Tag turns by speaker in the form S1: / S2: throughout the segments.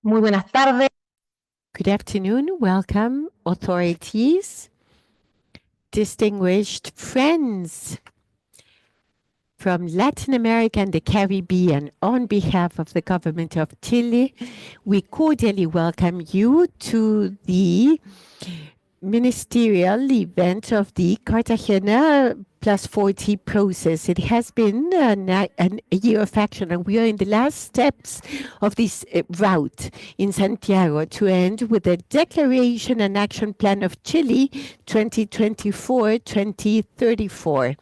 S1: Muy buenas tardes.
S2: Good afternoon. Welcome, authorities, distinguished friends from Latin America and the Caribbean. On behalf of the government of Chile, we cordially welcome you to the ministerial event of the Cartagena+40 process. It has been a year of action, and we are in the last steps of this route in Santiago to end with the Declaration and Action Plan of Chile 2024-2034.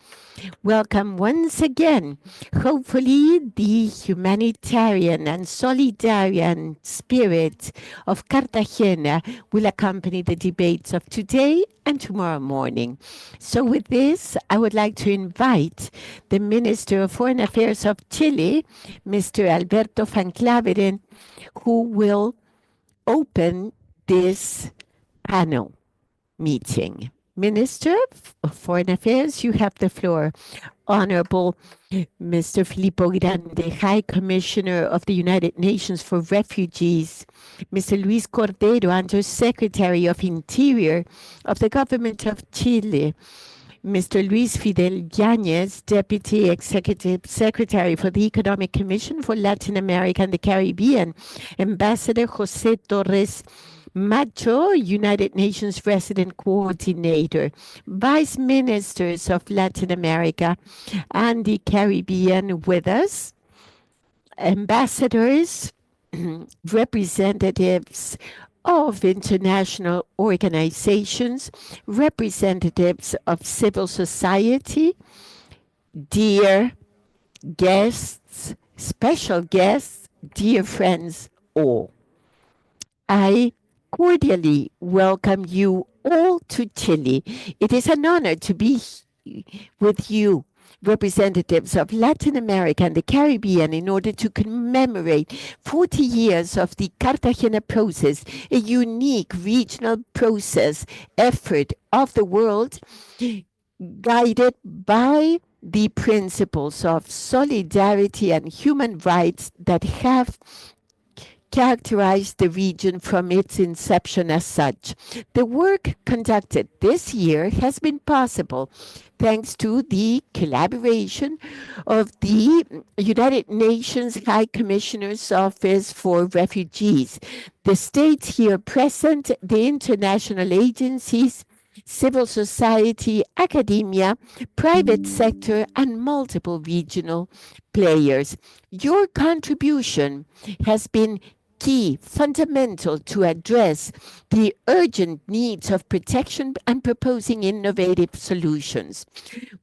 S2: Welcome once again. Hopefully, the humanitarian and solidarian spirit of Cartagena will accompany the debates of today and tomorrow morning. So with this, I would like to invite the Minister of Foreign Affairs of Chile, Mr. Alberto Van Claveren, who will open this panel meeting. Minister of Foreign Affairs, you have the floor. Honorable Mr. Filippo Grande, High Commissioner of the United Nations for Refugees, Mr. Luis Cordero, Undersecretary of Interior of the Government of Chile, Mr. Luis Fidel Yáñez, Deputy Executive Secretary for the Economic Commission for Latin America and the Caribbean, Ambassador José Torres Macho, United Nations Resident Coordinator, Vice Ministers of Latin America and the Caribbean with us, ambassadors, representatives of international organizations, representatives of civil society, dear guests, special guests, dear friends all. I cordially welcome you all to Chile. It is an honor to be with you, representatives of Latin America and the Caribbean, in order to commemorate 40 years of the Cartagena process, a unique regional process effort of the world guided by the principles of solidarity and human rights that have characterized the region from its inception as such. The work conducted this year has been possible thanks to the collaboration of the United Nations High Commissioner's Office for Refugees, the states here present, the international agencies, civil society, academia, private sector, and multiple regional players. Your contribution has been key, fundamental to address the urgent needs of protection and proposing innovative solutions.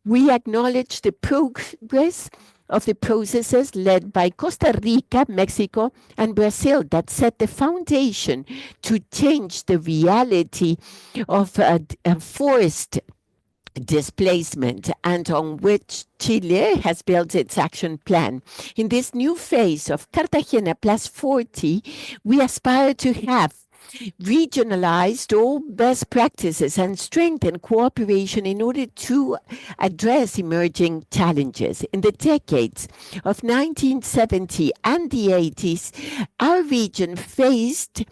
S2: We acknowledge the progress of the processes led by Costa Rica, Mexico, and Brazil that set the foundation to change the reality of forced displacement and on which Chile has built its action plan. In this new phase of Cartagena+40, we aspire to have regionalized all best practices and strengthen cooperation in order to address emerging challenges. In the decades of 1970 and the 80s, our region faced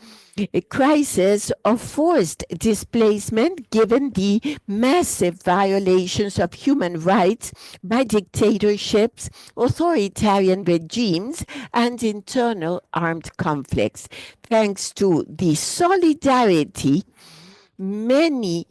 S2: a crisis of forced displacement given the massive violations of human rights by dictatorships, authoritarian regimes, and internal armed conflicts. Thanks to the solidarity, many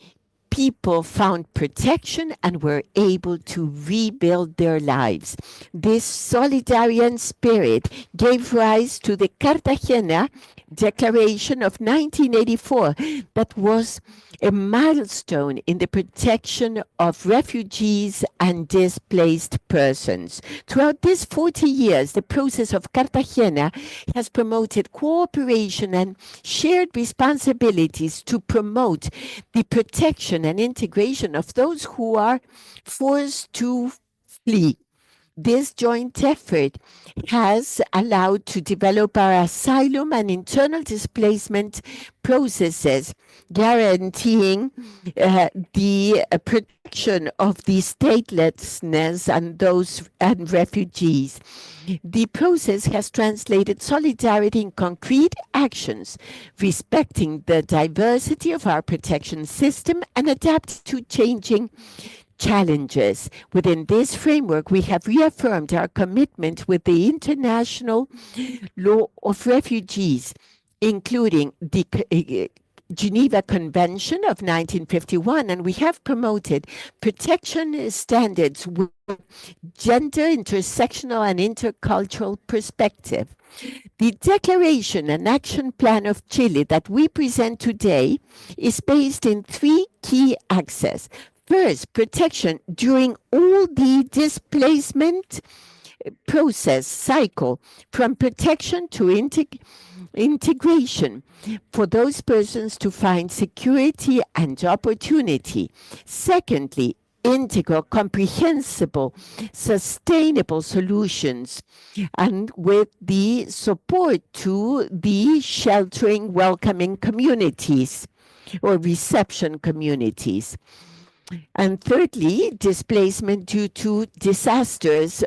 S2: people found protection and were able to rebuild their lives. This solidarian spirit gave rise to the Cartagena Declaration of 1984 that was a milestone in the protection of refugees and displaced persons. Throughout these 40 years, the process of Cartagena has promoted cooperation and shared responsibilities to promote the protection and integration of those who are forced to flee. This joint effort has allowed to develop our asylum and internal displacement processes, guaranteeing the protection of the statelessness and refugees. The process has translated solidarity in concrete actions, respecting the diversity of our protection system and adapting to changing challenges. Within this framework, we have reaffirmed our commitment with the international law of refugees, including the Geneva Convention of 1951, and we have promoted protection standards with gender, intersectional, and intercultural perspective. The Declaration and Action Plan of Chile that we present today is based in three key axes. First, protection during all the displacement process cycle, from protection to integration, for those persons to find security and opportunity. Secondly, integral, comprehensible, sustainable solutions, and with the support to the sheltering, welcoming communities or reception communities. And thirdly, displacement due to disasters,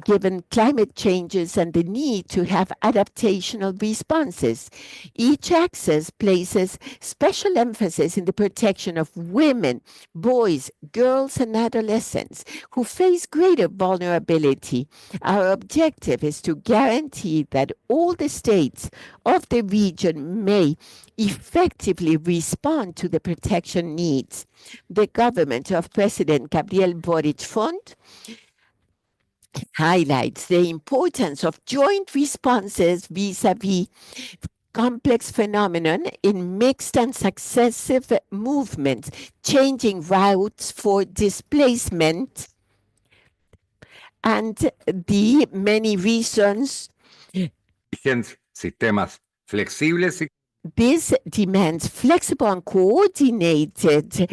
S2: given climate changes and the need to have adaptational responses. Each axis places special emphasis in the protection of women, boys, girls, and adolescents who face greater vulnerability. Our objective is to guarantee that all the states of the region may effectively respond to the protection needs. The government of President Gabriel Boric Font highlights the importance of joint responses vis-à-vis complex phenomenon in mixed and successive movements, changing routes for displacement, and the many reasons.
S1: Sistemas flexibles y
S2: This demands flexible and coordinated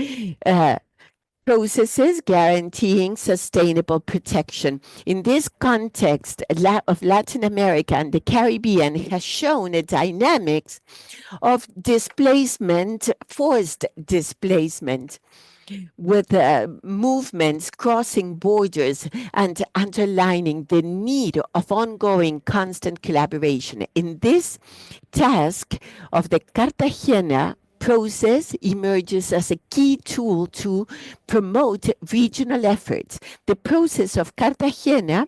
S2: processes guaranteeing sustainable protection. In this context of Latin America and the Caribbean has shown a dynamics of displacement, forced displacement, with movements crossing borders and underlining the need of ongoing constant collaboration. In this task of the Cartagena process emerges as a key tool to promote regional efforts. The process of Cartagena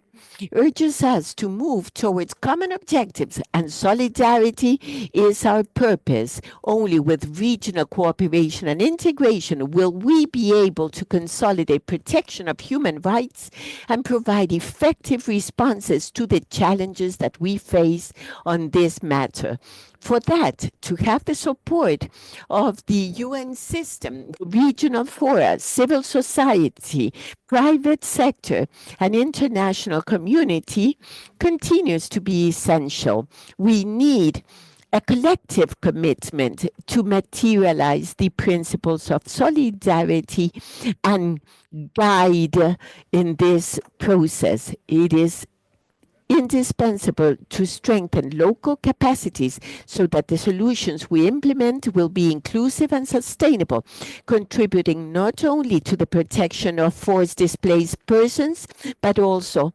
S2: urges us to move towards common objectives, and solidarity is our purpose. Only with regional cooperation and integration will we be able to consolidate protection of human rights and provide effective responses to the challenges that we face on this matter. For that, to have the support of the UN system, regional fora, civil society, private sector, and international community continues to be essential. We need a collective commitment to materialize the principles of solidarity and guide in this process. It is indispensable to strengthen local capacities so that the solutions we implement will be inclusive and sustainable, contributing not only to the protection of forced displaced persons, but also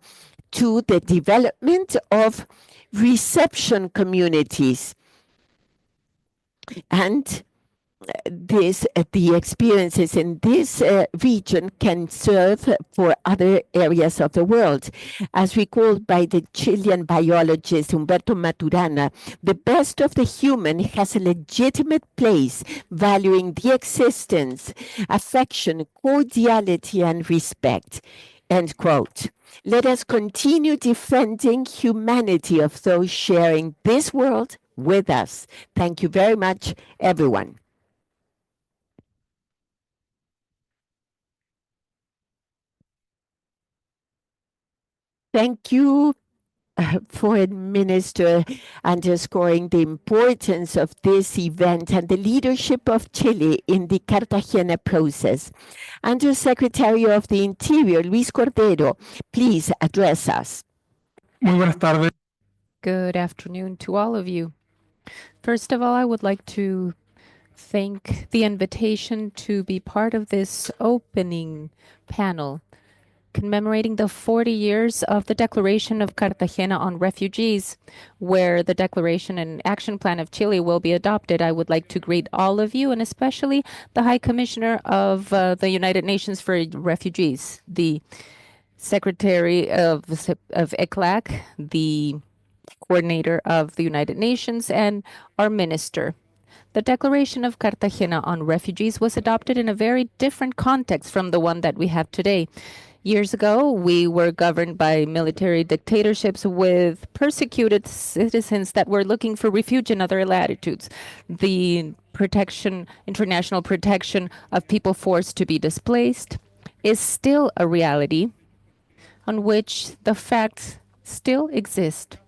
S2: to the development of reception communities. And the experiences in this region can serve for other areas of the world. As recalled by the Chilean biologist Humberto Maturana, the best of the human has a legitimate place, valuing the existence, affection, cordiality, and respect. End quote. Let us continue defending humanity of those sharing this world with us. Thank you very much, everyone. Thank you, Foreign Minister, underscoring the importance of this event and the leadership of Chile in the Cartagena process. Undersecretary of the Interior, Luis Cordero, please address us.
S3: Muy buenas tardes.
S4: Good afternoon to all of you. First of all, I would like to thank the invitation to be part of this opening panel commemorating the 40 years of the Declaration of Cartagena on Refugees, where the Declaration and Action Plan of Chile will be adopted. I would like to greet all of you, and especially the High Commissioner of the United Nations for Refugees, the Secretary of ECLAC, the Coordinator of the United Nations, and our Minister. The Declaration of Cartagena on Refugees was adopted in a very different context from the one that we have today. Years ago, we were governed by military dictatorships with persecuted citizens that were looking for refuge in other latitudes. The international protection of people forced to be displaced is still a reality on which the facts still exist.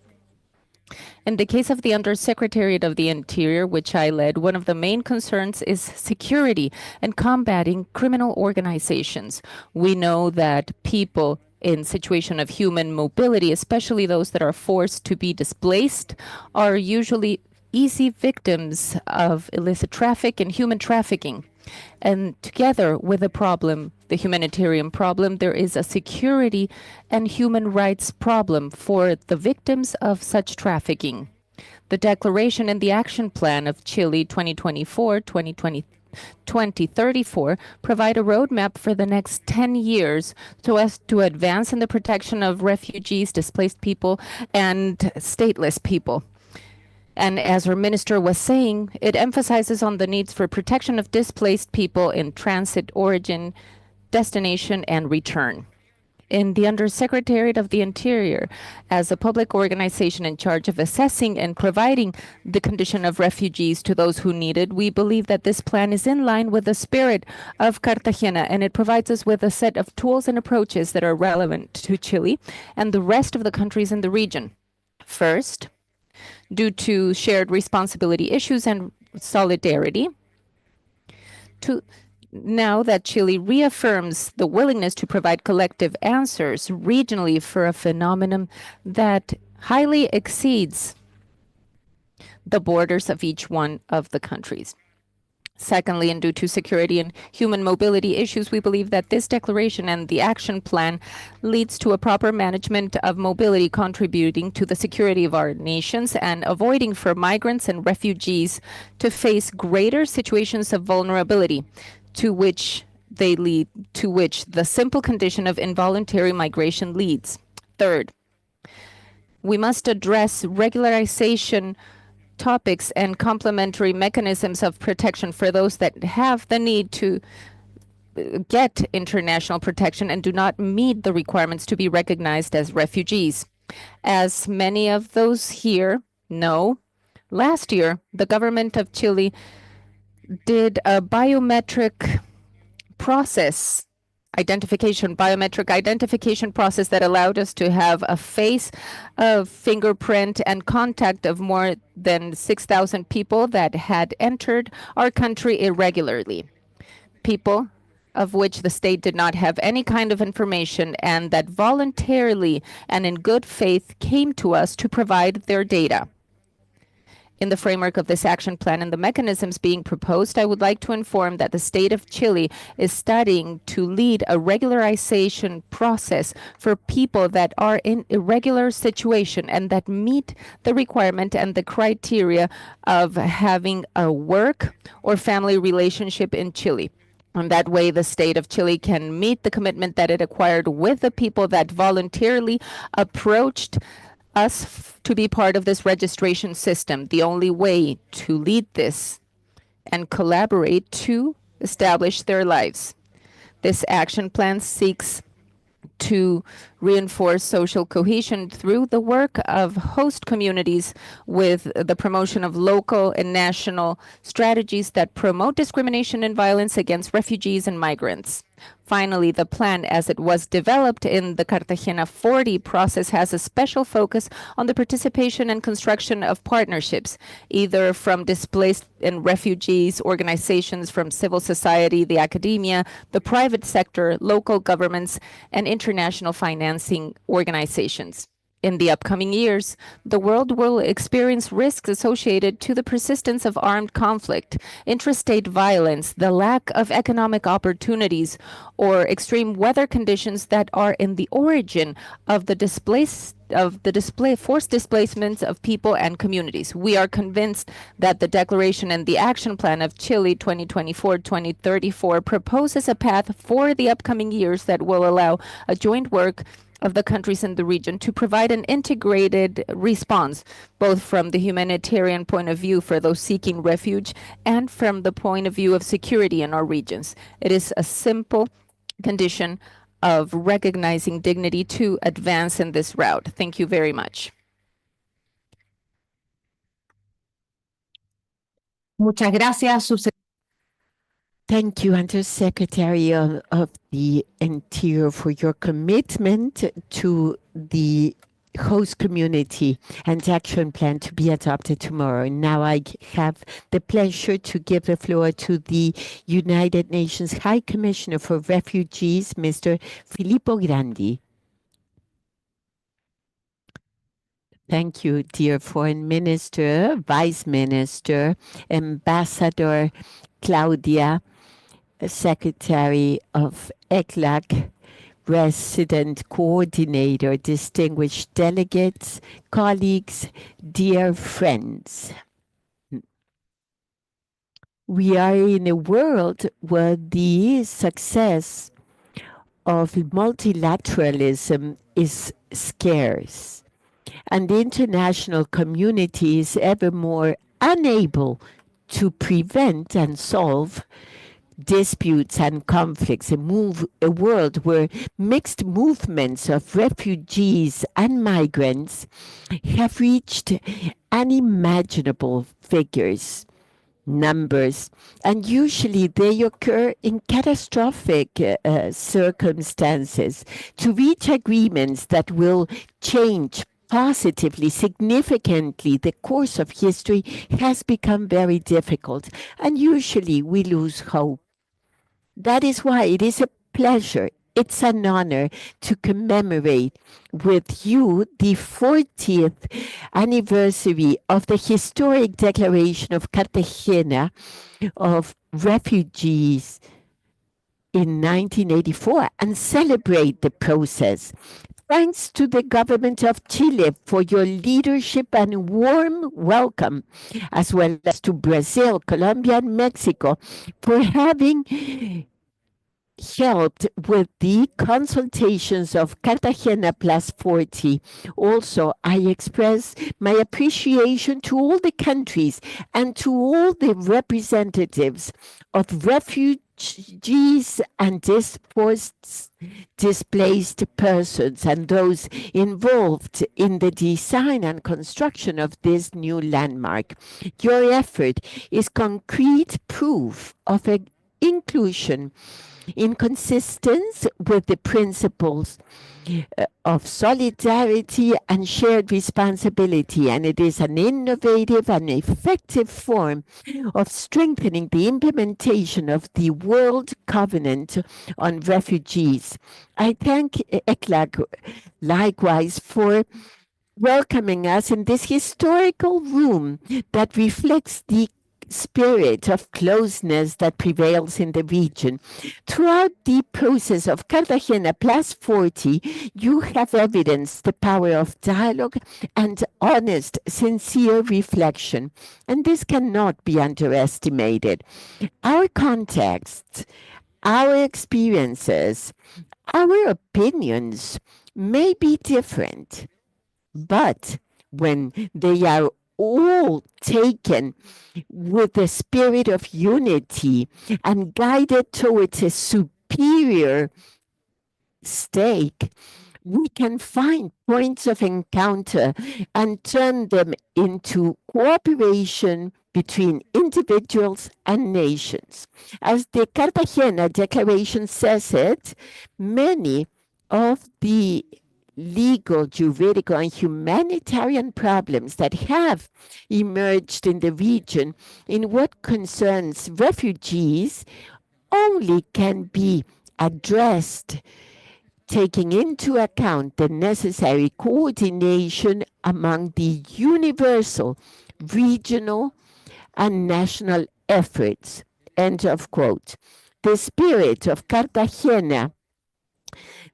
S4: In the case of the Undersecretariat of the Interior, which I led, one of the main concerns is security and combating criminal organizations. We know that people in situation of human mobility, especially those that are forced to be displaced, are usually easy victims of illicit traffic and human trafficking. And together with the problem, the humanitarian problem, there is a security and human rights problem for the victims of such trafficking. The Declaration and the Action Plan of Chile 2024 provide a roadmap for the next 10 years so as to advance in the protection of refugees, displaced people, and stateless people. And as our minister was saying, it emphasizes on the needs for protection of displaced people in transit, origin, destination, and return. In the Undersecretariat of the Interior, as a public organization in charge of assessing and providing the condition of refugees to those who need it, we believe that this plan is in line with the spirit of Cartagena, and it provides us with a set of tools and approaches that are relevant to Chile and the rest of the countries in the region. First, due to shared responsibility issues and solidarity, now that Chile reaffirms the willingness to provide collective answers regionally for a phenomenon that highly exceeds the borders of each one of the countries. Secondly, and due to security and human mobility issues, we believe that this declaration and the action plan leads to a proper management of mobility, contributing to the security of our nations and avoiding for migrants and refugees to face greater situations of vulnerability to which the simple condition of involuntary migration leads. Third, we must address regularization topics and complementary mechanisms of protection for those that have the need to get international protection and do not meet the requirements to be recognized as refugees. As many of those here know, last year, the government of Chile did a biometric identification process that allowed us to have a face, a fingerprint, and contact of more than 6,000 people that had entered our country irregularly. People of which the state did not have any kind of information and that voluntarily and in good faith came to us to provide their data. In the framework of this action plan and the mechanisms being proposed, I would like to inform that the state of Chile is studying to lead a regularization process for people that are in irregular situation and that meet the requirement and the criteria of having a work or family relationship in Chile. And that way, the state of Chile can meet the commitment that it acquired with the people that voluntarily approached us to be part of this registration system. The only way to lead this and collaborate to establish their lives. This action plan seeks to reinforce social cohesion through the work of host communities with the promotion of local and national strategies that promote discrimination and violence against refugees and migrants. Finally, the plan as it was developed in the Cartagena+40 process has a special focus on the participation and construction of partnerships, either from displaced and refugees, organizations from civil society, the academia, the private sector, local governments, and international financing organizations. In the upcoming years, the world will experience risks associated to the persistence of armed conflict, intrastate violence, the lack of economic opportunities, or extreme weather conditions that are in the origin of the forced displacements of people and communities. We are convinced that the Declaration and the Action Plan of Chile 2024-2034 proposes a path for the upcoming years that will allow a joint work of the countries in the region to provide an integrated response, both from the humanitarian point of view for those seeking refuge and from the point of view of security in our regions. It is a simple condition of recognizing dignity to advance in this route. Thank you very much.
S3: Muchas gracias, subsecretario.
S2: Thank you, Undersecretary of the Interior, for your commitment to the host community and action plan to be adopted tomorrow. Now I have the pleasure to give the floor to the United Nations High Commissioner for Refugees, Mr. Filippo Grandi. Thank you, dear Foreign Minister, Vice Minister, Ambassador Claudia, Secretary of ECLAC, Resident Coordinator, distinguished delegates, colleagues, dear friends. We are in a world where the success of multilateralism is scarce, and the international community is ever more unable to prevent and solve disputes and conflicts. A world where mixed movements of refugees and migrants have reached unimaginable figures, numbers, and usually they occur in catastrophic circumstances. To reach agreements that will change positively, significantly, the course of history has become very difficult, and usually we lose hope. That is why it is a pleasure, it's an honor to commemorate with you the 40th anniversary of the historic Declaration of Cartagena of Refugees in 1984 and celebrate the process. Thanks to the government of Chile for your leadership and warm welcome, as well as to Brazil, Colombia, and Mexico for having helped with the consultations of Cartagena+40. Also, I express my appreciation to all the countries and to all the representatives of refugees and displaced persons and those involved in the design and construction of this new landmark. Your effort is concrete proof of an inclusion in consistence with the principles of solidarity and shared responsibility, and it is an innovative and effective form of strengthening the implementation of the World Covenant on Refugees. I thank ECLAC likewise for welcoming us in this historical room that reflects the spirit of closeness that prevails in the region. Throughout the process of Cartagena+40, you have evidenced the power of dialogue and honest, sincere reflection, and this cannot be underestimated. Our context, our experiences, our opinions may be different, but when they are all taken with the spirit of unity and guided towards a superior stake, we can find points of encounter and turn them into cooperation between individuals and nations. As the Cartagena Declaration says it, many of the legal, juridical, and humanitarian problems that have emerged in the region in what concerns refugees only can be addressed taking into account the necessary coordination among the universal, regional, and national efforts. End of quote. The spirit of Cartagena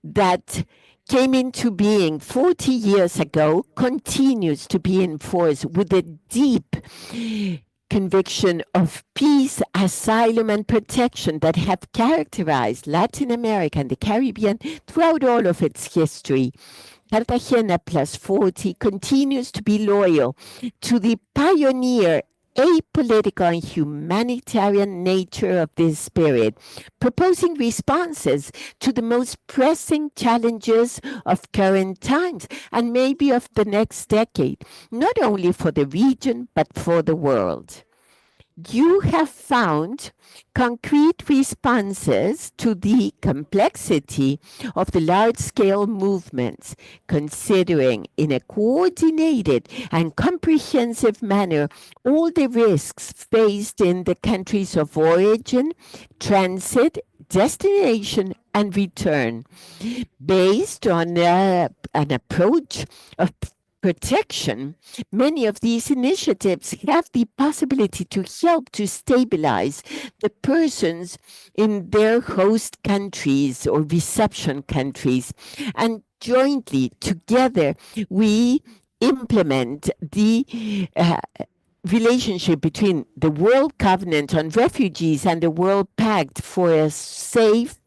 S2: that came into being 40 years ago continues to be enforced with a deep conviction of peace, asylum, and protection that have characterized Latin America and the Caribbean throughout all of its history. Cartagena+40 continues to be loyal to the pioneer, apolitical, and humanitarian nature of this spirit, proposing responses to the most pressing challenges of current times and maybe of the next decade, not only for the region, but for the world. You have found concrete responses to the complexity of the large-scale movements, considering in a coordinated and comprehensive manner all the risks faced in the countries of origin, transit, destination, and return, based on an approach of protection. Many of these initiatives have the possibility to help to stabilize the persons in their host countries or reception countries. And jointly, together, we implement the relationship between the World Covenant on Refugees and the World Pact for a safe,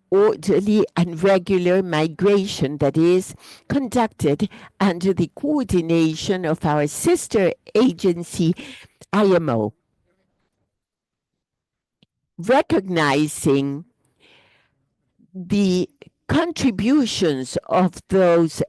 S2: orderly, and regular migration that is conducted under the coordination of our sister agency, IMO. Recognizing the contributions of those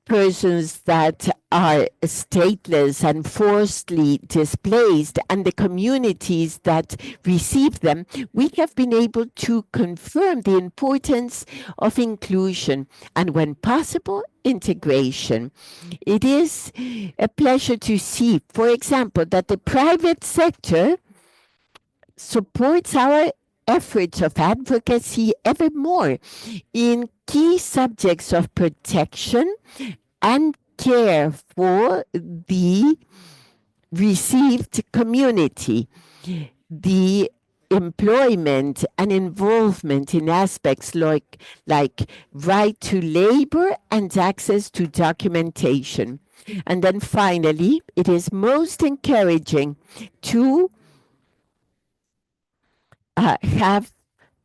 S2: persons that are stateless and forcibly displaced and the communities that receive them, we have been able to confirm the importance of inclusion and, when possible, integration. It is a pleasure to see, for example, that the private sector supports our efforts of advocacy ever more in key subjects of protection and care for the received community, the employment and involvement in aspects like right to labor and access to documentation. And then finally, it is most encouraging to have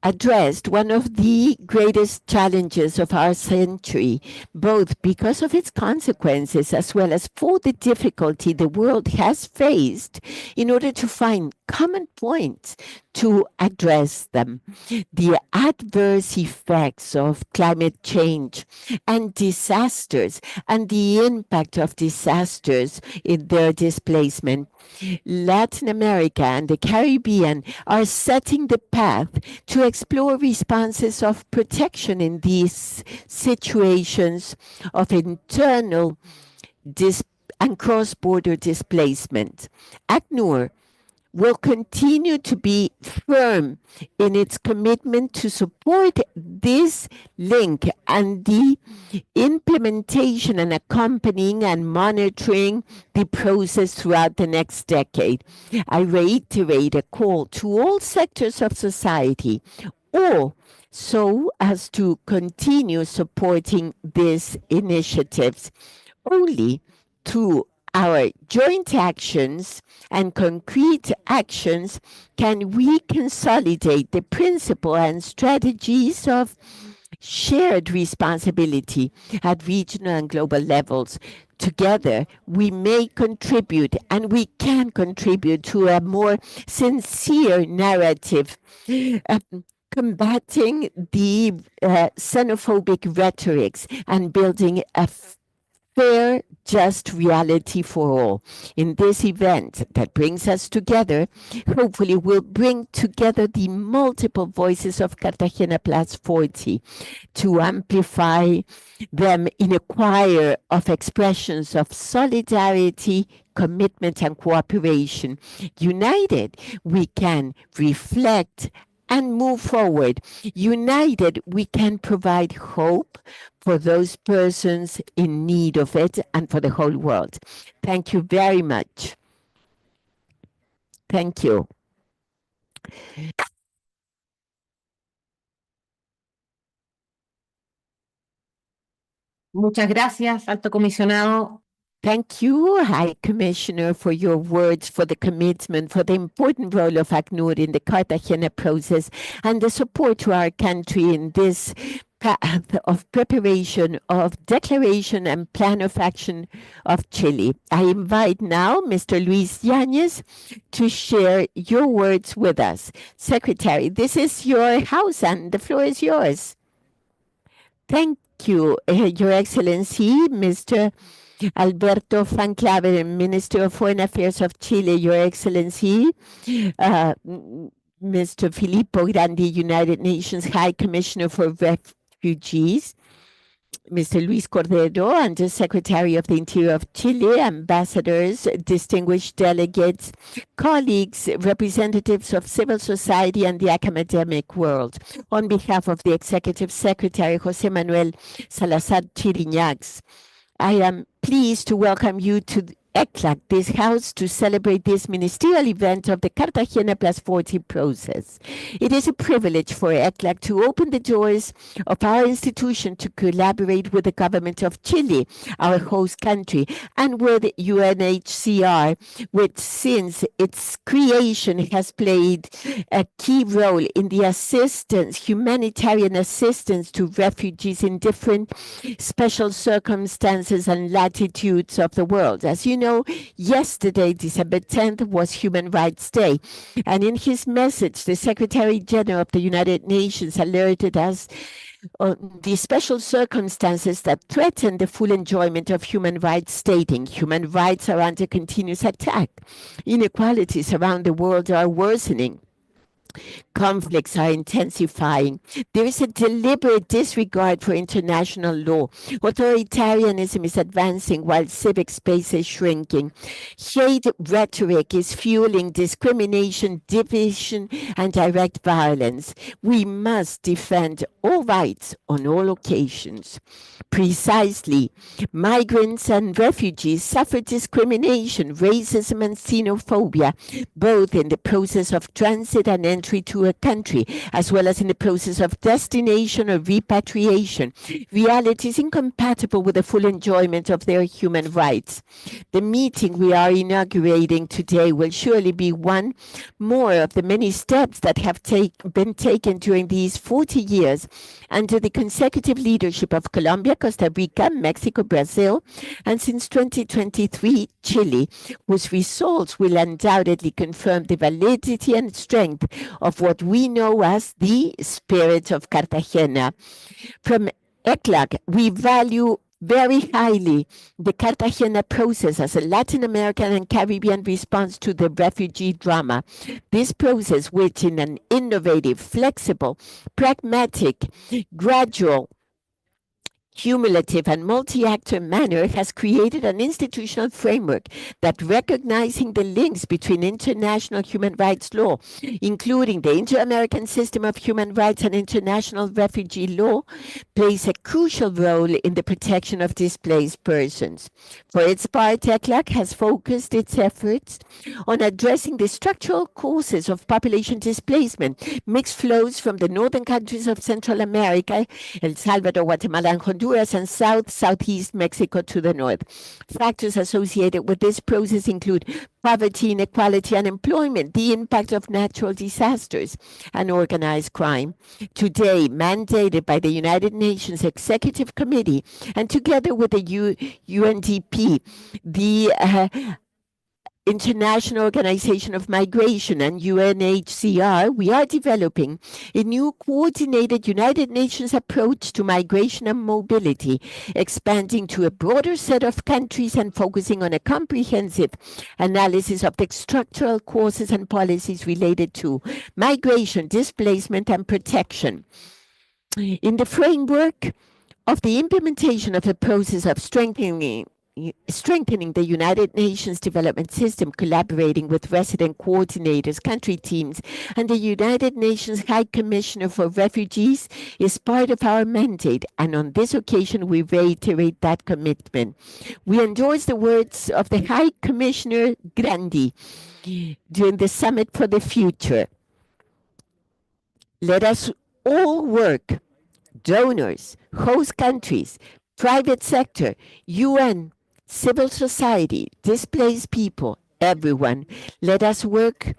S2: addressed one of the greatest challenges of our century, both because of its consequences as well as for the difficulty the world has faced in order to find common points to address them. The adverse effects of climate change and disasters and the impact of disasters in their displacement. Latin America and the Caribbean are setting the path to explore responses of protection in these situations of internal and cross-border displacement. ACNUR will continue to be firm in its commitment to support this link and the implementation and accompanying and monitoring the process throughout the next decade. I reiterate a call to all sectors of society, all so as to continue supporting these initiatives. Only through our joint actions and concrete actions can we consolidate the principle and strategies of shared responsibility at regional and global levels. Together, we may contribute and we can contribute to a more sincere narrative combating the xenophobic rhetorics and building a fair, just reality for all. In this event that brings us together, hopefully we'll bring together the multiple voices of Cartagena+40 to amplify them in a choir of expressions of solidarity, commitment, and cooperation. United, we can reflect and move forward. United, we can provide hope for those persons in need of it and for the whole world. Thank you very much. Thank you.
S3: Muchas gracias, Alto Comisionado.
S2: Thank you, High Commissioner, for your words, for the commitment, for the important role of ACNUR in the Cartagena process, and the support to our country in this path of preparation of declaration and plan of action of Chile. I invite now Mr. Luis Yáñez to share your words with us. Secretary, this is your house and the floor is yours. Thank you, Your Excellency, Mr. Alberto Fanclaver, Minister of Foreign Affairs of Chile, Your Excellency, Mr. Filippo Grandi, United Nations High Commissioner for Refugees, Mr. Luis Cordero, Under Secretary of the Interior of Chile, ambassadors, distinguished delegates, colleagues, representatives of civil society and the academic world. On behalf of the Executive Secretary, José Manuel Salazar Chiriñax, I am pleased to welcome you to ECLAC, this house, to celebrate this ministerial event of the Cartagena+40 process. It is a privilege for ECLAC to open the doors of our institution to collaborate with the government of Chile, our host country, and with UNHCR, which since its creation has played a key role in the humanitarian assistance to refugees in different special circumstances and latitudes of the world. As you know, yesterday, December 10th, was Human Rights Day. And in his message, the Secretary General of the United Nations alerted us on the special circumstances that threaten the full enjoyment of human rights, stating human rights are under continuous attack. Inequalities around the world are worsening. Conflicts are intensifying. There is a deliberate disregard for international law. Authoritarianism is advancing while civic space is shrinking. Hate rhetoric is fueling discrimination, division, and direct violence. We must defend all rights on all occasions. Precisely, migrants and refugees suffer discrimination, racism, and xenophobia, both in the process of transit and entry to a country, as well as in the process of destination or repatriation. Realities incompatible with the full enjoyment of their human rights. The meeting we are inaugurating today will surely be one more of the many steps that have been taken during these 40 years under the consecutive leadership of Colombia, Costa Rica, Mexico, Brazil, and since 2023, Chile, whose results will undoubtedly confirm the validity and strength of what we know as the spirit of Cartagena. From ECLAC, we value very highly the Cartagena process as a Latin American and Caribbean response to the refugee drama. This process, which in an innovative, flexible, pragmatic, gradual, cumulative and multi-actor manner, has created an institutional framework that, recognizing the links between international human rights law, including the Inter-American System of Human Rights and international refugee law, plays a crucial role in the protection of displaced persons. For its part, ECLAC has focused its efforts on addressing the structural causes of population displacement, mixed flows from the northern countries of Central America, El Salvador, Guatemala, and Honduras, and southeast Mexico to the north. Factors associated with this process include poverty, inequality, unemployment, the impact of natural disasters, and organized crime. Today, mandated by the United Nations Executive Committee and together with the UNDP, the International Organization of Migration and UNHCR, we are developing a new coordinated United Nations approach to migration and mobility, expanding to a broader set of countries and focusing on a comprehensive analysis of the structural causes and policies related to migration, displacement, and protection. In the framework of the implementation of the process of strengthening the United Nations development system, collaborating with resident coordinators, country teams, and the United Nations High Commissioner for Refugees is part of our mandate. And on this occasion, we reiterate that commitment. We endorse the words of the High Commissioner Grandi during the Summit for the Future. Let us all work, donors, host countries, private sector, UN, civil society, displaced people, everyone. Let us work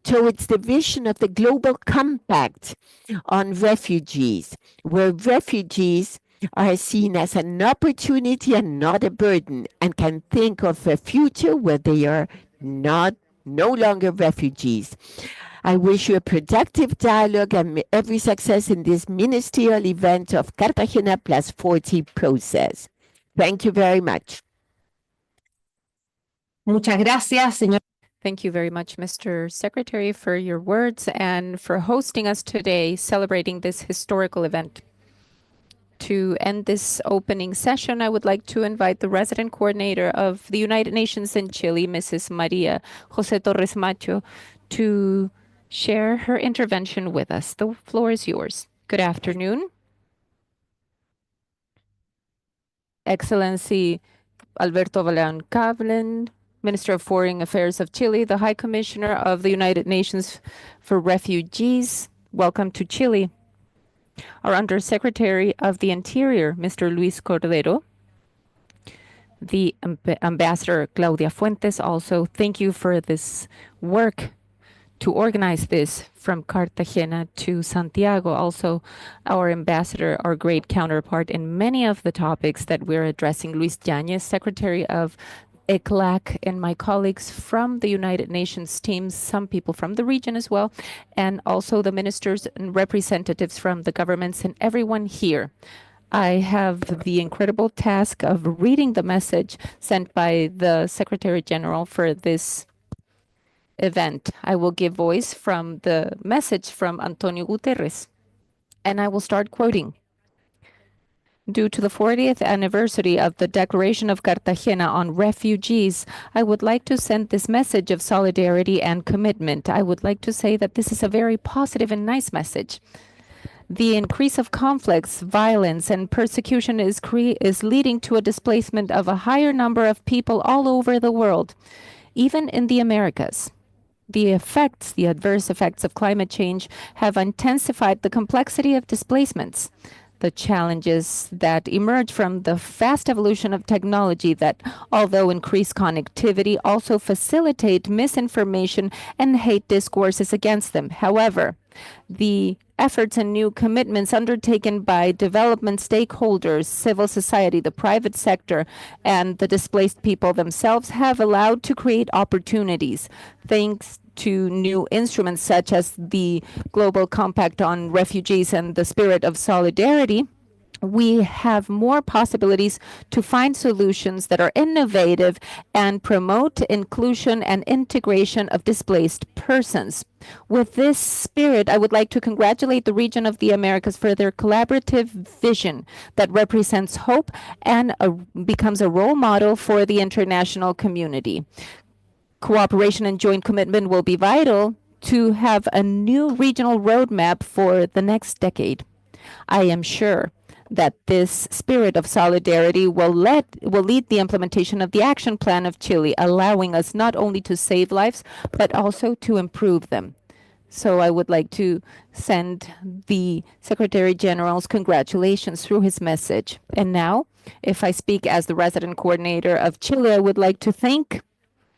S2: towards the vision of the Global Compact on refugees, where refugees are seen as an opportunity and not a burden, and can think of a future where they are no longer refugees. I wish you a productive dialogue and every success in this ministerial event of Cartagena+40 process. Thank you very much.
S3: Muchas gracias, señor.
S4: Thank you very much, Mr. Secretary, for your words and for hosting us today, celebrating this historical event. To end this opening session, I would like to invite the resident coordinator of the United Nations in Chile, Mrs. Maria José Torres Macho, to share her intervention with us. The floor is yours. Good afternoon. Excellency Alberto Valán Cablen, Minister of Foreign Affairs of Chile, the High Commissioner of the United Nations for Refugees, welcome to Chile. Our Undersecretary of the Interior, Mr. Luis Cordero, the Ambassador Claudia Fuentes, also thank you for this work to organize this from Cartagena to Santiago. Also, our ambassador, our great counterpart in many of the topics that we're addressing, Luis Yañez, Secretary of ECLAC, and my colleagues from the United Nations teams, some people from the region as well, and also the ministers and representatives from the governments and everyone here. I have the incredible task of reading the message sent by the Secretary General for this event. I will give voice from the message from Antonio Guterres, and I will start quoting. Due to the 40th anniversary of the Declaration of Cartagena on refugees, I would like to send this message of solidarity and commitment. I would like to say that this is a very positive and nice message. The increase of conflicts, violence, and persecution is leading to a displacement of a higher number of people all over the world, even in the Americas. The adverse effects of climate change have intensified the complexity of displacements. The challenges that emerge from the fast evolution of technology that, although increase connectivity, also facilitate misinformation and hate discourses against them. However, the efforts and new commitments undertaken by development stakeholders, civil society, the private sector, and the displaced people themselves have allowed to create opportunities, thanks to new instruments such as the Global Compact on Refugees and the Spirit of Solidarity. We have more possibilities to find solutions that are innovative and promote inclusion and integration of displaced persons. With this spirit, I would like to congratulate the region of the Americas for their collaborative vision that represents hope and becomes a role model for the international community. Cooperation and joint commitment will be vital to have a new regional roadmap for the next decade. I am sure that this spirit of solidarity will lead the implementation of the action plan of Chile, allowing us not only to save lives, but also to improve them. So I would like to send the Secretary General's congratulations through his message. And now, if I speak as the resident coordinator of Chile, I would like to thank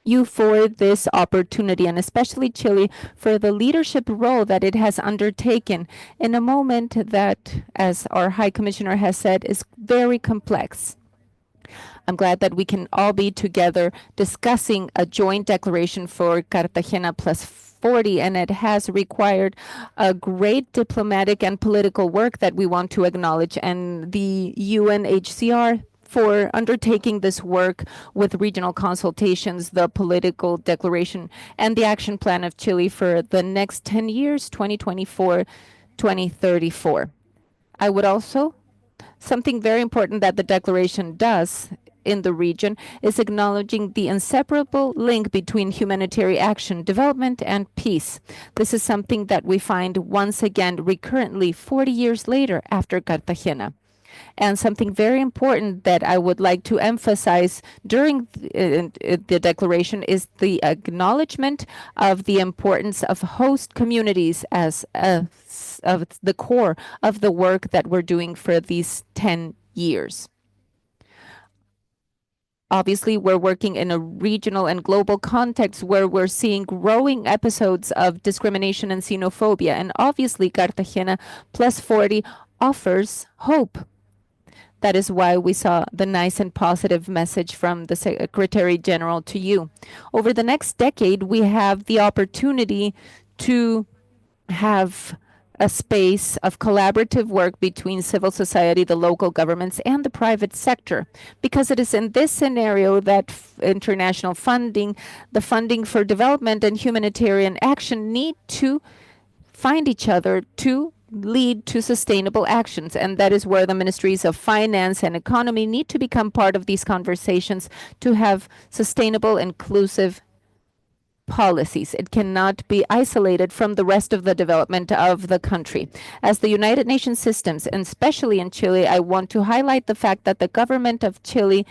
S4: you for this opportunity, and especially Chile for the leadership role that it has undertaken in a moment that, as our High Commissioner has said, is very complex. I'm glad that we can all be together discussing a joint declaration for Cartagena+40, and it has required a great diplomatic and political work that we want to acknowledge, and the UNHCR for undertaking this work with regional consultations, the political declaration, and the action plan of Chile for the next 10 years, 2024-2034. I would also, something very important that the declaration does in the region is acknowledging the inseparable link between humanitarian action, development, and peace. This is something that we find once again recurrently 40 years later after Cartagena. And something very important that I would like to emphasize during the declaration is the acknowledgement of the importance of host communities as of the core of the work that we're doing for these 10 years. Obviously, we're working in a regional and global context where we're seeing growing episodes of discrimination and xenophobia. And obviously, Cartagena+40 offers hope. That is why we saw the nice and positive message from the Secretary General to you. Over the next decade, we have the opportunity to have a space of collaborative work between civil society, the local governments, and the private sector, because it is in this scenario that international funding, the funding for development and humanitarian action need to find each other to lead to sustainable actions. And that is where the ministries of finance and economy need to become part of these conversations to have sustainable, inclusive policies. It cannot be isolated from the rest of the development of the country. As the United Nations systems, and especially in Chile, I want to highlight the fact that the government of Chile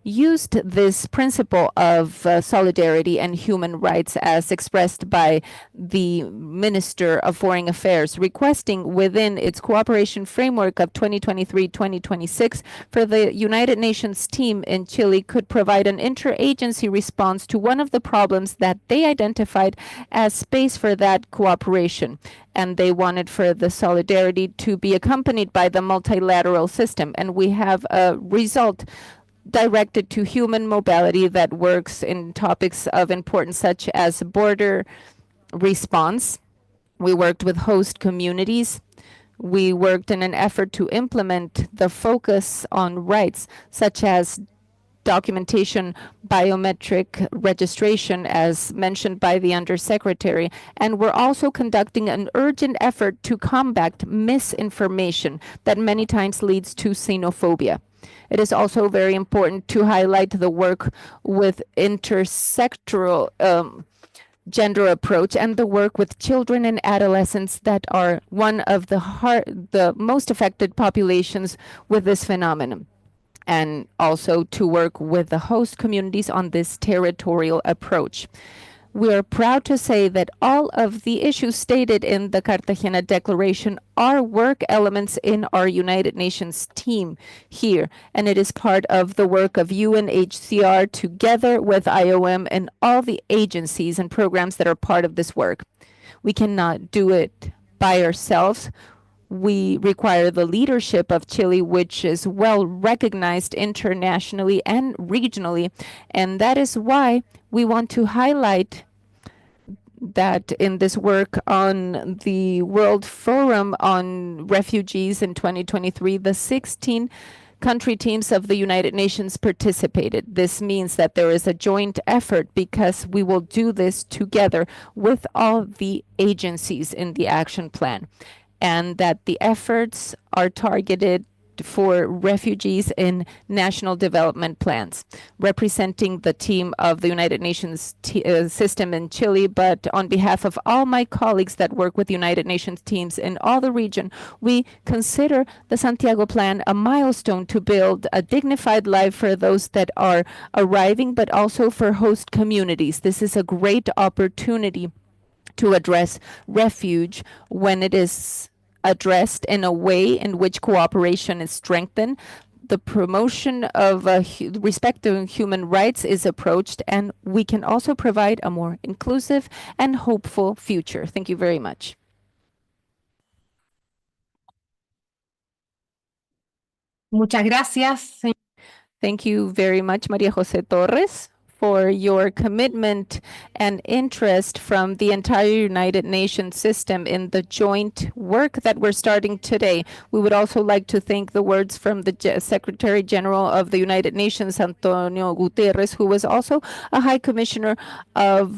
S4: used this principle of solidarity and human rights as expressed by the Minister of Foreign Affairs, requesting within its cooperation framework of 2023-2026 for the United Nations team in Chile could provide an interagency response to one of the problems that they identified as space for that cooperation. And they wanted for the solidarity to be accompanied by the multilateral system. And we have a result directed to human mobility that works in topics of importance such as border response. We worked with host communities. We worked in an effort to implement the focus on rights such as documentation, biometric registration, as mentioned by the Undersecretary. And we're also conducting an urgent effort to combat misinformation that many times leads to xenophobia. It is also very important to highlight the work with intersectoral gender approach and the work with children and adolescents that are one of the most affected populations with this phenomenon. And also to work with the host communities on this territorial approach. We are proud to say that all of the issues stated in the Cartagena Declaration are work elements in our United Nations team here, and it is part of the work of UNHCR together with IOM and all the agencies and programs that are part of this work. We cannot do it by ourselves. We require the leadership of Chile, which is well recognized internationally and regionally. And that is why we want to highlight that in this work on the World Forum on Refugees in 2023, the 16 country teams of the United Nations participated. This means that there is a joint effort because we will do this together with all the agencies in the action plan, and that the efforts are targeted for refugees in national development plans, representing the team of the United Nations system in Chile. But on behalf of all my colleagues that work with United Nations teams in all the region, we consider the Santiago plan a milestone to build a dignified life for those that are arriving, but also for host communities. This is a great opportunity to address refuge when it is addressed in a way in which cooperation is strengthened, the promotion of respect to human rights is approached, and we can also provide a more inclusive and hopeful future. Thank you very much.
S3: Muchas gracias.
S4: Thank you very much, Maria Jose Torres, for your commitment and interest from the entire United Nations system in the joint work that we're starting today. We would also like to thank the words from the Secretary General of the United Nations, Antonio Guterres, who was also a High Commissioner of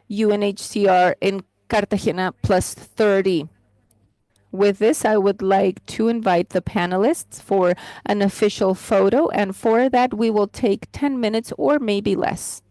S4: UNHCR in Cartagena+30. With this, I would like to invite the panelists for an official photo, and for that, we will take 10 minutes or maybe less.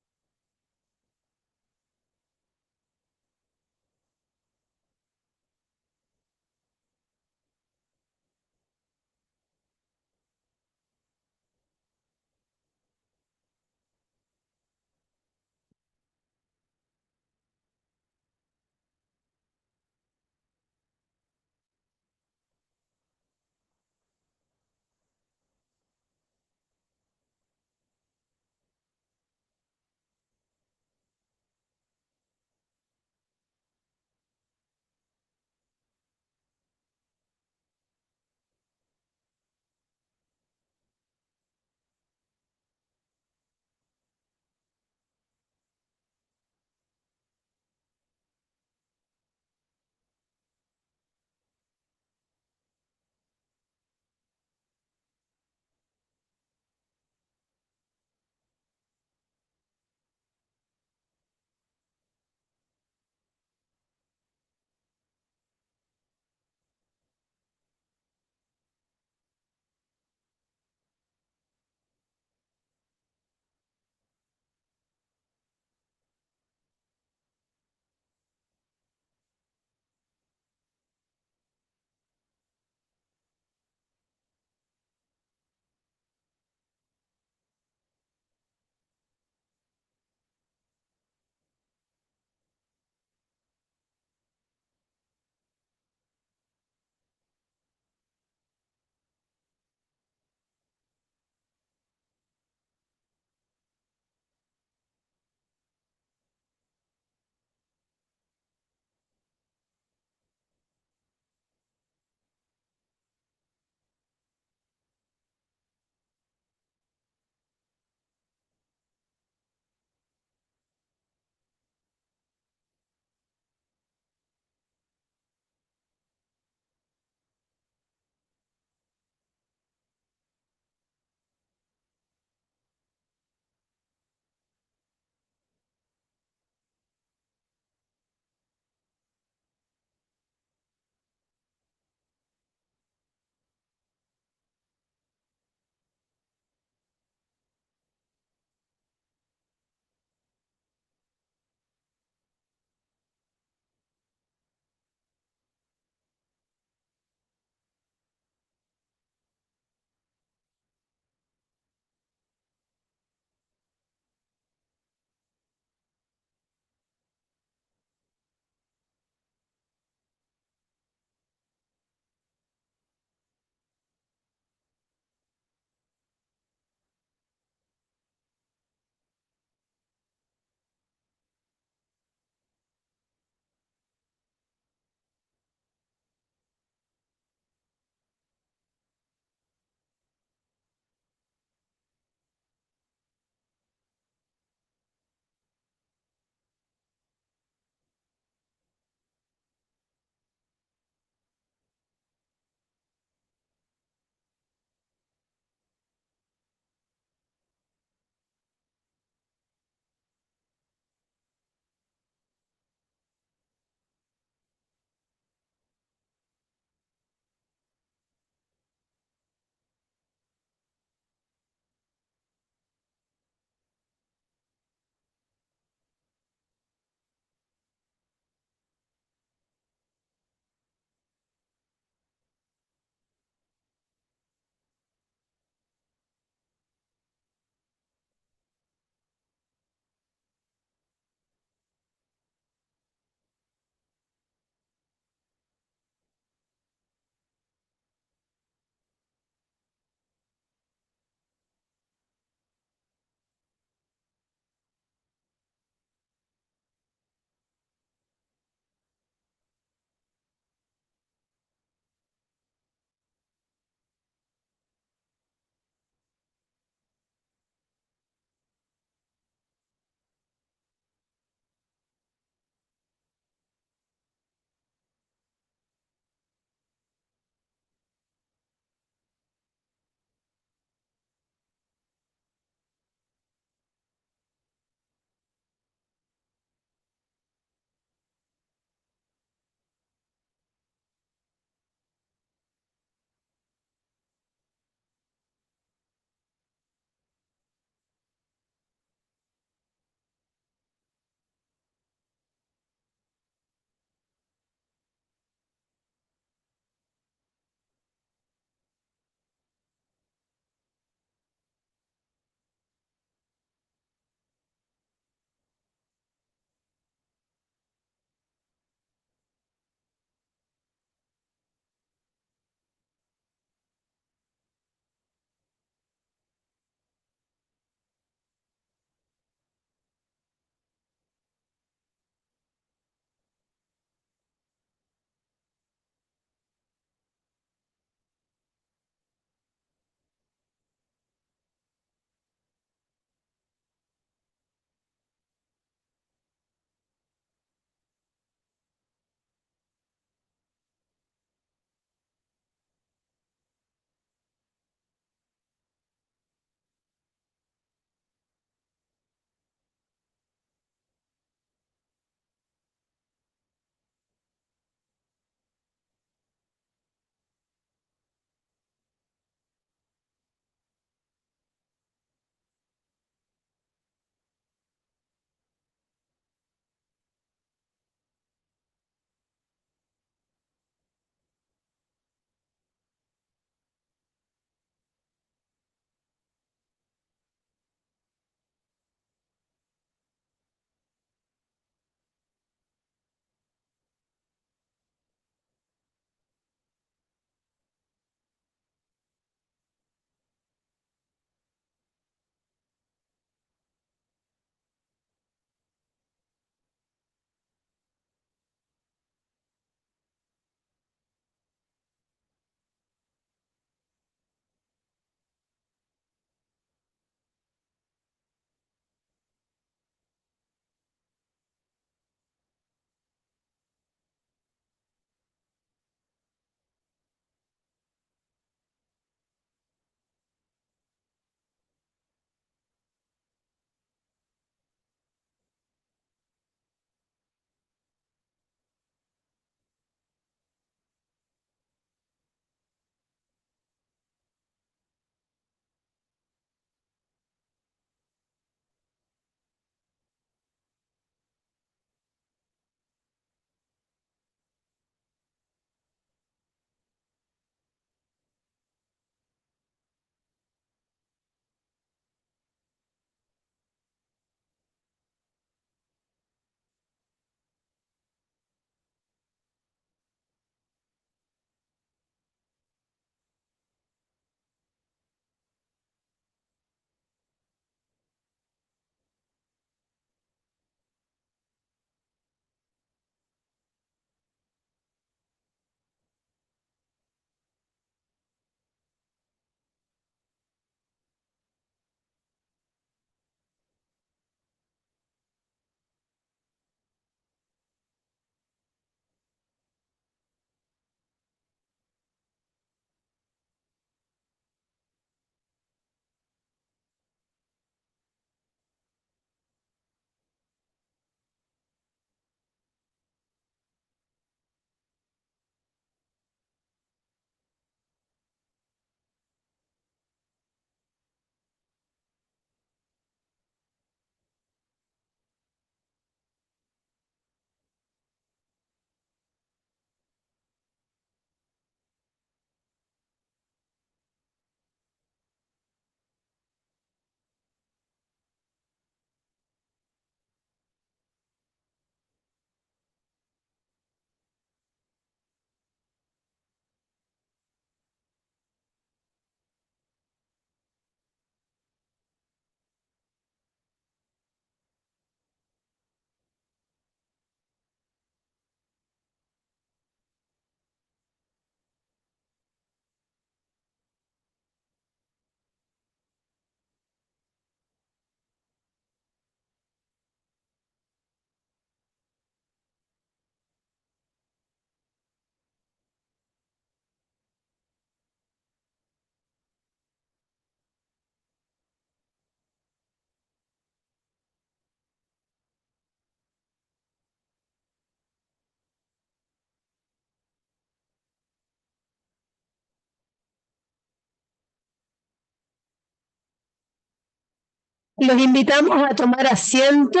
S3: Los invitamos a tomar asiento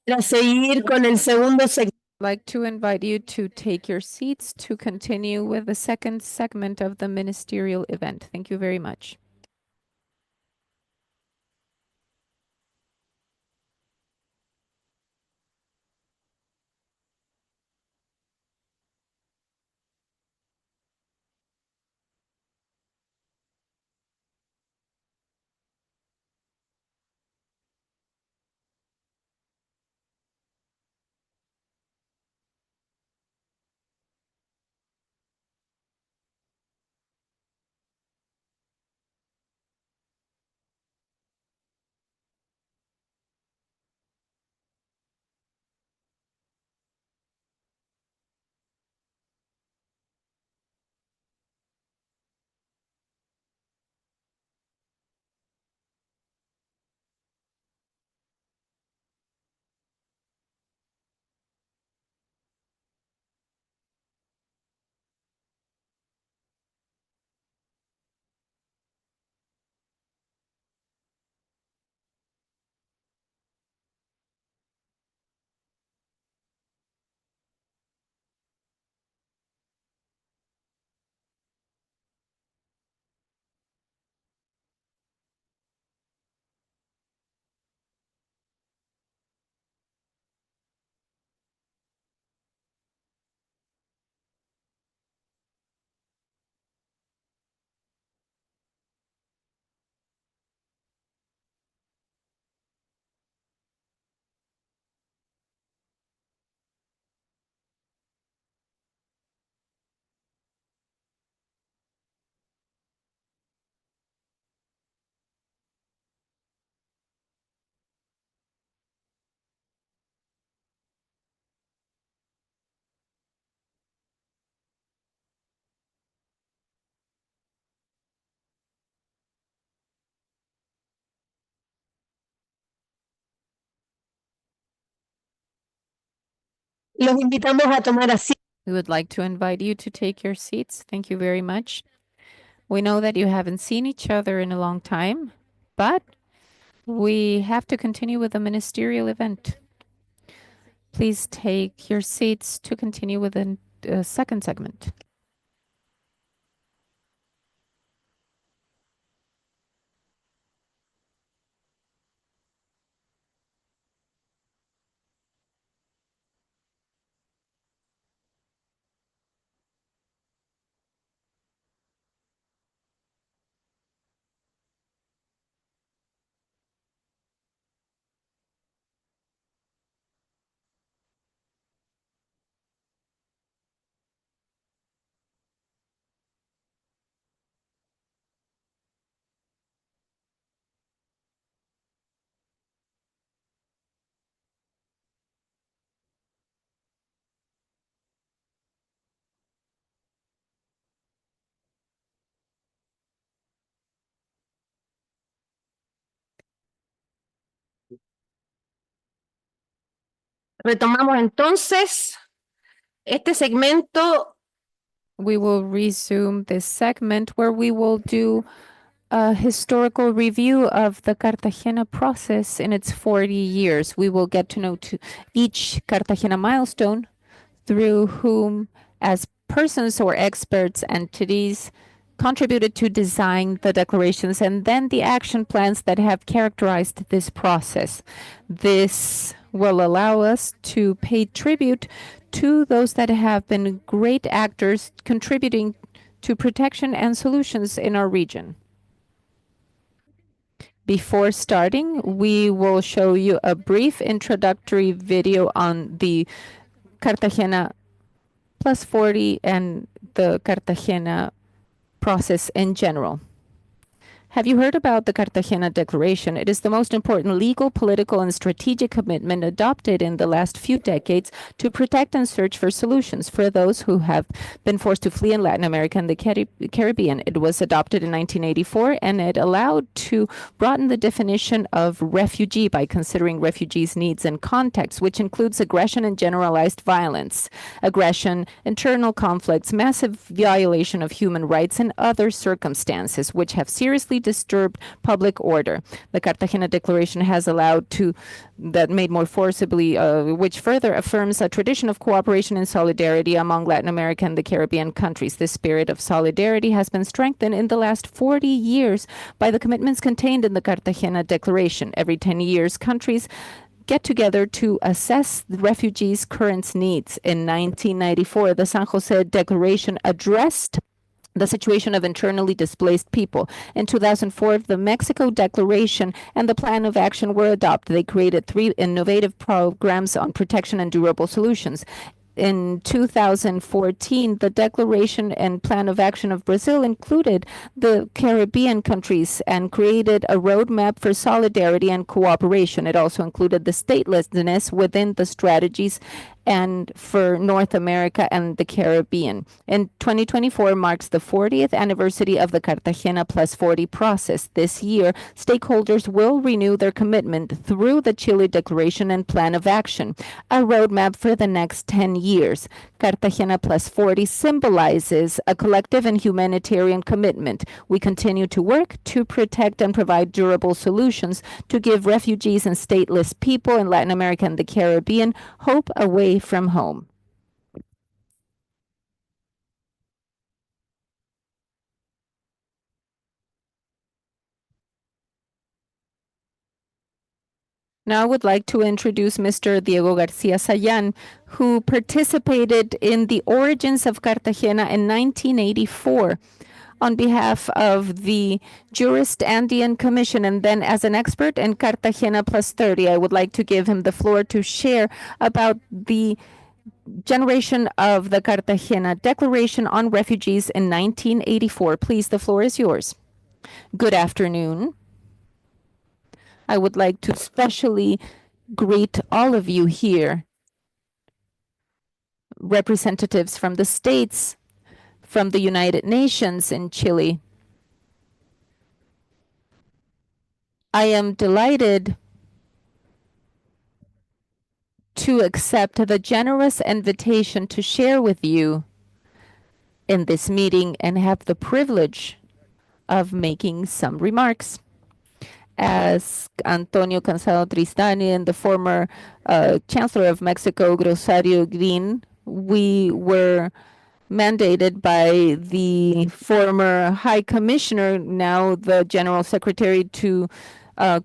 S3: para seguir con el segundo segmento.
S4: I'd like to invite you to take your seats to continue with the second segment of the ministerial event. Thank you very much.
S3: Los invitamos a tomar asiento.
S4: We would like to invite you to take your seats. Thank you very much. We know that you haven't seen each other in a long time, but we have to continue with the ministerial event. Please take your seats to continue with the second segment.
S3: Retomamos entonces este segmento.
S4: We will resume this segment where we will do a historical review of the Cartagena process in its 40 years. We will get to know each Cartagena milestone through whom, as persons or experts, entities, contributed to design the declarations and then the action plans that have characterized this process. This will allow us to pay tribute to those that have been great actors contributing to protection and solutions in our region. Before starting, we will show you a brief introductory video on the Cartagena+40 and the Cartagena process in general. Have you heard about the Cartagena Declaration? It is the most important legal, political, and strategic commitment adopted in the last few decades to protect and search for solutions for those who have been forced to flee in Latin America and the Caribbean. It was adopted in 1984, and it allowed to broaden the definition of refugee by considering refugees' needs and context, which includes aggression and generalized violence, aggression, internal conflicts, massive violation of human rights, and other circumstances which have seriously disturbed public order. The Cartagena Declaration has allowed that made more forcibly, which further affirms a tradition of cooperation and solidarity among Latin America and the Caribbean countries. This spirit of solidarity has been strengthened in the last 40 years by the commitments contained in the Cartagena Declaration. Every 10 years, countries get together to assess the refugees' current needs. In 1994, the San Jose Declaration addressed the situation of internally displaced people. In 2004, the Mexico Declaration and the Plan of Action were adopted. They created 3 innovative programs on protection and durable solutions. In 2014, the Declaration and Plan of Action of Brazil included the Caribbean countries and created a roadmap for solidarity and cooperation. It also included the statelessness within the strategies and for North America and the Caribbean. And 2024 marks the 40th anniversary of the Cartagena+40 process. This year, stakeholders will renew their commitment through the Chile Declaration and Plan of Action, a roadmap for the next 10 years. Cartagena+40 symbolizes a collective and humanitarian commitment. We continue to work to protect and provide durable solutions to give refugees and stateless people in Latin America and the Caribbean hope away from home. Now I would like to introduce Mr. Diego Garcia Sayan, who participated in the origins of Cartagena in 1984 on behalf of the Jurist Andean Commission, and then as an expert in Cartagena+30. I would like to give him the floor to share about the generation of the Cartagena Declaration on Refugees in 1984. Please, the floor is yours. Good afternoon. I would like to especially greet all of you here, representatives from the states, from the United Nations in Chile. I am delighted to accept the generous invitation to share with you in this meeting and have the privilege of making some remarks. As Antonio Cansado Tristani and the former Chancellor of Mexico, Rosario Green, we were mandated by the former High Commissioner, now the General Secretary, to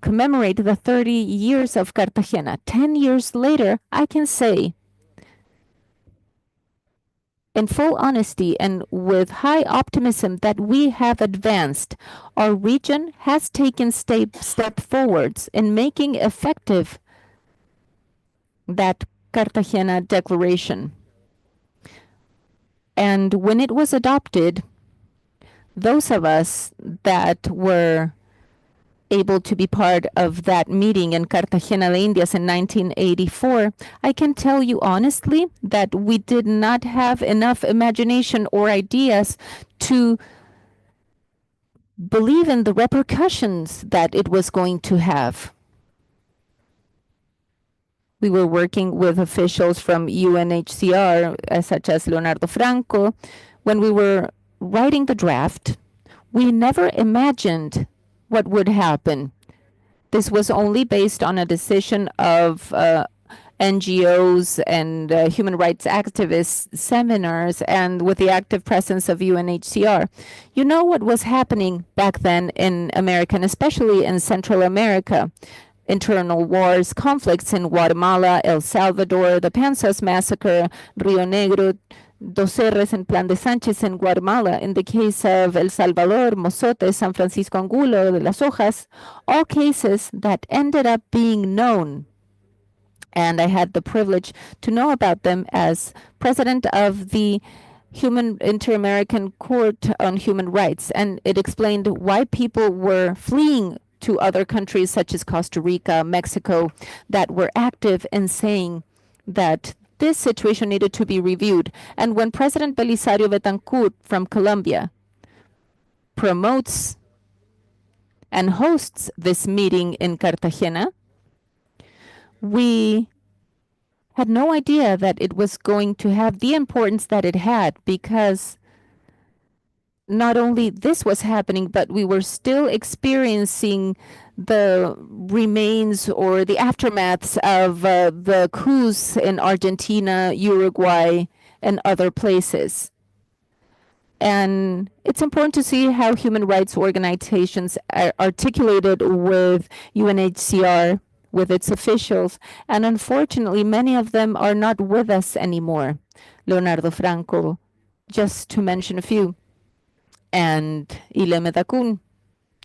S4: commemorate the 30 years of Cartagena. 10 years later, I can say in full honesty and with high optimism that we have advanced. Our region has taken step forwards in making effective that Cartagena Declaration. And when it was adopted, those of us that were able to be part of that meeting in Cartagena de Indias in 1984, I can tell you honestly that we did not have enough imagination or ideas to believe in the repercussions that it was going to have. We were working with officials from UNHCR, such as Leonardo Franco. When we were writing the draft, we never imagined what would happen. This was only based on a decision of NGOs and human rights activists, seminars, and with the active presence of UNHCR. You know what was happening back then in America, and especially in Central America. Internal wars, conflicts in Guatemala, El Salvador, the Panzas Massacre, Rio Negro, Doceres and Plan de Sánchez in Guatemala. In the case of El Salvador, Mozote, San Francisco Angulo, de las Hojas, all cases that ended up being known. And I had the privilege to know about them as president of the Inter-American Court on Human Rights. And it explained why people were fleeing to other countries such as Costa Rica, Mexico, that were active in saying that this situation needed to be reviewed. And when President Belisario Betancourt from Colombia promotes and hosts this meeting in Cartagena, we had no idea that it was going to have the importance that it had, because not only this was happening, but we were still experiencing the remains or the aftermaths of the coups in Argentina, Uruguay, and other places. And it's important to see how human rights organizations are articulated with UNHCR, with its officials, and unfortunately, many of them are not with us anymore. Leonardo Franco, just to mention a few, and Ileme Dacun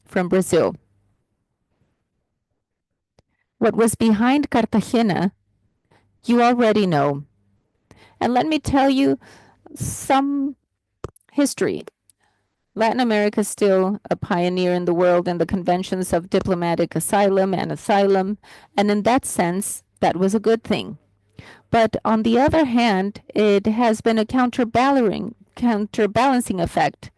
S4: from Brazil. What was behind Cartagena, you already know. And let me tell you some history. Latin America is still a pioneer in the world in the conventions of diplomatic asylum, and in that sense, that was a good thing. But on the other hand, it has been a counterbalancing effect,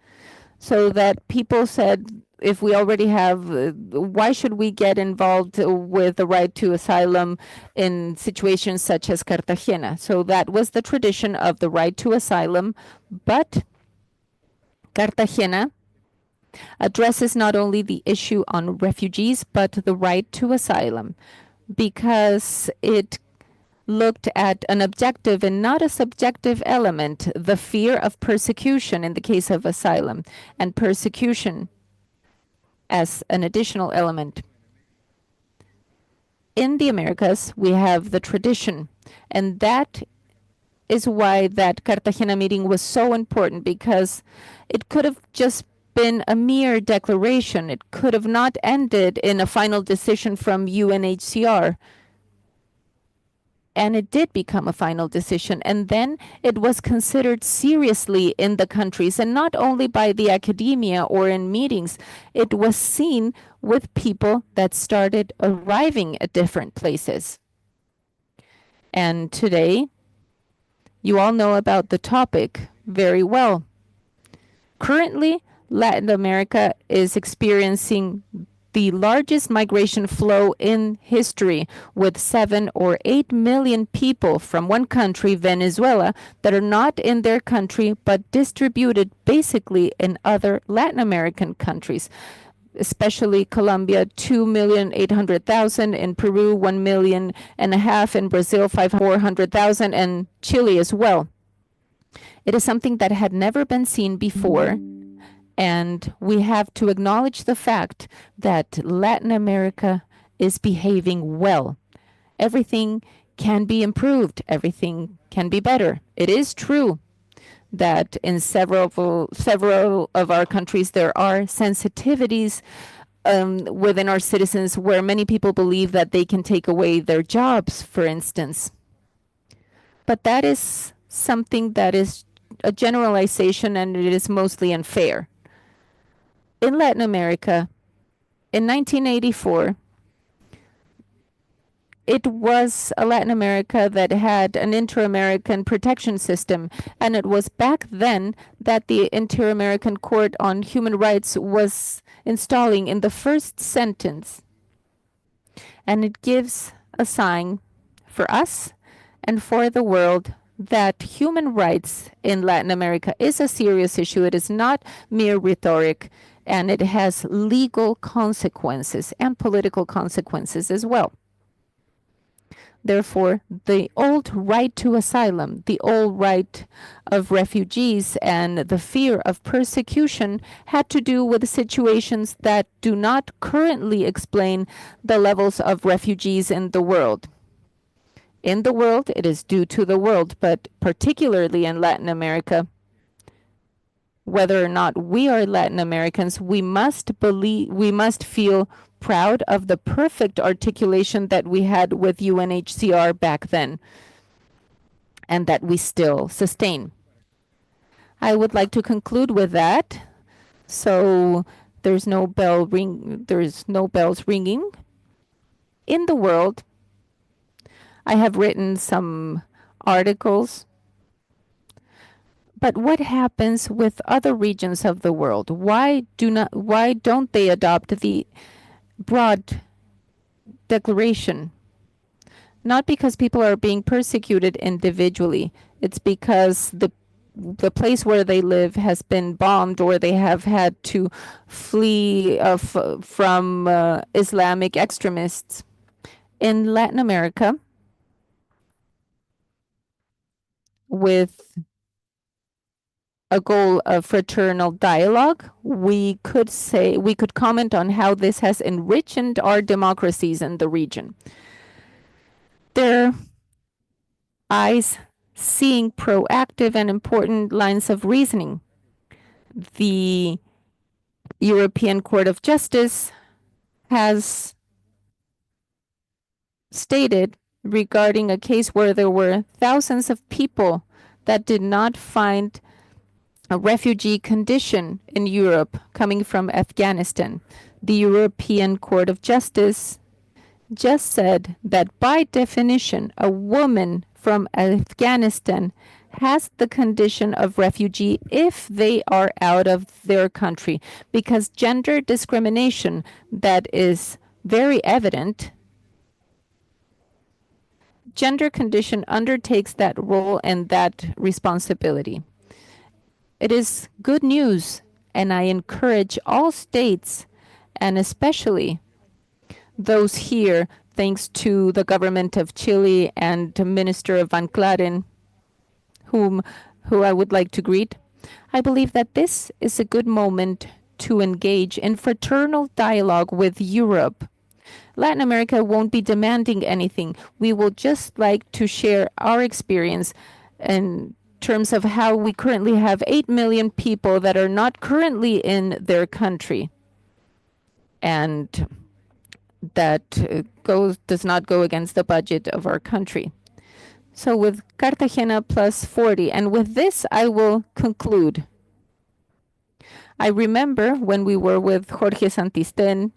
S4: so that people said, if we already have, why should we get involved with the right to asylum in situations such as Cartagena? So that was the tradition of the right to asylum, but Cartagena addresses not only the issue on refugees, but the right to asylum, because it looked at an objective and not a subjective element, the fear of persecution in the case of asylum, and persecution as an additional element. In the Americas, we have the tradition, and that is why that Cartagena meeting was so important, because it could have just been a mere declaration. It could have not ended in a final decision from UNHCR. And it did become a final decision. And then it was considered seriously in the countries, and not only by the academia or in meetings. It was seen with people that started arriving at different places. And today, you all know about the topic very well. Currently, Latin America is experiencing the largest migration flow in history, with 7 or 8 million people from one country, Venezuela, that are not in their country but distributed basically in other Latin American countries, especially Colombia, 2,800,000, in Peru, 1.5 million, in Brazil, 400,000, and Chile as well. It is something that had never been seen before. And we have to acknowledge the fact that Latin America is behaving well. Everything can be improved. Everything can be better. It is true that in several of our countries there are sensitivities within our citizens, where many people believe that they can take away their jobs, for instance. But that is something that is a generalization, and it is mostly unfair. In Latin America, in 1984, it was a Latin America that had an Inter-American protection system, and it was back then that the Inter-American Court on Human Rights was installing in the first sentence. And it gives a sign for us and for the world that human rights in Latin America is a serious issue. It is not mere rhetoric, and it has legal consequences and political consequences as well. Therefore, the old right to asylum, the old right of refugees, and the fear of persecution had to do with situations that do not currently explain the levels of refugees in the world. In the world, it is due to the world, but particularly in Latin America, whether or not we are Latin Americans, we must feel proud of the perfect articulation that we had with UNHCR back then, and that we still sustain. I would like to conclude with that. So there's no bells ringing. In the world, I have written some articles. But what happens with other regions of the world? Why don't they adopt the broad declaration? Not because people are being persecuted individually. It's because the the place where they live has been bombed, or they have had to flee from Islamic extremists. In Latin America, with a goal of fraternal dialogue, we could comment on how this has enriched our democracies in the region. Their eyes seeing proactive and important lines of reasoning. The European Court of Justice has stated regarding a case where there were thousands of people that did not find a refugee condition in Europe coming from Afghanistan. The European Court of Justice just said that by definition, a woman from Afghanistan has the condition of refugee if they are out of their country, because gender discrimination that is very evident, gender condition undertakes that role and that responsibility. It is good news, and I encourage all states, and especially those here, thanks to the government of Chile and Minister Van Claren, who I would like to greet. I believe that this is a good moment to engage in fraternal dialogue with Europe. Latin America won't be demanding anything. We will just like to share our experience in terms of how we currently have 8 million people that are not currently in their country. And that does not go against the budget of our country. So with Cartagena+40, and with this I will conclude. I remember when we were with Jorge Santisten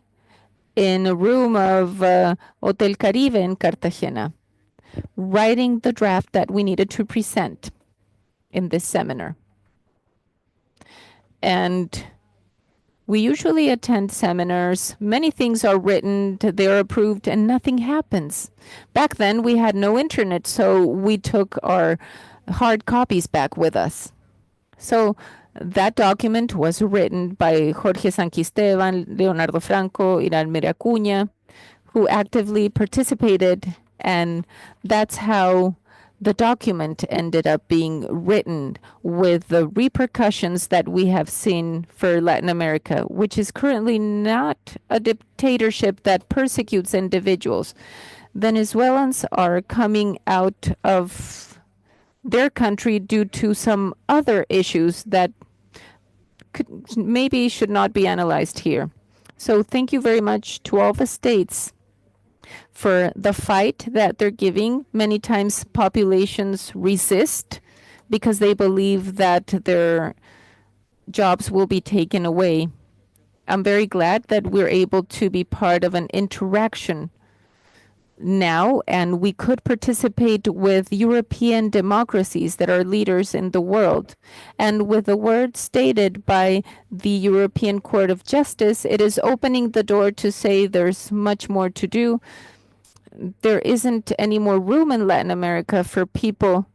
S4: in a room of Hotel Caribe in Cartagena, writing the draft that we needed to present in this seminar. And we usually attend seminars. Many things are written, they're approved, and nothing happens. Back then, we had no internet, so we took our hard copies back with us. So that document was written by Jorge Sanquisteban, Leonardo Franco, Iralmer Acuña, who actively participated, and that's how the document ended up being written, with the repercussions that we have seen for Latin America, which is currently not a dictatorship that persecutes individuals. Venezuelans are coming out of their country due to some other issues that maybe should not be analyzed here. So thank you very much to all the states for the fight that they're giving. Many times populations resist because they believe that their jobs will be taken away. I'm very glad that we're able to be part of an interaction now, and we could participate with European democracies that are leaders in the world. And with the words stated by the European Court of Justice, it is opening the door to say there's much more to do. There isn't any more room in Latin America for people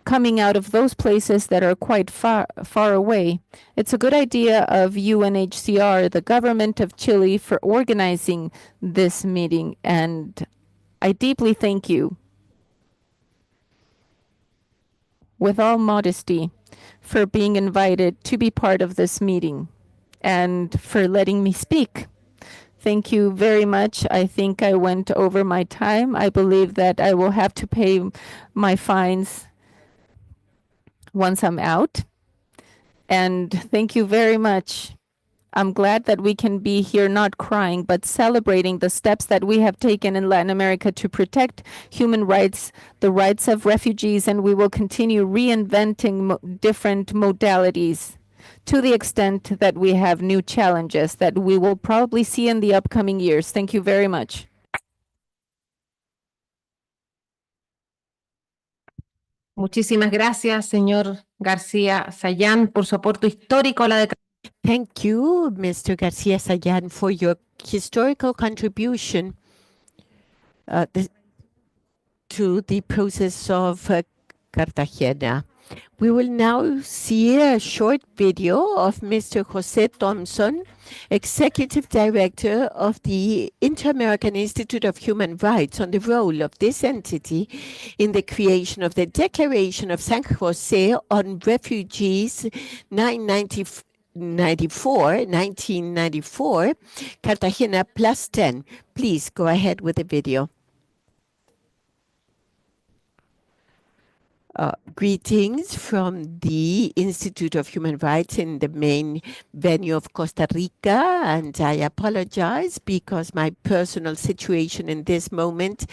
S4: coming out of those places that are quite far away. It's a good idea of UNHCR, the government of Chile, for organizing this meeting, and I deeply thank you, with all modesty, for being invited to be part of this meeting and for letting me speak. Thank you very much. I think I went over my time. I believe that I will have to pay my fines once I'm out. And thank you very much. I'm glad that we can be here not crying, but celebrating the steps that we have taken in Latin America to protect human rights, the rights of refugees, and we will continue reinventing different modalities to the extent that we have new challenges that we will probably see in the upcoming years. Thank you very much.
S3: Muchísimas gracias, señor García Sayán, por su aporte histórico a la declaración.
S2: Thank you, Mr. García Sayán, for your historical contribution to the process of Cartagena. We will now see a short video of Mr. Jose Thompson, Executive Director of the Inter-American Institute of Human Rights, on the role of this entity in the creation of the Declaration of San Jose on Refugees 1994, Cartagena+10. Please go ahead with the video. Greetings from the Institute of Human Rights in the main venue of Costa Rica, and I apologize because my personal situation in this moment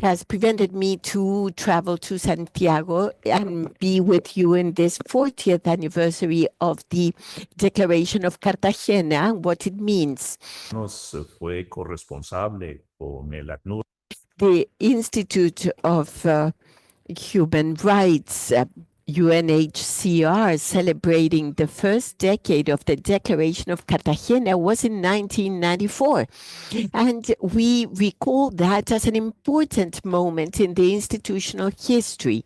S2: has prevented me to travel to Santiago and be with you in this 40th anniversary of the Declaration of Cartagena and what it means.
S5: Nos fue corresponsable con el ACNUR.
S2: The Institute of Human Rights, UNHCR, celebrating the first decade of the Declaration of Cartagena was in 1994. And we recall that as an important moment in the institutional history,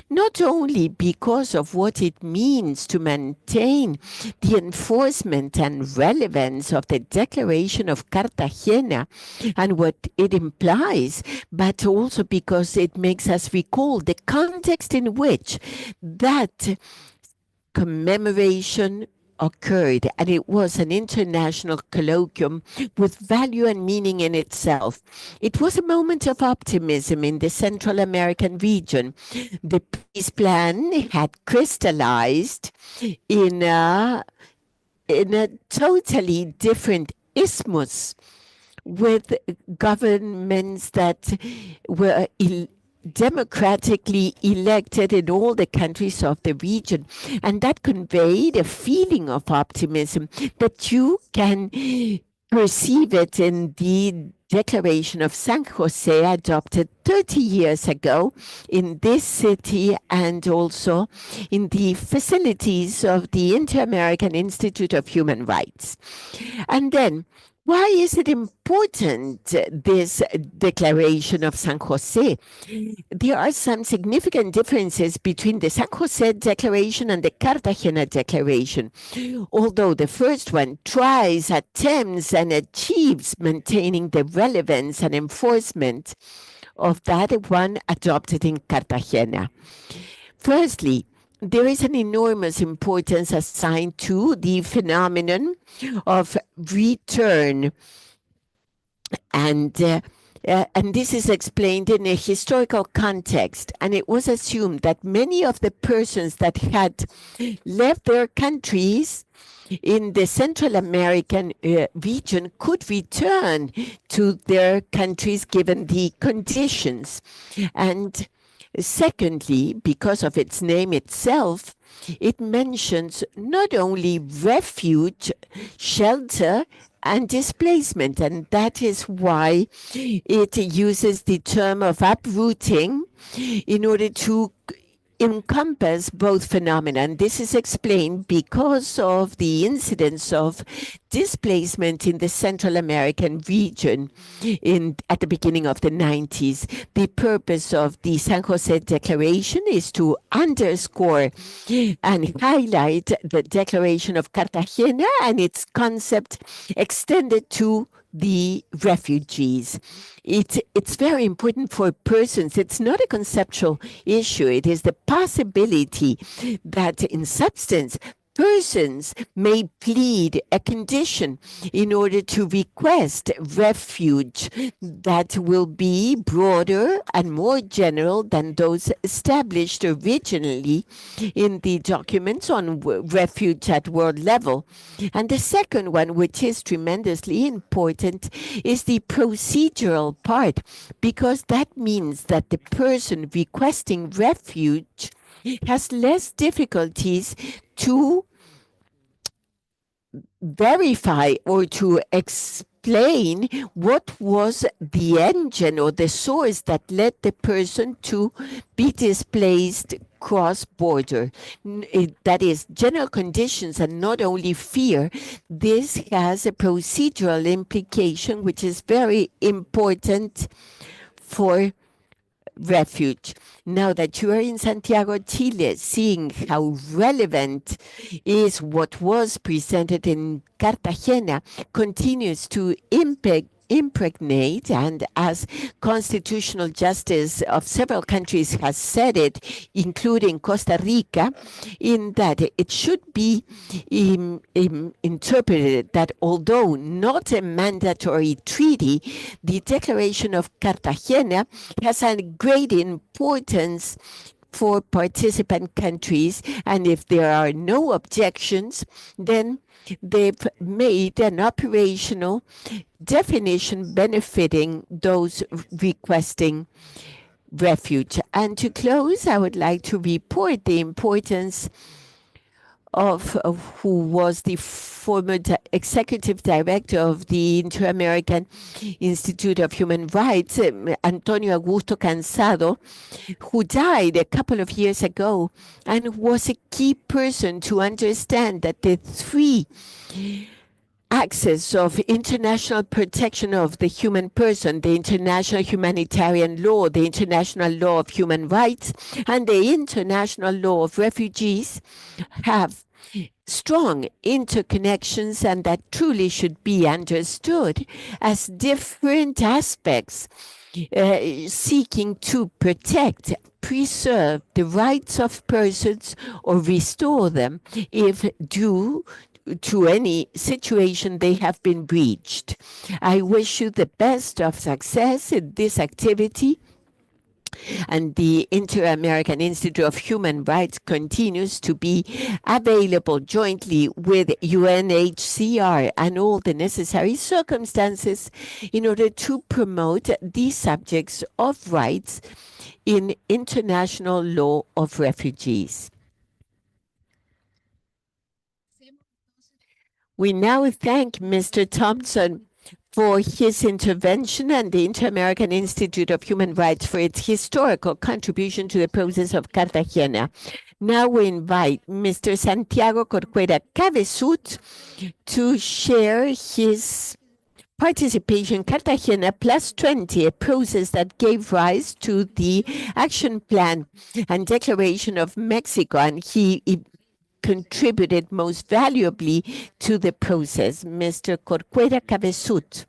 S2: not only because of what it means to maintain the enforcement and relevance of the Declaration of Cartagena and what it implies, but also because it makes us recall the context in which that commemoration occurred, and it was an international colloquium with value and meaning in itself. It was a moment of optimism in the Central American region. The peace plan had crystallized in a totally different isthmus with governments that were democratically elected in all the countries of the region, and that conveyed a feeling of optimism that you can perceive it in the Declaration of San Jose adopted 30 years ago in this city and also in the facilities of the Inter-American Institute of Human Rights. And then, why is it important, this Declaration of San Jose? There are some significant differences between the San Jose Declaration and the Cartagena Declaration. Although the first one tries, attempts, and achieves maintaining the relevance and enforcement of that one adopted in Cartagena. Firstly, there is an enormous importance assigned to the phenomenon of return, and this is explained in a historical context. And it was assumed that many of the persons that had left their countries in the Central American region could return to their countries given the conditions. And secondly, because of its name itself, it mentions not only refuge, shelter, and displacement, and that is why it uses the term of uprooting in order to encompass both phenomena. And this is explained because of the incidence of displacement in the Central American region at the beginning of the 90s. The purpose of the San Jose Declaration is to underscore and highlight the Declaration of Cartagena and its concept extended to the refugees. It's very important for persons. It's not a conceptual issue. It is the possibility that in substance, persons may plead a condition in order to request refuge that will be broader and more general than those established originally in the documents on refuge at world level. And the second one, which is tremendously important, is the procedural part, because that means that the person requesting refuge has less difficulties to verify or to explain what was the engine or the source that led the person to be displaced cross-border. That is, general conditions and not only fear. This has a procedural implication which is very important for refuge. Now that you are in Santiago, Chile, seeing how relevant is what was presented in Cartagena continues to impregnate, and as constitutional justice of several countries has said it, including Costa Rica, in that it should be interpreted that although not a mandatory treaty, the Declaration of Cartagena has a great importance for participant countries, and if there are no objections, then they've made an operational definition benefiting those requesting refuge. And to close, I would like to report the importance of who was the former executive director of the Inter-American Institute of Human Rights, Antonio Augusto Cansado, who died a couple of years ago and was a key person to understand that the three axes of international protection of the human person, the international humanitarian law, the international law of human rights, and the international law of refugees have strong interconnections, and that truly should be understood as different aspects seeking to protect, preserve the rights of persons or restore them if due to any situation they have been breached. I wish you the best of success in this activity, and the Inter-American Institute of Human Rights continues to be available jointly with UNHCR and all the necessary circumstances in order to promote these subjects of rights in international law of refugees. We now thank Mr. Thompson for his intervention and the Inter-American Institute of Human Rights for its historical contribution to the process of Cartagena. Now we invite Mr. Santiago Corcuera Cabezut to share his participation in Cartagena+20, a process that gave rise to the Action Plan and Declaration of Mexico, and he contributed most valuably to the process. Mr. Corcuera Cabezut,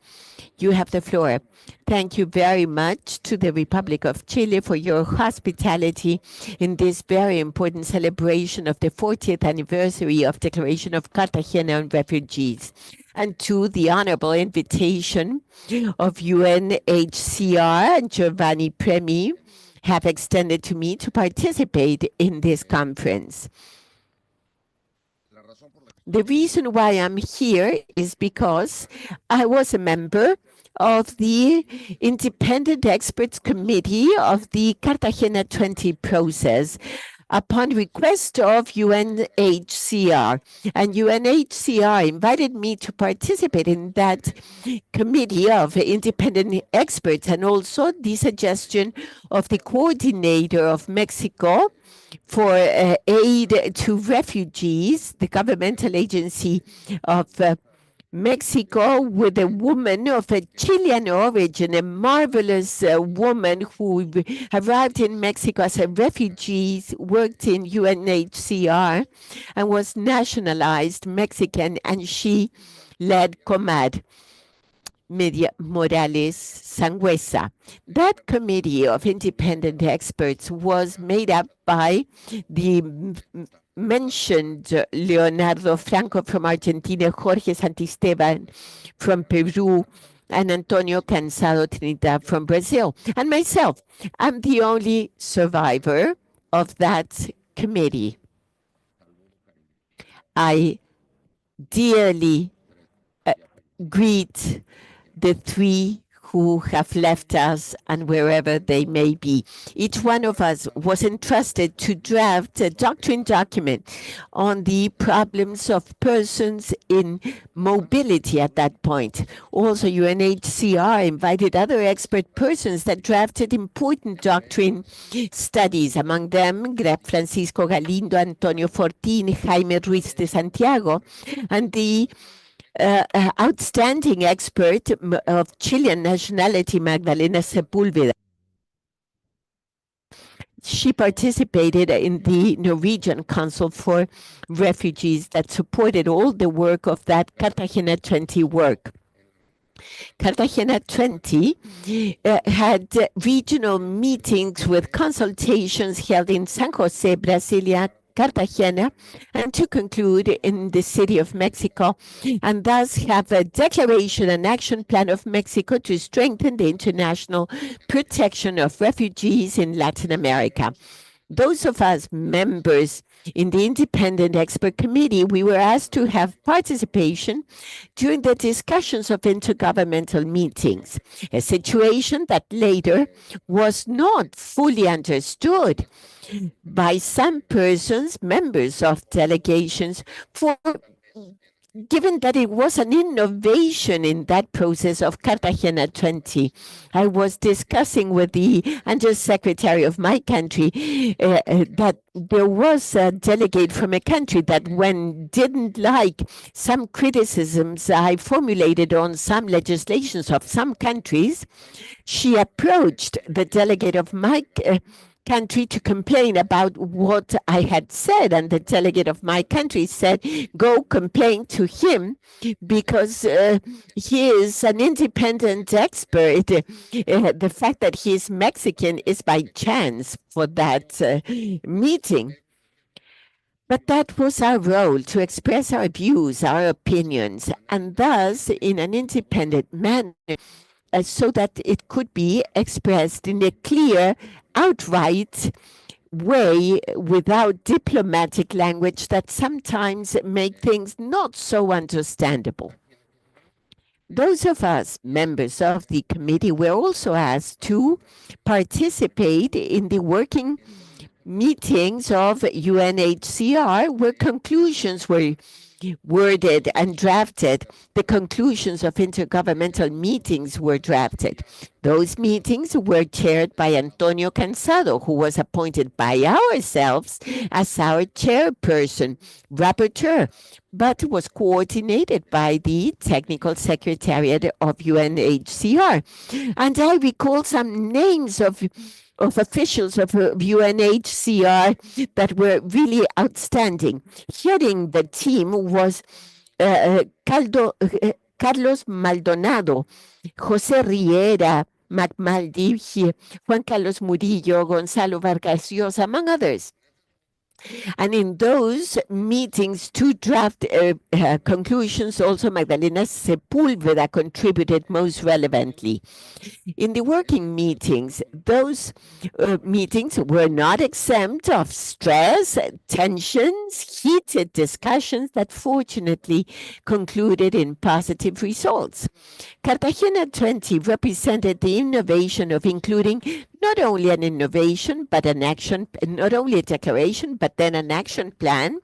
S2: you have the floor. Thank you very much to the Republic of Chile for your hospitality in this very important celebration of the 40th anniversary of Declaration of Cartagena on Refugees, and to the honorable invitation of UNHCR and Giovanni Premi have extended to me to participate in this conference. The reason why I'm here is because I was a member of the Independent Experts Committee of the Cartagena+20 process upon request of UNHCR. And UNHCR invited me to participate in that committee of independent experts, and also the suggestion of the coordinator of Mexico for aid to refugees, the governmental agency of Mexico, with a woman of a Chilean origin, a marvelous woman who arrived in Mexico as a refugee, worked in UNHCR, and was nationalized Mexican, and she led COMAD. Media Morales Sangüesa. That committee of independent experts was made up by the mentioned Leonardo Franco from Argentina, Jorge Santisteban from Peru, and Antonio Cansado Trinidad from Brazil, and myself. I'm the only survivor of that committee. I dearly greet the three who have left us and wherever they may be. Each one of us was entrusted to draft a doctrine document on the problems of persons in mobility at that point. Also, UNHCR invited other expert persons that drafted important doctrine studies, among them Francisco Galindo, Antonio Fortín, Jaime Ruiz de Santiago, and the outstanding expert of Chilean nationality, Magdalena Sepúlveda. She participated in the Norwegian Council for Refugees that supported all the work of that Cartagena+20 work. Cartagena+20 had regional meetings with consultations held in San Jose, Brasilia, Cartagena, and to conclude in the city of Mexico, and thus have a declaration and action plan of Mexico to strengthen the international protection of refugees in Latin America. Those of us members in the Independent Expert Committee, we were asked to have participation during the discussions of intergovernmental meetings, a situation that later was not fully understood by some persons, members of delegations, given that it was an innovation in that process of Cartagena+20. I was discussing with the Undersecretary of my country that there was a delegate from a country that when didn't like some criticisms I formulated on some legislations of some countries, she approached the delegate of my country to complain about what I had said, and the delegate of my country said, go complain to him because he is an independent expert. The fact that he is Mexican is by chance for that meeting. But that was our role, to express our views, our opinions, and thus in an independent manner, so that it could be expressed in a clear, outright way without diplomatic language that sometimes make things not so understandable. Those of us, members of the committee, were also asked to participate in the working meetings of UNHCR, where conclusions were worded and drafted. The conclusions of intergovernmental meetings were drafted. Those meetings were chaired by Antonio Cansado, who was appointed by ourselves as our chairperson, rapporteur, but was coordinated by the technical secretariat of UNHCR. And I recall some names of officials of UNHCR that were really outstanding. Heading the team was Carlos Maldonado, José Riera, MacMaldi, Juan Carlos Murillo, Gonzalo Vargas Llosa, among others. And in those meetings, to draft conclusions, also Magdalena Sepúlveda contributed most relevantly. In the working meetings, those meetings were not exempt of stress, tensions, heated discussions that fortunately concluded in positive results. Cartagena+20 represented the innovation of including not only an innovation, but an action, not only a declaration, but then an action plan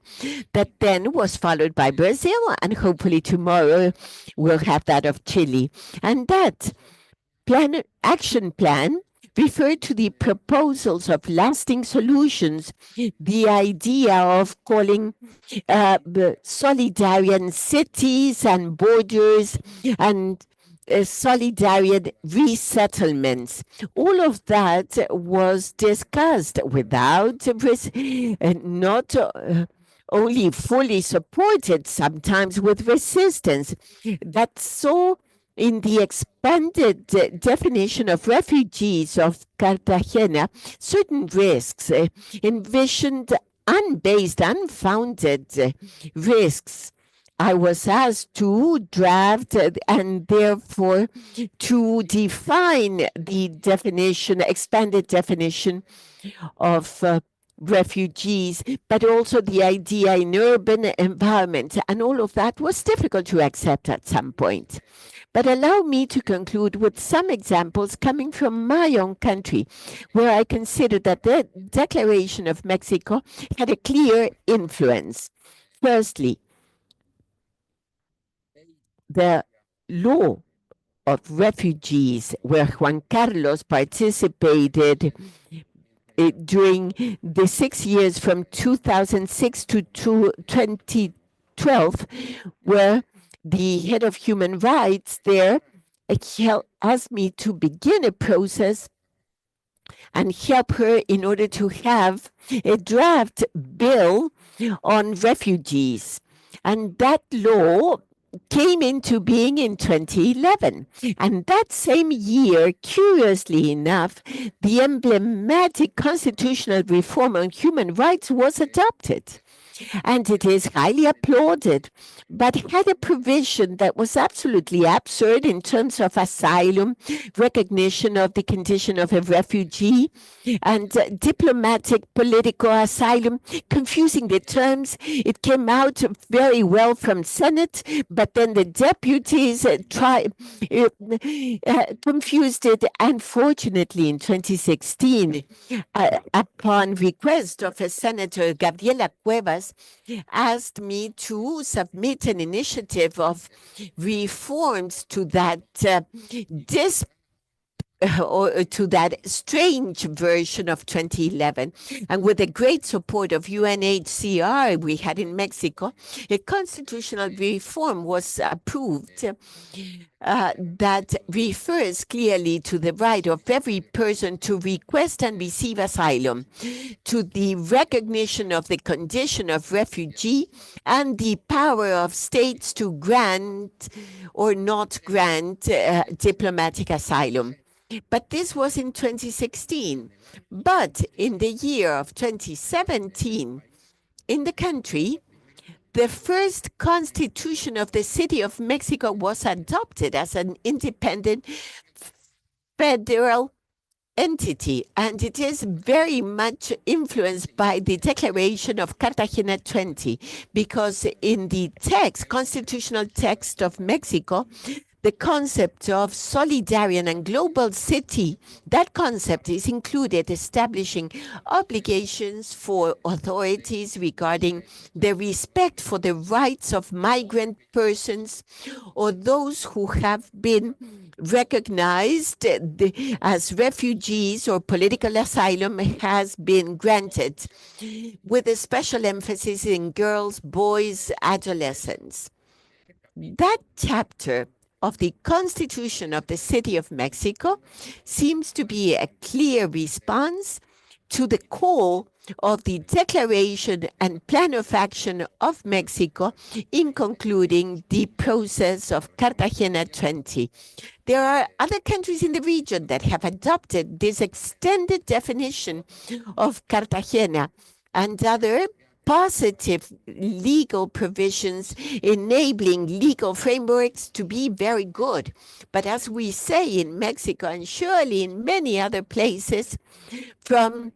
S2: that then was followed by Brazil, and hopefully tomorrow we'll have that of Chile. And that action plan referred to the proposals of lasting solutions, the idea of calling solidarian cities and borders and solidarian resettlements. All of that was discussed without not only fully supported, sometimes with resistance. That saw in the expanded definition of refugees of Cartagena certain risks, envisioned unbased, unfounded risks. I was asked to draft and therefore to define the definition, expanded definition of refugees, but also the idea in urban environment. And all of that was difficult to accept at some point. But allow me to conclude with some examples coming from my own country, where I consider that the Declaration of Mexico had a clear influence. Firstly, the law of refugees, where Juan Carlos participated during the 6 years from 2006 to 2012, where the head of human rights there asked me to begin a process and help her in order to have a draft bill on refugees. And that law came into being in 2011. And that same year, curiously enough, the emblematic constitutional reform on human rights was adopted. And it is highly applauded, but it had a provision that was absolutely absurd in terms of asylum, recognition of the condition of a refugee, and diplomatic political asylum, confusing the terms. It came out very well from Senate, but then the deputies confused it. Unfortunately, in 2016, upon request of a Senator, Gabriela Cuevas, asked me to submit an initiative of reforms to that to that strange version of 2011. And with the great support of UNHCR we had in Mexico, a constitutional reform was approved that refers clearly to the right of every person to request and receive asylum, to the recognition of the condition of refugee, and the power of states to grant or not grant diplomatic asylum. But this was in 2016. But in the year of 2017, in the country, the first constitution of the City of Mexico was adopted as an independent federal entity, and it is very much influenced by the declaration of Cartagena+20, because in the text, constitutional text of Mexico, the concept of solidarian and global city, that concept is included, establishing obligations for authorities regarding the respect for the rights of migrant persons or those who have been recognized as refugees or political asylum has been granted, with a special emphasis in girls, boys, adolescents. That chapter of the Constitution of the City of Mexico seems to be a clear response to the call of the Declaration and Plan of Action of Mexico in concluding the process of Cartagena+20. There are other countries in the region that have adopted this extended definition of Cartagena and other positive legal provisions enabling legal frameworks to be very good. But as we say in Mexico, and surely in many other places, from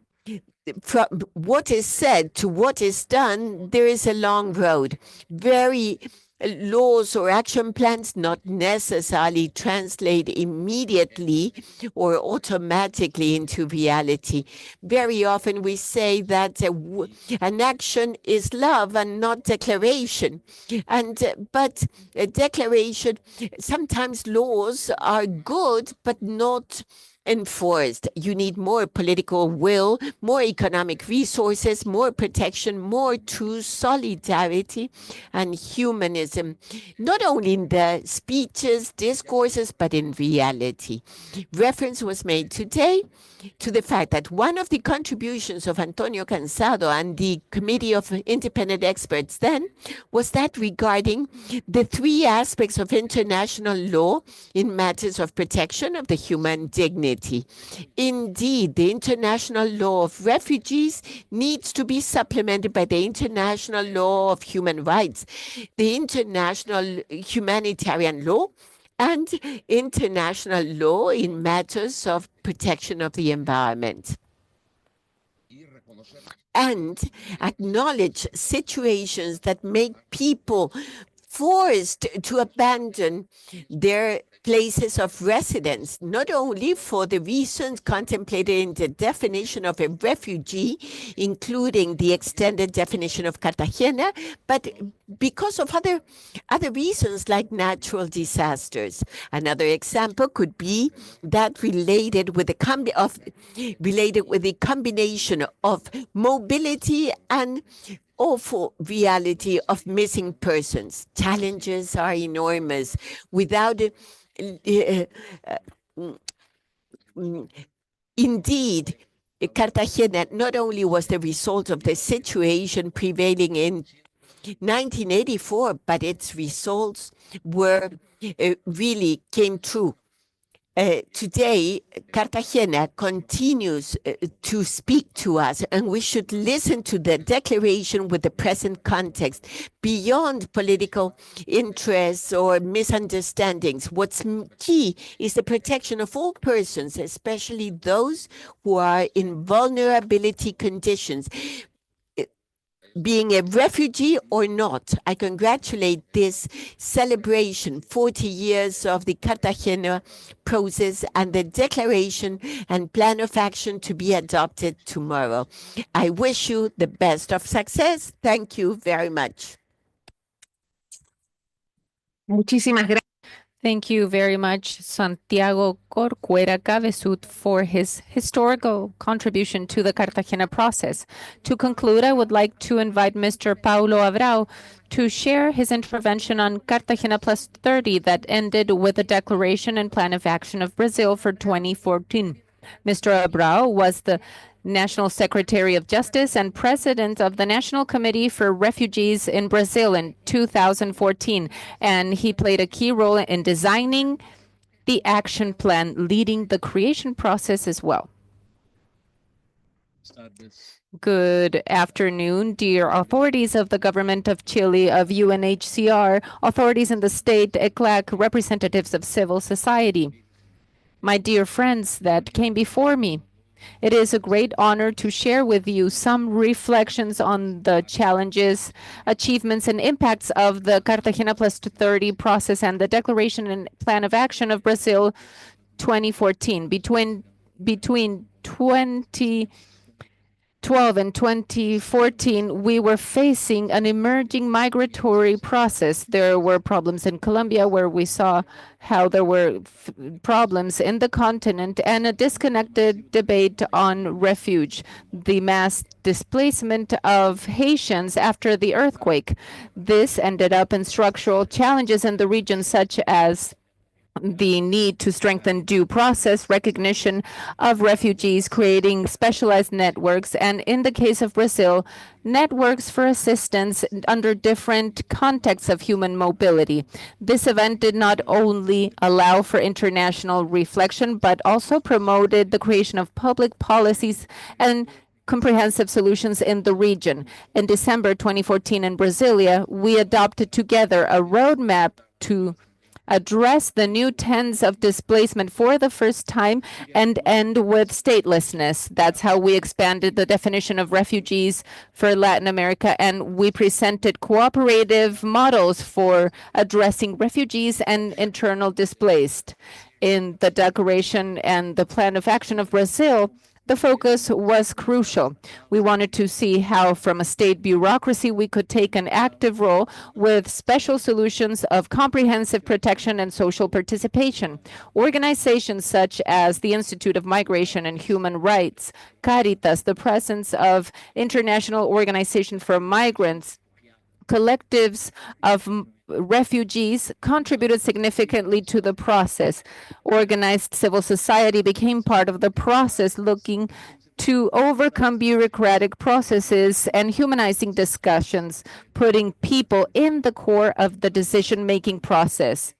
S2: what is said to what is done, there is a long road. Very laws or action plans not necessarily translate immediately or automatically into reality. Very often we say that an action is love and not declaration. But a declaration, sometimes laws are good, but not enforced. You need more political will, more economic resources, more protection, more true solidarity and humanism, not only in the speeches, discourses, but in reality. Reference was made today to the fact that one of the contributions of Antonio Cansado and the Committee of Independent Experts then was that regarding the three aspects of international law in matters of protection of the human dignity. Indeed, the international law of refugees needs to be supplemented by the international law of human rights, the international humanitarian law, and international law in matters of protection of the environment. And acknowledge situations that make people forced to abandon their places of residence, not only for the reasons contemplated in the definition of a refugee, including the extended definition of Cartagena, but because of other reasons like natural disasters. Another example could be that related with the combination of mobility and awful reality of missing persons. Challenges are enormous. Without Indeed, Cartagena not only was the result of the situation prevailing in 1984, but its results were really came true. Today, Cartagena continues to speak to us, and we should listen to the declaration with the present context, beyond political interests or misunderstandings. What's key is the protection of all persons, especially those who are in vulnerability conditions, being a refugee or not. I congratulate this celebration, 40 years of the Cartagena process and the declaration and plan of action to be adopted tomorrow. I wish you the best of success. Thank you very much.
S3: Muchísimas gracias.
S4: Thank you very much, Santiago Corcuera Cabezut, for his historical contribution to the Cartagena process. To conclude, I would like to invite Mr. Paulo Abrao to share his intervention on Cartagena+30 that ended with the declaration and plan of action of Brazil for 2014. Mr. Abrao was the National Secretary of Justice and President of the National Committee for Refugees in Brazil in 2014, and he played a key role in designing the action plan, leading the creation process as well. Good afternoon, dear authorities of the government of Chile, of UNHCR, authorities in the state, ECLAC, representatives of civil society, my dear friends that came before me. It is a great honor to share with you some reflections on the challenges, achievements, and impacts of the Cartagena+30 process and the Declaration and Plan of Action of Brazil 2014. Between 2012 and 2014, we were facing an emerging migratory process. There were problems in Colombia, where we saw how there were problems in the continent, and a disconnected debate on refuge, the mass displacement of Haitians after the earthquake. This ended up in structural challenges in the region, such as the need to strengthen due process recognition of refugees, creating specialized networks, and in the case of Brazil, networks for assistance under different contexts of human mobility. This event did not only allow for international reflection, but also promoted the creation of public policies and comprehensive solutions in the region. In December 2014 in Brasilia, we adopted together a roadmap to address the new trends of displacement for the first time and end with statelessness. That's how we expanded the definition of refugees for Latin America, and we presented cooperative models for addressing refugees and internal displaced. In the Declaration and the Plan of Action of Brazil, the focus was crucial. We wanted to see how, from a state bureaucracy, we could take an active role with special solutions of comprehensive protection and social participation. Organizations such as the Institute of Migration and Human Rights, Caritas, the presence of International Organization for Migrants, collectives of refugees contributed significantly to the process. Organized civil society became part of the process, looking to overcome bureaucratic processes and humanizing discussions, putting people in the core of the decision-making process.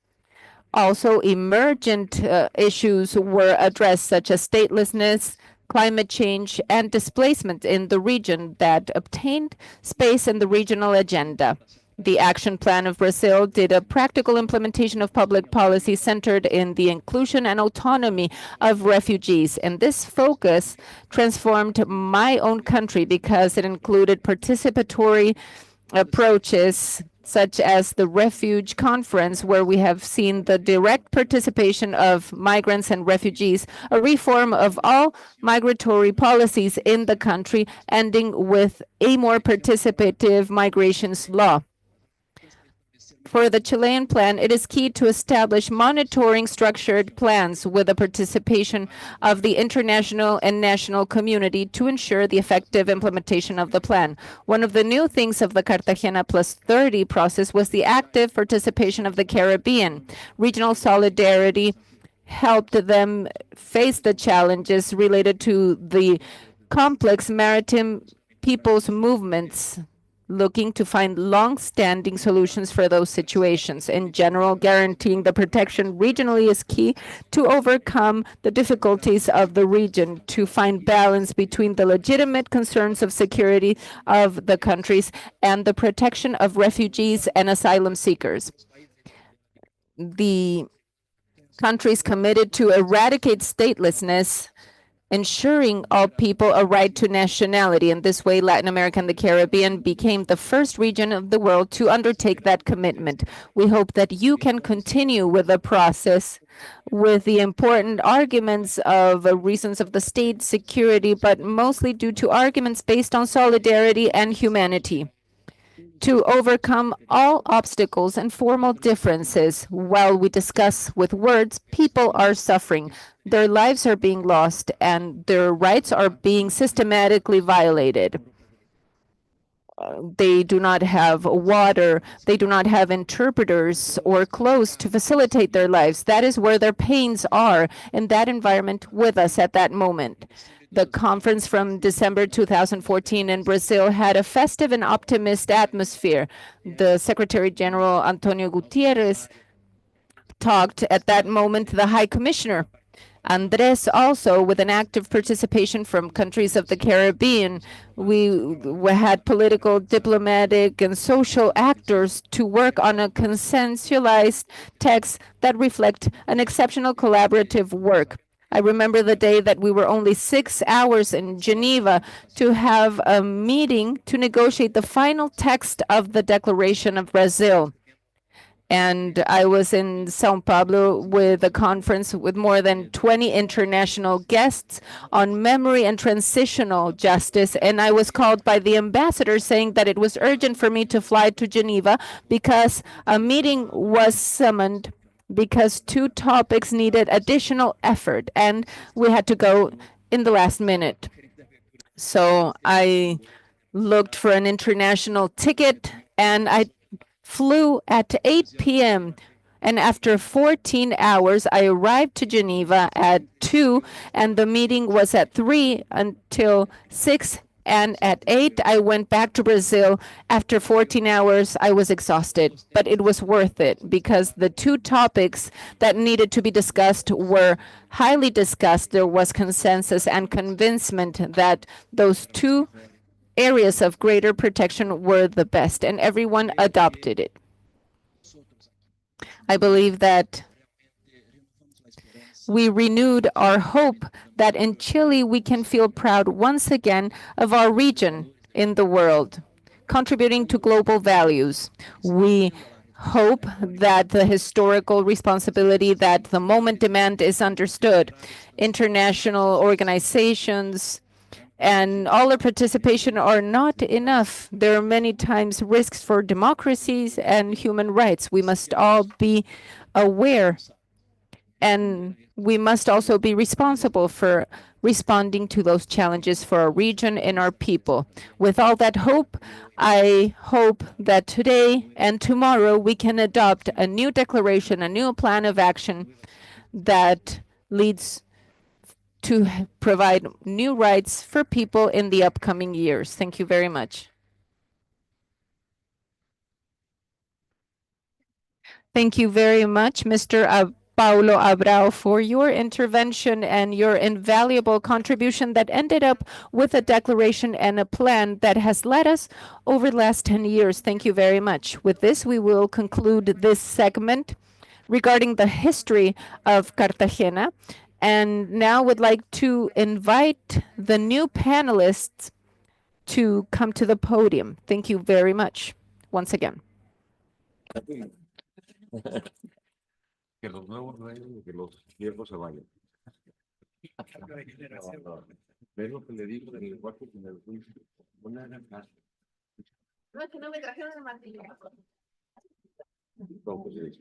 S4: Also, emergent issues were addressed, such as statelessness, climate change, and displacement in the region that obtained space in the regional agenda. The Action Plan of Brazil did a practical implementation of public policy centered in the inclusion and autonomy of refugees. And this focus transformed my own country because it included participatory approaches, such as the Refuge Conference, where we have seen the direct participation of migrants and refugees, a reform of all migratory policies in the country, ending with a more participative migrations law. For the Chilean plan, it is key to establish monitoring structured plans with the participation of the international and national community to ensure the effective implementation of the plan. One of the new things of the Cartagena+30 process was the active participation of the Caribbean. Regional solidarity helped them face the challenges related to the complex maritime people's movements, looking to find long-standing solutions for those situations. In general, guaranteeing the protection regionally is key to overcome the difficulties of the region, to find balance between the legitimate concerns of security of the countries and the protection of refugees and asylum seekers. The countries committed to eradicate statelessness, ensuring all people a right to nationality. In this way, Latin America and the Caribbean became the first region of the world to undertake that commitment. We hope that you can continue with the process with the important arguments of reasons of the state, security, but mostly due to arguments based on solidarity and humanity, to overcome all obstacles and formal differences. While we discuss with words, people are suffering. Their lives are being lost and their rights are being systematically violated. They do not have water, they do not have interpreters or clothes to facilitate their lives. That is where their pains are, in that environment with us at that moment. The conference from December 2014 in Brazil had a festive and optimist atmosphere. The Secretary General Antonio Gutierrez talked at that moment to the High Commissioner. Andres also, with an active participation from countries of the Caribbean. We had political, diplomatic, and social actors to work on a consensualized text that reflect an exceptional collaborative work. I remember the day that we were only 6 hours in Geneva to have a meeting to negotiate the final text of the Declaration of Brazil. And I was in São Paulo with a conference with more than 20 international guests on memory and transitional justice. And I was called by the ambassador saying that it was urgent for me to fly to Geneva because a meeting was summoned because 2 topics needed additional effort, and we had to go in the last minute. So I looked for an international ticket, and I flew at 8 p.m. And after 14 hours, I arrived to Geneva at 2, and the meeting was at 3 until 6. And at 8, I went back to Brazil. After 14 hours, I was exhausted, but it was worth it because the 2 topics that needed to be discussed were highly discussed. There was consensus and convincement that those 2 areas of greater protection were the best, and everyone adopted it. I believe that we renewed our hope that in Chile we can feel proud once again of our region in the world, contributing to global values. We hope that the historical responsibility that the moment demand is understood. International organizations and all their participation are not enough. There are many times risks for democracies and human rights. We must all be aware, and we must also be responsible for responding to those challenges for our region and our people. With all that hope, I hope that today and tomorrow we can adopt a new declaration, a new plan of action that leads to provide new rights for people in the upcoming years. Thank you very much. Thank you very much, Mr. Paulo Abrao, for your intervention and your invaluable contribution that ended up with a declaration and a plan that has led us over the last 10 years. Thank you very much. With this, we will conclude this segment regarding the history of Cartagena. And now would like to invite the new panelists to come to the podium. Thank you very much once again.
S1: Que los nuevos reinen, que los viejos se vayan. ¿Ves lo que le digo del lenguaje que me dice? No le hagan caso.
S3: No, es que no me trajeron el martillo.
S1: ¿Cómo se dice?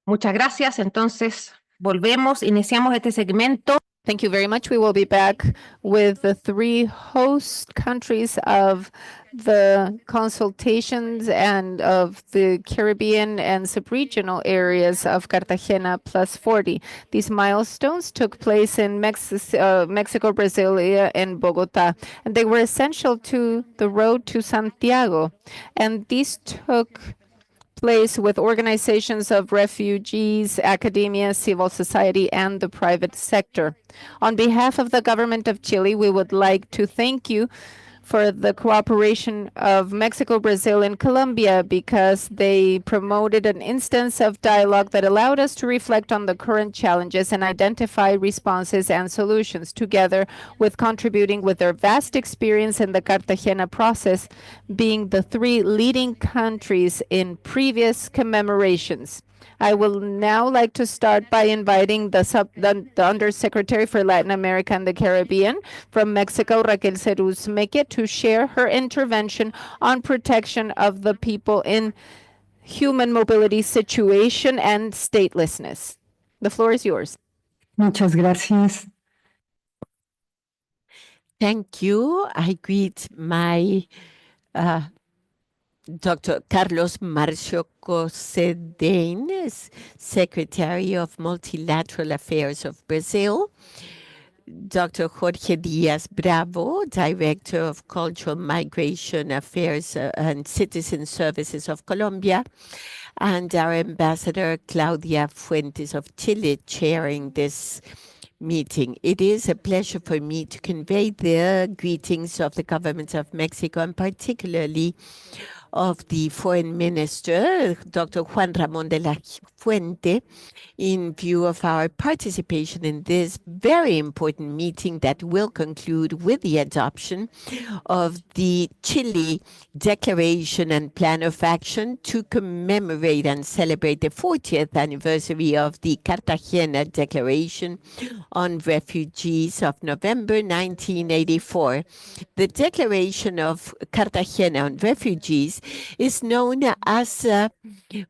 S3: Muchas gracias. Entonces, volvemos, iniciamos este segmento.
S4: Thank you very much. We will be back with the 3 host countries of the consultations and of the Caribbean and subregional areas of Cartagena+40. These milestones took place in Mexico, Brazil, and Bogota, and they were essential to the road to Santiago. And these took place with organizations of refugees, academia, civil society, and the private sector. On behalf of the government of Chile, we would like to thank you for the cooperation of Mexico, Brazil, and Colombia, because they promoted an instance of dialogue that allowed us to reflect on the current challenges and identify responses and solutions, together with contributing with their vast experience in the Cartagena process, being the 3 leading countries in previous commemorations. I will now like to start by inviting the Undersecretary for Latin America and the Caribbean from Mexico, Raquel Ceruz-Meque, to share her intervention on protection of the people in human mobility situation and statelessness. The floor is yours.
S6: Muchas gracias.
S2: Thank you. I greet my Dr. Carlos Marcio Cosedain, Secretary of Multilateral Affairs of Brazil, Dr. Jorge Diaz Bravo, Director of Cultural Migration Affairs and Citizen Services of Colombia, and our Ambassador Claudia Fuentes of Chile chairing this meeting. It is a pleasure for me to convey the greetings of the government of Mexico, and particularly of the Foreign Minister, Dr. Juan Ramón de la Fuente, in view of our participation in this very important meeting that will conclude with the adoption of the Chile Declaration and Plan of Action to commemorate and celebrate the 40th anniversary of the Cartagena Declaration on Refugees of November 1984. The Declaration of Cartagena on Refugees is known as a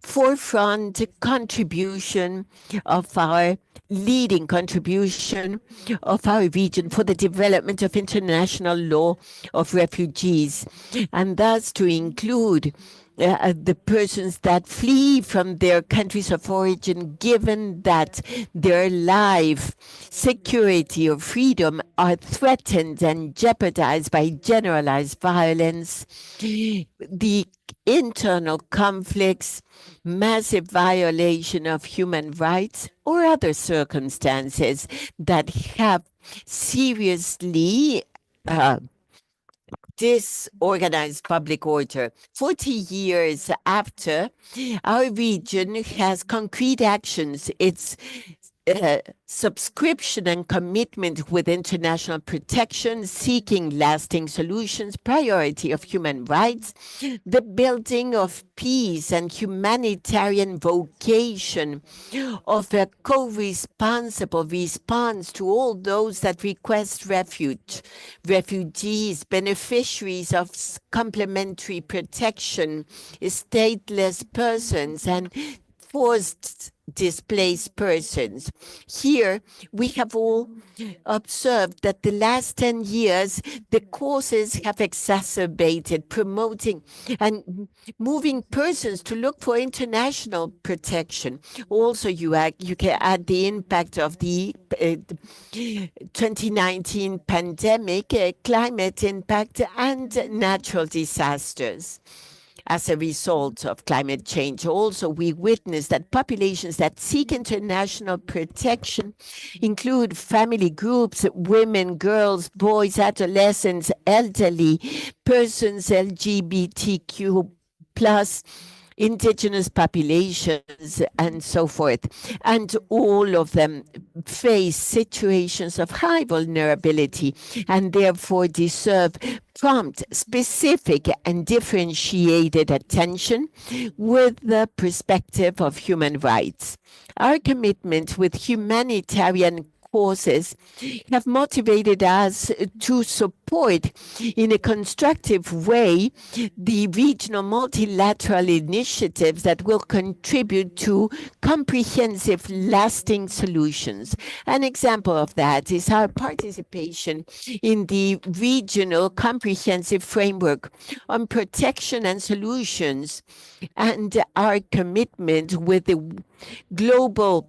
S2: forefront contribution of our leading contribution of our region for the development of international law of refugees, and thus to include the persons that flee from their countries of origin, given that their life, security, or freedom are threatened and jeopardized by generalized violence, the internal conflicts, massive violation of human rights, or other circumstances that have seriously disorganized public order. 40 years after, our region has concrete actions. Its subscription and commitment with international protection, seeking lasting solutions, priority of human rights, the building of peace and humanitarian vocation of a co-responsible response to all those that request refuge, refugees, beneficiaries of complementary protection, stateless persons, and forced displaced persons. Here, we have all observed that the last 10 years, the causes have exacerbated, promoting and moving persons to look for international protection. Also, you can add the impact of the 2019 pandemic, climate impact, and natural disasters. As a result of climate change, also, we witness that populations that seek international protection include family groups, women, girls, boys, adolescents, elderly, persons LGBTQ+, indigenous populations, and so forth. And all of them face situations of high vulnerability and therefore deserve prompt, specific, and differentiated attention with the perspective of human rights. Our commitment with humanitarian causes have motivated us to support in a constructive way the regional multilateral initiatives that will contribute to comprehensive, lasting solutions. An example of that is our participation in the regional comprehensive framework on protection and solutions, and our commitment with the Global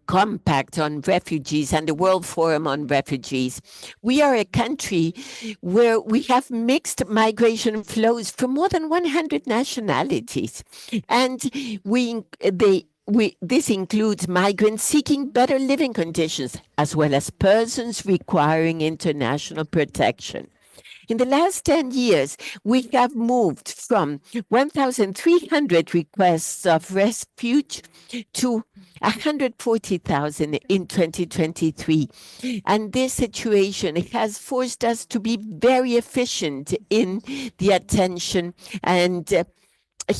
S2: Compact on Refugees and the World Forum on Refugees. We are a country where we have mixed migration flows from more than 100 nationalities, and this includes migrants seeking better living conditions, as well as persons requiring international protection. In the last 10 years, we have moved from 1,300 requests of refuge to 140,000 in 2023. And this situation has forced us to be very efficient in the attention and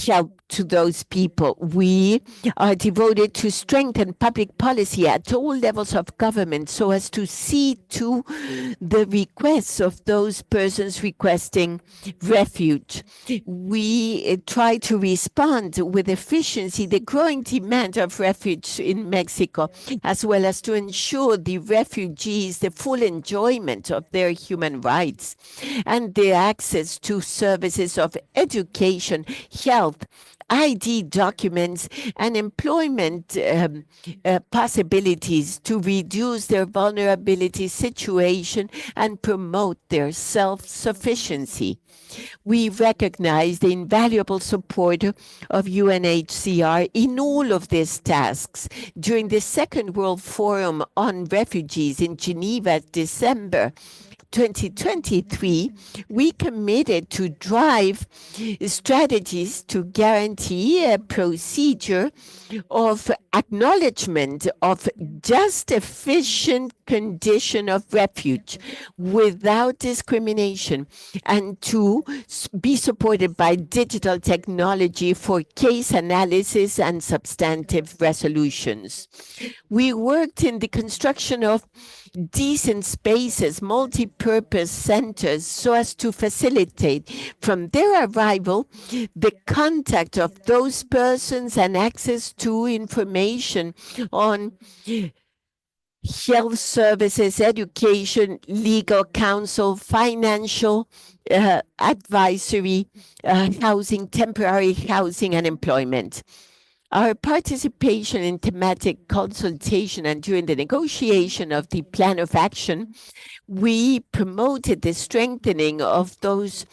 S2: help to those people. We are devoted to strengthen public policy at all levels of government so as to see to the requests of those persons requesting refuge. We try to respond with efficiency the growing demand of refuge in Mexico, as well as to ensure the refugees the full enjoyment of their human rights and the access to services of education, health, ID documents, and employment possibilities to reduce their vulnerability situation and promote their self-sufficiency. We recognize the invaluable support of UNHCR in all of these tasks. During the Second World Forum on Refugees in Geneva, December 2023, we committed to drive strategies to guarantee a procedure of acknowledgement of just efficient condition of refuge without discrimination, and to be supported by digital technology for case analysis and substantive resolutions. We worked in the construction of decent spaces, multi-purpose centers, so as to facilitate from their arrival the contact of those persons and access to information on health services, education, legal counsel, financial advisory, housing, temporary housing, and employment. Our participation in thematic consultation and during the negotiation of the plan of action, we promoted the strengthening of those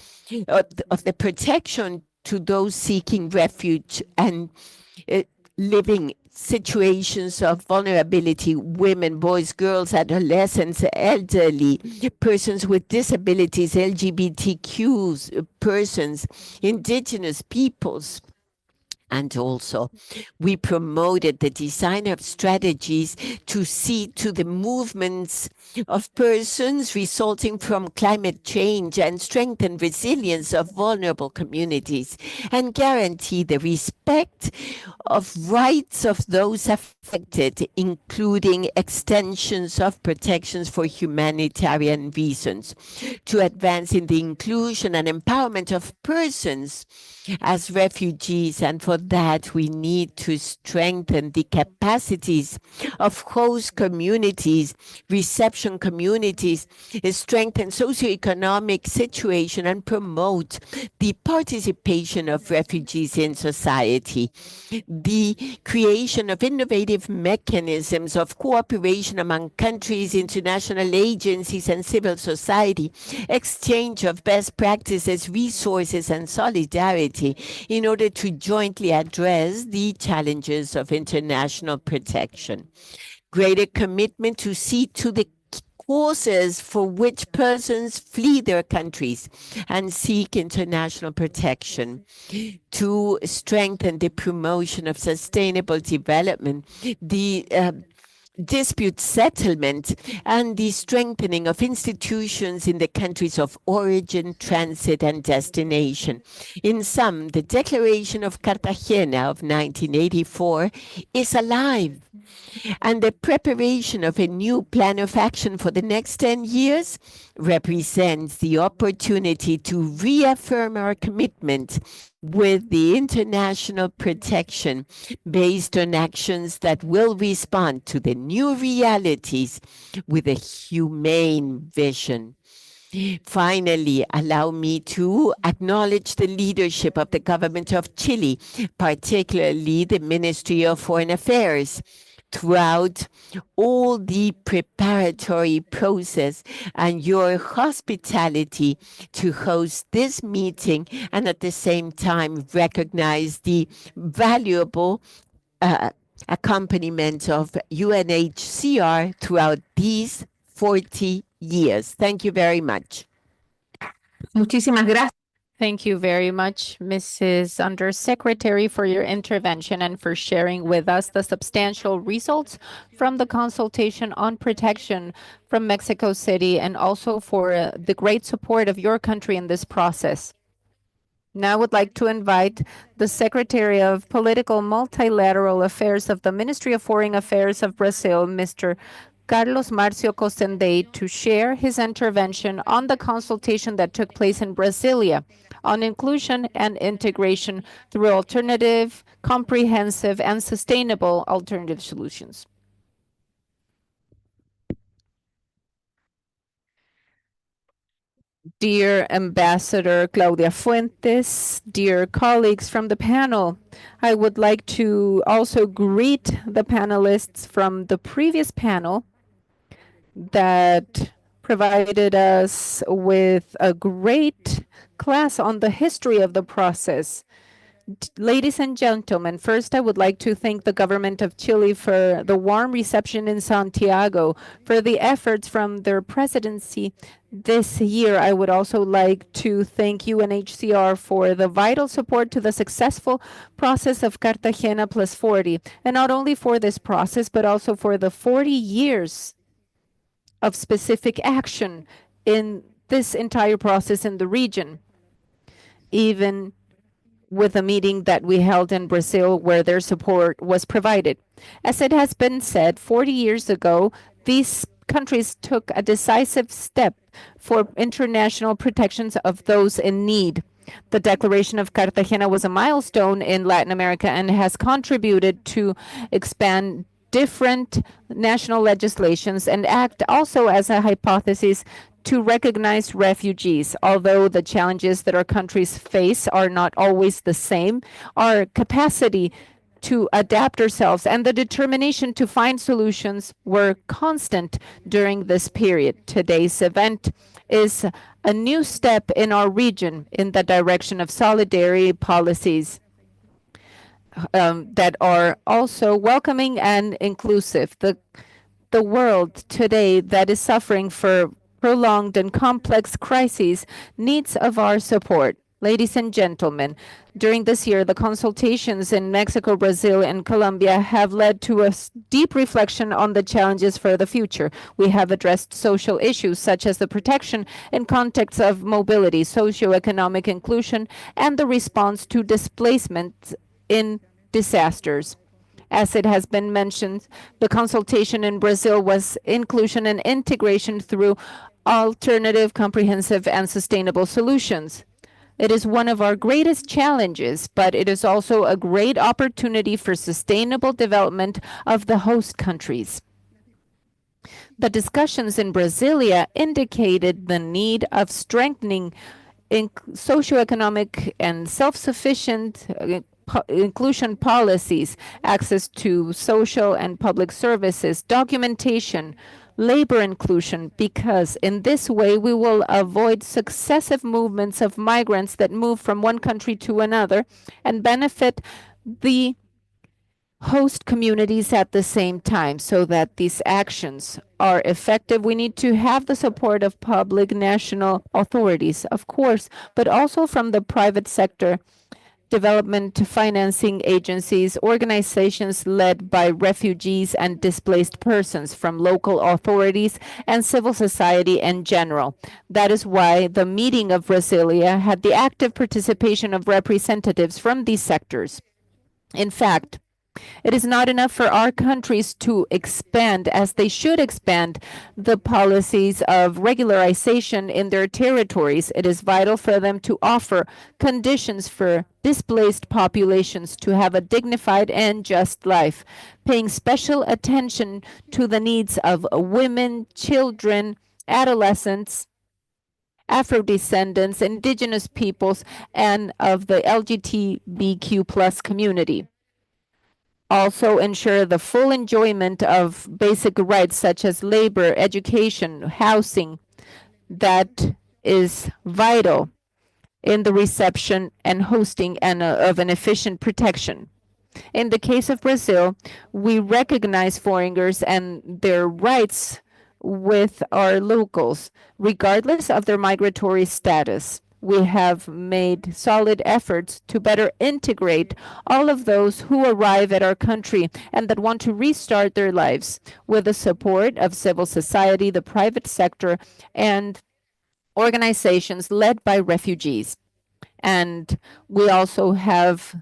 S2: of the protection to those seeking refuge and living situations of vulnerability: women, boys, girls, adolescents, elderly, persons with disabilities, LGBTQ persons, indigenous peoples. And also, we promoted the design of strategies to see to the movements of persons resulting from climate change and strengthen resilience of vulnerable communities and guarantee the respect of rights of those affected, including extensions of protections for humanitarian reasons, to advance in the inclusion and empowerment of persons as refugees. And for that, we need to strengthen the capacities of host communities, reception communities, strengthen socioeconomic situation, and promote the participation of refugees in society. The creation of innovative mechanisms of cooperation among countries, international agencies, and civil society, exchange of best practices, resources, and solidarity in order to jointly address the challenges of international protection. Greater commitment to see to the causes for which persons flee their countries and seek international protection, to strengthen the promotion of sustainable development, the dispute settlement, and the strengthening of institutions in the countries of origin, transit, and destination. In sum, the Declaration of Cartagena of 1984 is alive And the preparation of a new plan of action for the next 10 years represents the opportunity to reaffirm our commitment with the international protection based on actions that will respond to the new realities with a humane vision. Finally, allow me to acknowledge the leadership of the government of Chile, particularly the Ministry of Foreign Affairs, throughout all the preparatory process and your hospitality to host this meeting, and at the same time recognize the valuable accompaniment of UNHCR throughout these 40 years. Thank you very much.
S3: Muchísimas gracias.
S4: Thank you very much, Mrs. Undersecretary, for your intervention and for sharing with us the substantial results from the consultation on protection from Mexico City, and also for the great support of your country in this process. Now I would like to invite the Secretary of Political Multilateral Affairs of the Ministry of Foreign Affairs of Brazil, Mr. Carlos Marcio Costendey, to share his intervention on the consultation that took place in Brasilia on inclusion and integration through alternative, comprehensive, and sustainable alternative solutions. Dear Ambassador Claudia Fuentes, dear colleagues from the panel, I would like to also greet the panelists from the previous panel that provided us with a great class on the history of the process. Ladies and gentlemen, first I would like to thank the government of Chile for the warm reception in Santiago, for the efforts from their presidency this year. I would also like to thank UNHCR for the vital support to the successful process of Cartagena+40, and not only for this process, but also for the 40 years of specific action in this entire process in the region, even with a meeting that we held in Brazil where their support was provided. As it has been said, 40 years ago, these countries took a decisive step for international protections of those in need. The Declaration of Cartagena was a milestone in Latin America and has contributed to expand different national legislations and act also as a hypothesis to recognize refugees. Although the challenges that our countries face are not always the same, our capacity to adapt ourselves and the determination to find solutions were constant during this period. Today's event is a new step in our region in the direction of solidarity policies that are also welcoming and inclusive. The world today that is suffering for prolonged and complex crises needs of our support. Ladies and gentlemen, during this year, the consultations in Mexico, Brazil, and Colombia have led to a deep reflection on the challenges for the future. We have addressed social issues such as the protection in contexts of mobility, socioeconomic inclusion, and the response to displacement in disasters. As it has been mentioned, the consultation in Brazil was inclusion and integration through alternative, comprehensive, and sustainable solutions. It is one of our greatest challenges, but it is also a great opportunity for sustainable development of the host countries. The discussions in Brasilia indicated the need of strengthening socioeconomic and self-sufficient inclusion policies, access to social and public services, documentation, labor inclusion, because in this way we will avoid successive movements of migrants that move from one country to another and benefit the host communities at the same time. So that these actions are effective, we need to have the support of public national authorities, of course, but also from the private sector, development financing agencies, organizations led by refugees and displaced persons, from local authorities and civil society in general. That is why the meeting of Brasilia had the active participation of representatives from these sectors. In fact, It is not enough for our countries to expand, as they should expand, the policies of regularization in their territories. It is vital for them to offer conditions for displaced populations to have a dignified and just life, paying special attention to the needs of women, children, adolescents, Afro-descendants, indigenous peoples, and of the LGBTQ+ community. Also ensure the full enjoyment of basic rights such as labor, education, housing, that is vital in the reception and hosting of an efficient protection. In the case of Brazil, we recognize foreigners and their rights with our locals, regardless of their migratory status. We have made solid efforts to better integrate all of those who arrive at our country and that want to restart their lives with the support of civil society, the private sector, and organizations led by refugees. And we also have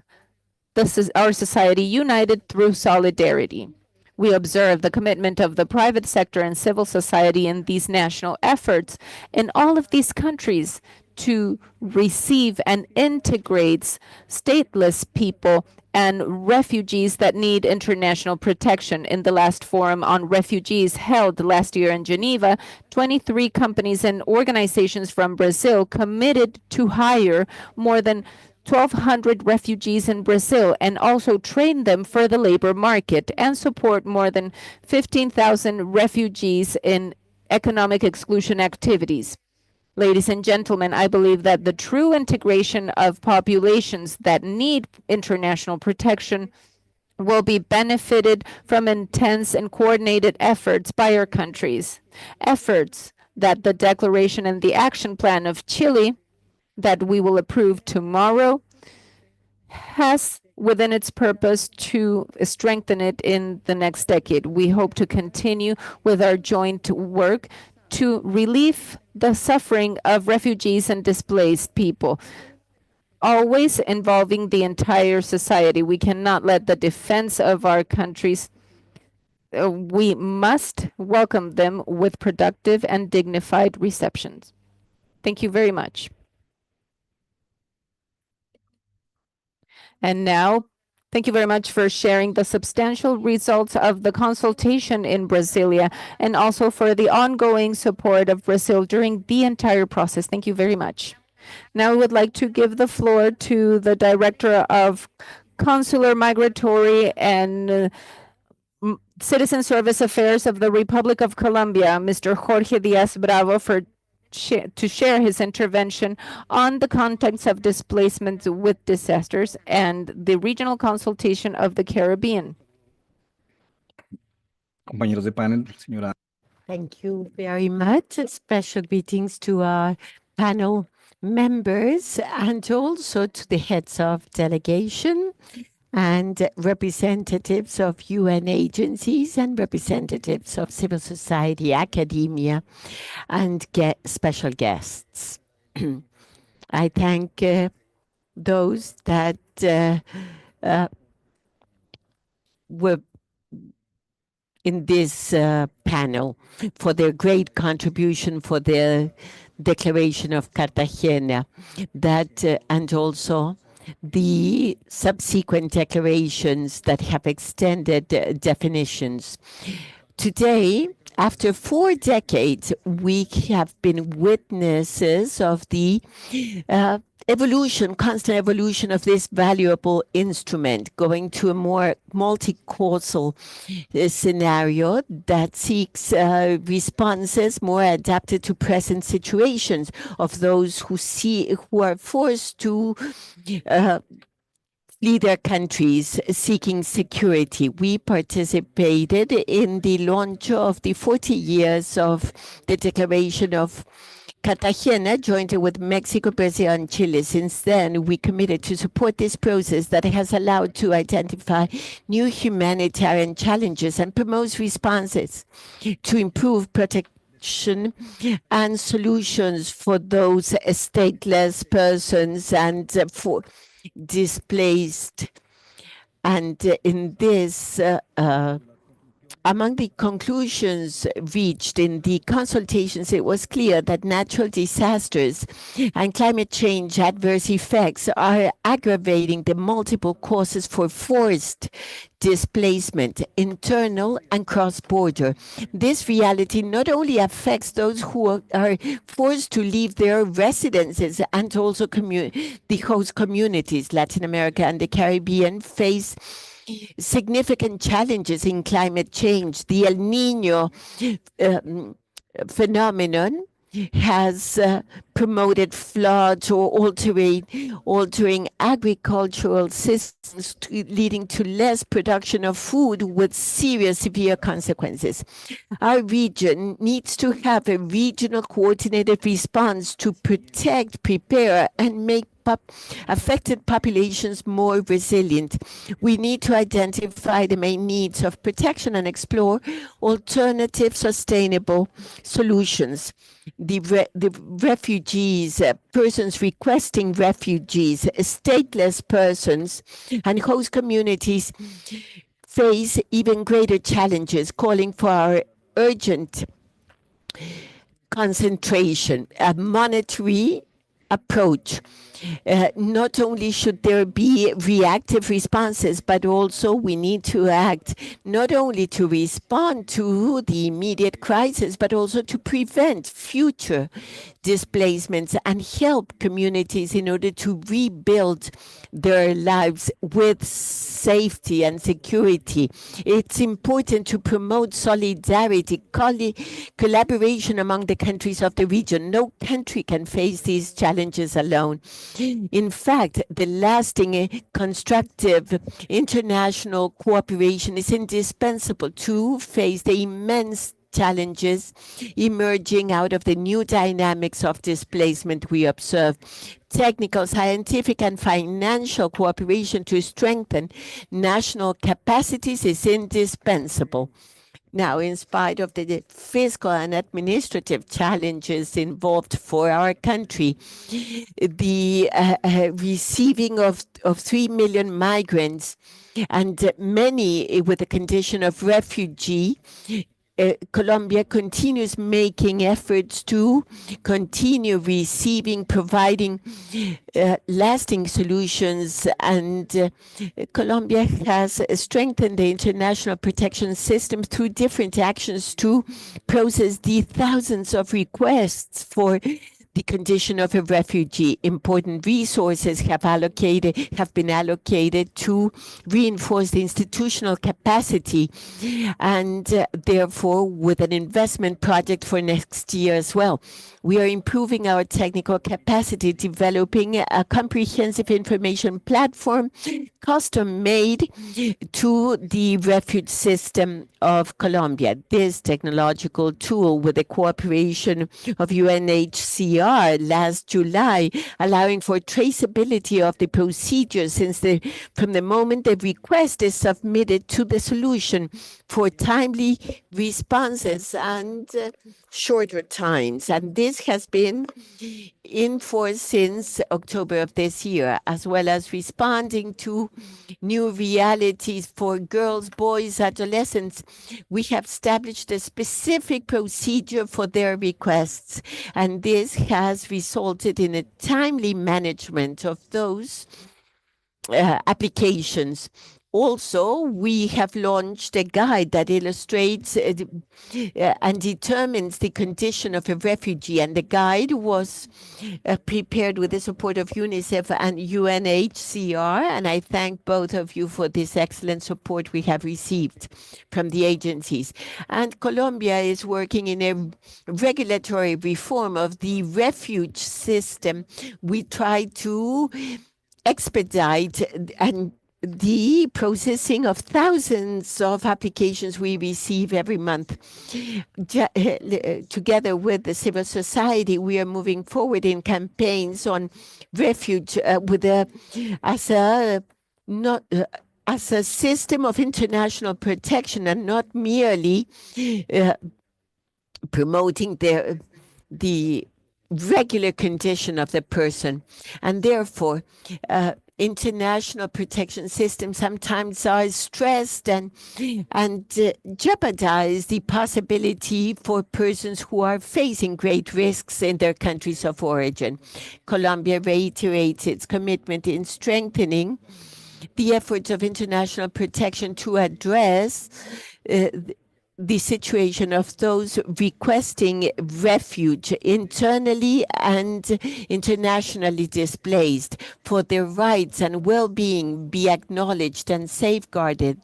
S4: our society united through solidarity. We observe the commitment of the private sector and civil society in these national efforts in all of these countries to receive and integrate stateless people and refugees that need international protection. In the last forum on refugees held last year in Geneva, 23 companies and organizations from Brazil committed to hire more than 1,200 refugees in Brazil and also train them for the labor market and support more than 15,000 refugees in economic exclusion activities. Ladies and gentlemen, I believe that the true integration of populations that need international protection will be benefited from intense and coordinated efforts by our countries. Efforts that the Declaration and the Action Plan of Chile that we will approve tomorrow has within its purpose to strengthen it in the next decade. We hope to continue with our joint work to relieve the suffering of refugees and displaced people, always involving the entire society. We cannot let the defense of our countries, we must welcome them with productive and dignified receptions. Thank you very much. And now, thank you very much for sharing the substantial results of the consultation in Brasilia and also for the ongoing support of Brazil during the entire process. Thank you very much. Now I would like to give the floor to the Director of Consular, Migratory, and Citizen Service Affairs of the Republic of Colombia, Mr. Jorge Diaz Bravo, to share his intervention on the context of displacement with disasters and the regional consultation of the Caribbean.
S7: Compañeros de panel, señora.
S2: Thank you very much. Special greetings to our panel members and also to the heads of delegation and representatives of UN agencies and representatives of civil society, academia, and special guests. I thank those that were in this panel for their great contribution for the Declaration of Cartagena, and also the subsequent declarations that have extended definitions. Today, after 4 decades, we have been witnesses of the constant evolution of this valuable instrument, going to a more multi-causal scenario that seeks responses more adapted to present situations of those who are forced to flee their countries seeking security. We participated in the launch of the 40 years of the Declaration of Cartagena, jointly with Mexico, Brazil, and Chile. Since then, we committed to support this process that has allowed to identify new humanitarian challenges and promote responses to improve protection and solutions for those stateless persons and for displaced And in this, among the conclusions reached in the consultations, it was clear that natural disasters and climate change adverse effects are aggravating the multiple causes for forced displacement, internal and cross-border. This reality not only affects those who are forced to leave their residences, and also the host communities. Latin America and the Caribbean face significant challenges in climate change. The El Niño phenomenon has promoted floods or altering agricultural systems, leading to less production of food with severe consequences. Our region needs to have a regional coordinated response to protect, prepare, and make affected populations more resilient. We need to identify the main needs of protection and explore alternative sustainable solutions. The refugees, persons requesting refugees, stateless persons, and host communities face even greater challenges, calling for our urgent concentration, a monetary approach. Not only should there be reactive responses, but also we need to act not only to respond to the immediate crisis, but also to prevent future displacements and help communities in order to rebuild their lives with safety and security. It's important to promote solidarity, collaboration among the countries of the region. No country can face these challenges alone. In fact, the lasting constructive international cooperation is indispensable to face the immense challenges emerging out of the new dynamics of displacement we observe. Technical, scientific, and financial cooperation to strengthen national capacities is indispensable. Now, in spite of the fiscal and administrative challenges involved for our country, the receiving of 3 million migrants and many with the condition of refugee, Colombia continues making efforts to continue receiving, providing lasting solutions, and Colombia has strengthened the international protection system through different actions to process the thousands of requests for the condition of a refugee. Important resources have been allocated to reinforce the institutional capacity, and therefore with an investment project for next year as well. We are improving our technical capacity, developing a comprehensive information platform custom-made to the refuge system of Colombia. This technological tool, with the cooperation of UNHCR last July, allowing for traceability of the procedures from the moment the request is submitted to the solution, for timely responses and shorter times. And this has been in force since October of this year, as well as responding to new realities for girls, boys, adolescents. We have established a specific procedure for their requests, and this has resulted in a timely management of those applications. Also, we have launched a guide that illustrates and determines the condition of a refugee, and the guide was prepared with the support of UNICEF and UNHCR, and I thank both of you for this excellent support we have received from the agencies. And Colombia is working in a regulatory reform of the refuge system. We try to expedite and the processing of thousands of applications we receive every month. Together with the civil society, we are moving forward in campaigns on refuge as a system of international protection, and not merely promoting the regular condition of the person. And therefore, international protection systems sometimes are stressed and jeopardize the possibility for persons who are facing great risks in their countries of origin. Colombia reiterates its commitment in strengthening the efforts of international protection to address the situation of those requesting refuge internally and internationally displaced, for their rights and well-being be acknowledged and safeguarded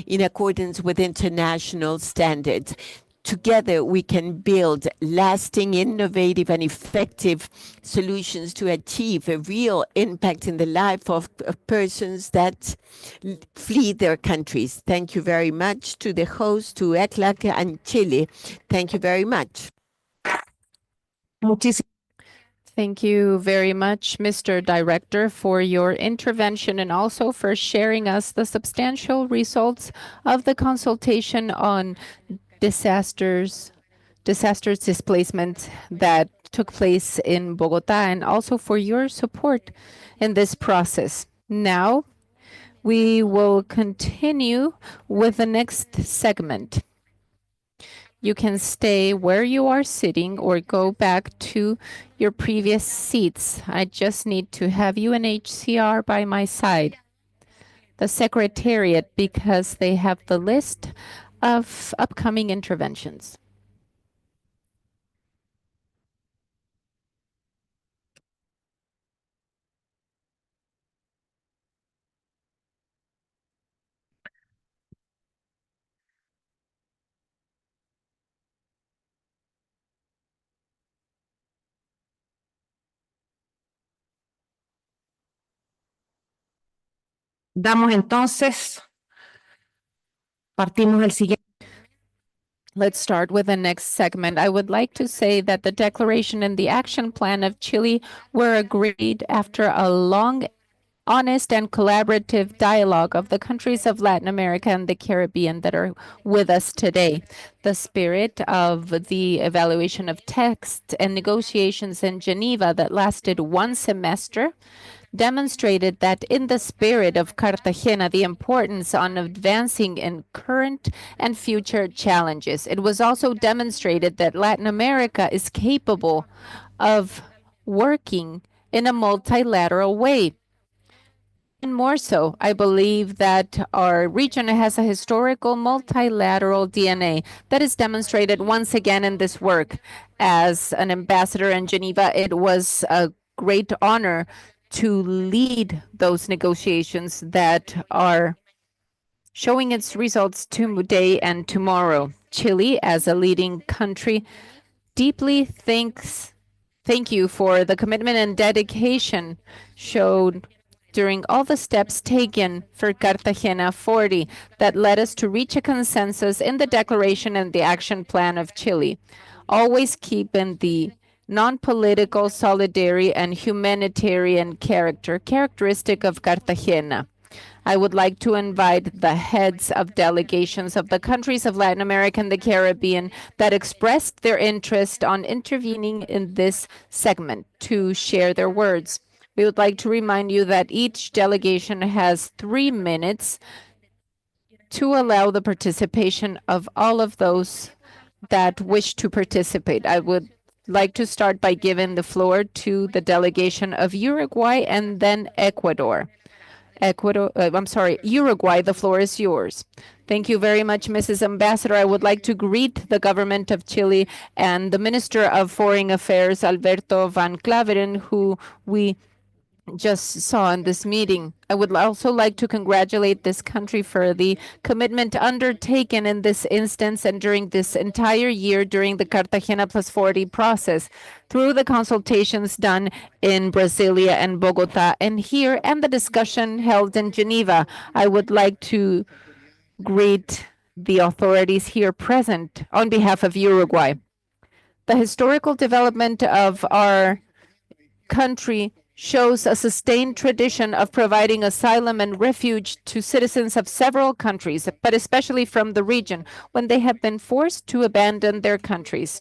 S2: in accordance with international standards. Together, we can build lasting, innovative, and effective solutions to achieve a real impact in the life of persons that flee their countries. Thank you very much to the host, to ECLAC and Chile. Thank you very much.
S4: Thank you very much, Mr. Director, for your intervention and also for sharing us the substantial results of the consultation on disasters, displacement that took place in Bogota, and also for your support in this process. Now, we will continue with the next segment. You can stay where you are sitting or go back to your previous seats. I just need to have UNHCR by my side, the Secretariat, because they have the list of upcoming interventions.
S3: Partimos del siguiente.
S4: Let's start with the next segment. I would like to say that the Declaration and the Action Plan of Chile were agreed after a long, honest, and collaborative dialogue of the countries of Latin America and the Caribbean that are with us today. The spirit of the evaluation of text and negotiations in Geneva that lasted one semester demonstrated that in the spirit of Cartagena, the importance on advancing in current and future challenges. It was also demonstrated that Latin America is capable of working in a multilateral way. And more so, I believe that our region has a historical multilateral DNA that is demonstrated once again in this work. As an ambassador in Geneva, it was a great honor to lead those negotiations that are showing its results today and tomorrow. Chile, as a leading country, deeply thank you for the commitment and dedication showed during all the steps taken for Cartagena+40 that led us to reach a consensus in the Declaration and the Action Plan of Chile, always keeping the non-political, solidary, and humanitarian characteristic of Cartagena. I would like to invite the heads of delegations of the countries of Latin America and the Caribbean that expressed their interest on intervening in this segment to share their words. We would like to remind you that each delegation has 3 minutes to allow the participation of all of those that wish to participate. I would like to start by giving the floor to the delegation of Uruguay and then Ecuador. Uruguay, the floor is yours. Thank you very much, Mrs. Ambassador. I would like to greet the government of Chile and the Minister of Foreign Affairs, Alberto Van Claveren, who we just saw in this meeting. I would also like to congratulate this country for the commitment undertaken in this instance and during this entire year during the Cartagena+40 process through the consultations done in Brasilia and Bogota and here and the discussion held in Geneva. I would like to greet the authorities here present on behalf of Uruguay. The historical development of our country shows a sustained tradition of providing asylum and refuge to citizens of several countries, but especially from the region, when they have been forced to abandon their countries.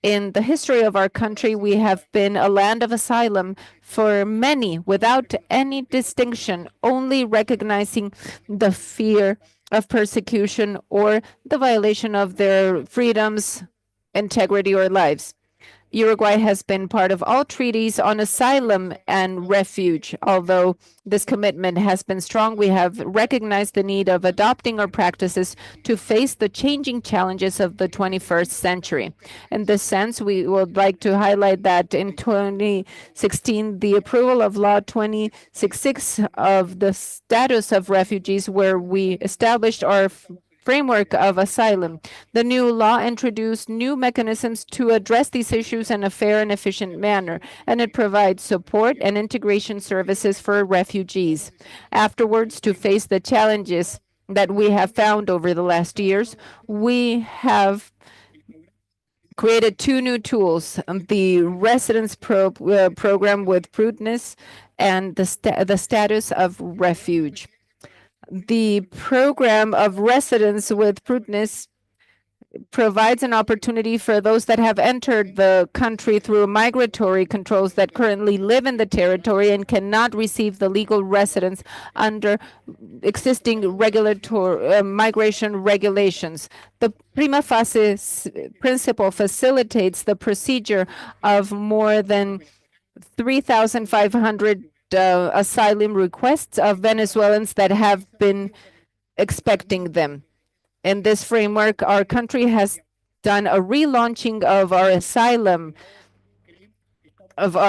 S4: In the history of our country, we have been a land of asylum for many without any distinction, only recognizing the fear of persecution or the violation of their freedoms, integrity, or lives. Uruguay has been part of all treaties on asylum and refuge. Although this commitment has been strong, we have recognized the need of adopting our practices to face the changing challenges of the 21st century. In this sense, we would like to highlight that in 2016, the approval of Law 266 of the status of refugees, where we established our framework of asylum. The new law introduced new mechanisms to address these issues in a fair and efficient manner, and it provides support and integration services for refugees. Afterwards, to face the challenges that we have found over the last years, we have created two new tools, the residence program with prudence and the status of refuge. The program of residence with prudence provides an opportunity for those that have entered the country through migratory controls that currently live in the territory and cannot receive the legal residence under existing regulatory migration regulations. The prima facie principle facilitates the procedure of more than 3,500 asylum requests of Venezuelans that have been expecting them. In this framework, our country has done a relaunching of our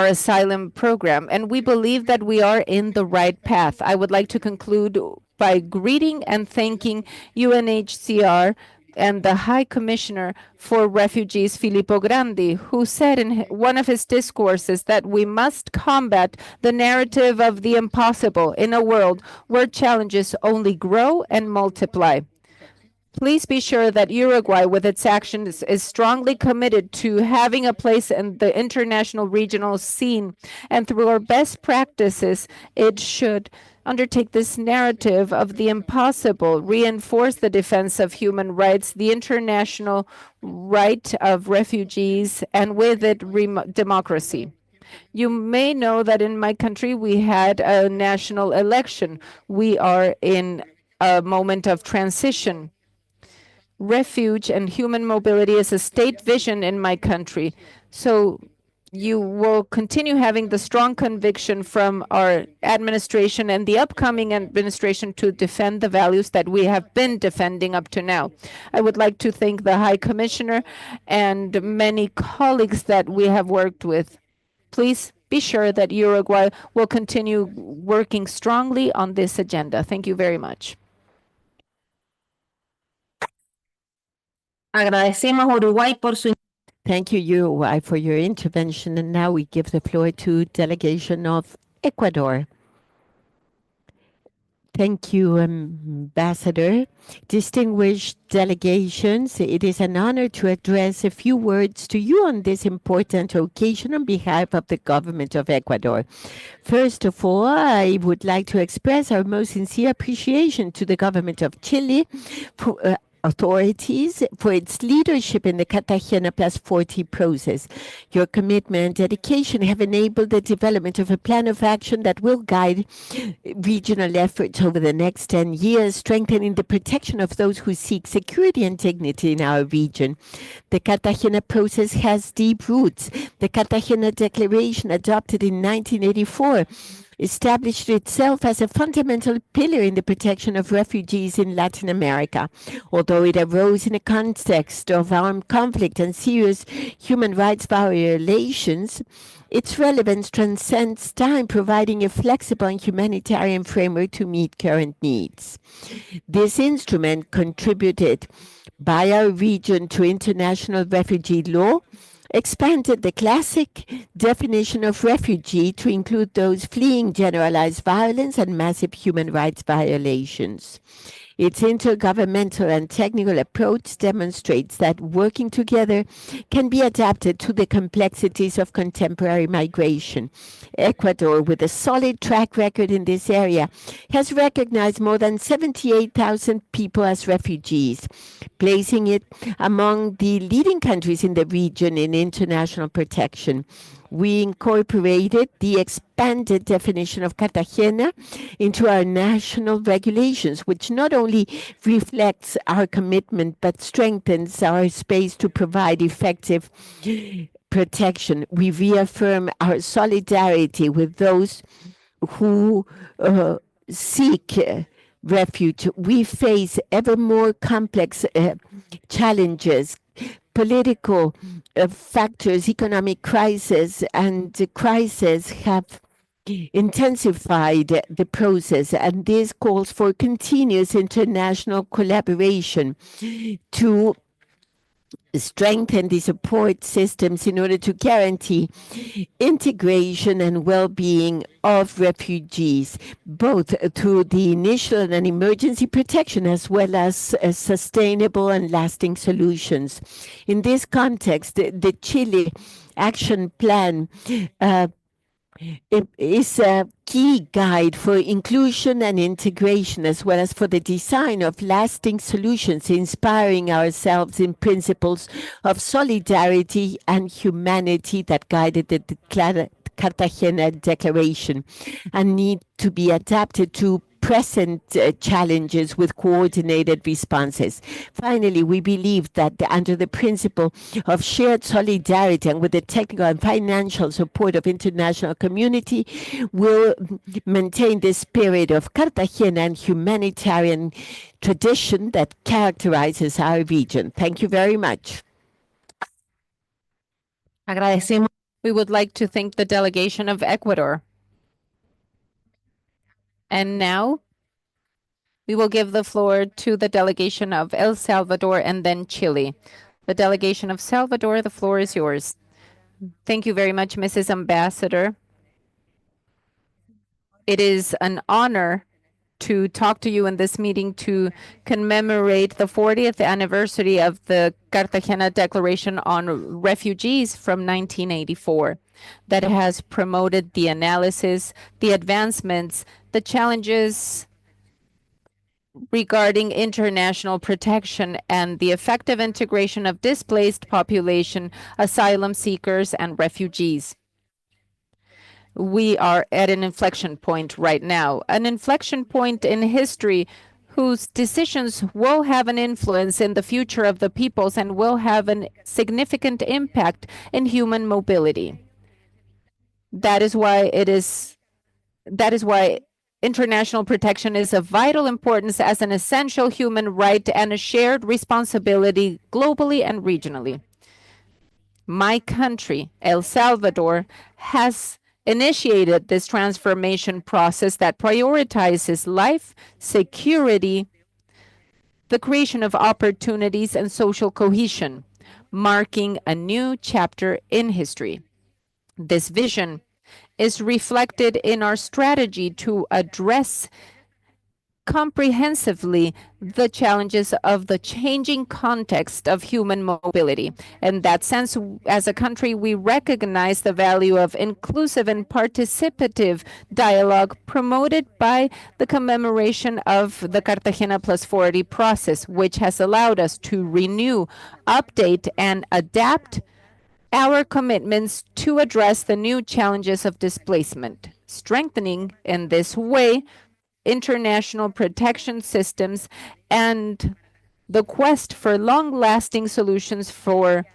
S4: asylum program, and we believe that we are in the right path. I would like to conclude by greeting and thanking UNHCR and the High Commissioner for Refugees, Filippo Grandi, who said in one of his discourses that we must combat the narrative of the impossible in a world where challenges only grow and multiply. Please be sure that Uruguay, with its actions, is strongly committed to having a place in the international regional scene, and through our best practices, it should undertake this narrative of the impossible, reinforce the defense of human rights, the international right of refugees, and with it, democracy. You may know that in my country, we had a national election. We are in a moment of transition. Refuge and human mobility is a state vision in my country. So you will continue having the strong conviction from our administration and the upcoming administration to defend the values that we have been defending up to now. I would like to thank the High Commissioner and many colleagues that we have worked with. Please be sure that Uruguay will continue working strongly on this agenda. Thank you very much.
S3: Agradecemos a Uruguay por su
S2: Thank you, Uruguay, for your intervention. And now we give the floor to delegation of Ecuador. Thank you, Ambassador. Distinguished delegations, it is an honor to address a few words to you on this important occasion on behalf of the government of Ecuador. First of all, I would like to express our most sincere appreciation to the government of Chile, authorities for its leadership in the Cartagena+40 process. Your commitment and dedication have enabled the development of a plan of action that will guide regional efforts over the next 10 years, strengthening the protection of those who seek security and dignity in our region. The Cartagena process has deep roots. The Cartagena Declaration, adopted in 1984, established itself as a fundamental pillar in the protection of refugees in Latin America. Although it arose in a context of armed conflict and serious human rights violations, its relevance transcends time, providing a flexible and humanitarian framework to meet current needs. This instrument, contributed by our region to international refugee law, expanded the classic definition of refugee to include those fleeing generalized violence and massive human rights violations. Its intergovernmental and technical approach demonstrates that working together can be adapted to the complexities of contemporary migration. Ecuador, with a solid track record in this area, has recognized more than 78,000 people as refugees, placing it among the leading countries in the region in international protection. We incorporated the expanded definition of Cartagena into our national regulations, which not only reflects our commitment but strengthens our space to provide effective protection. We reaffirm our solidarity with those who seek refuge. We face ever more complex challenges, political factors, economic crisis, and crisis have intensified the process, and this calls for continuous international collaboration to strengthen the support systems in order to guarantee integration and well-being of refugees, both through the initial and emergency protection as well as sustainable and lasting solutions. In this context, the Chile Action Plan it is a key guide for inclusion and integration, as well as for the design of lasting solutions, inspiring ourselves in principles of solidarity and humanity that guided the Cartagena Declaration and need to be adapted to present challenges with coordinated responses. Finally, we believe that under the principle of shared solidarity and with the technical and financial support of international community, we'll maintain the spirit of Cartagena and humanitarian tradition that characterizes our region. Thank you very much.
S3: Agradecemos.
S4: We would like to thank the delegation of Ecuador. And now we will give the floor to the delegation of El Salvador and then Chile. The delegation of Salvador, the floor is yours. Thank you very much, Mrs. Ambassador. It is an honor to talk to you in this meeting to commemorate the 40th anniversary of the Cartagena Declaration on Refugees from 1984 that has promoted the analysis, the advancements, the challenges regarding international protection and the effective integration of displaced population, asylum seekers, and refugees. We are at an inflection point right now, an inflection point in history whose decisions will have an influence in the future of the peoples and will have a significant impact in human mobility. That is why international protection is of vital importance as an essential human right and a shared responsibility globally and regionally. My country, El Salvador, has initiated this transformation process that prioritizes life, security, the creation of opportunities, and social cohesion, marking a new chapter in history. This vision is reflected in our strategy to address comprehensively the challenges of the changing context of human mobility. In that sense, as a country, we recognize the value of inclusive and participative dialogue promoted by the commemoration of the Cartagena+40 process, which has allowed us to renew, update, and adapt our commitments to address the new challenges of displacement, strengthening in this way international protection systems and the quest for long-lasting solutions for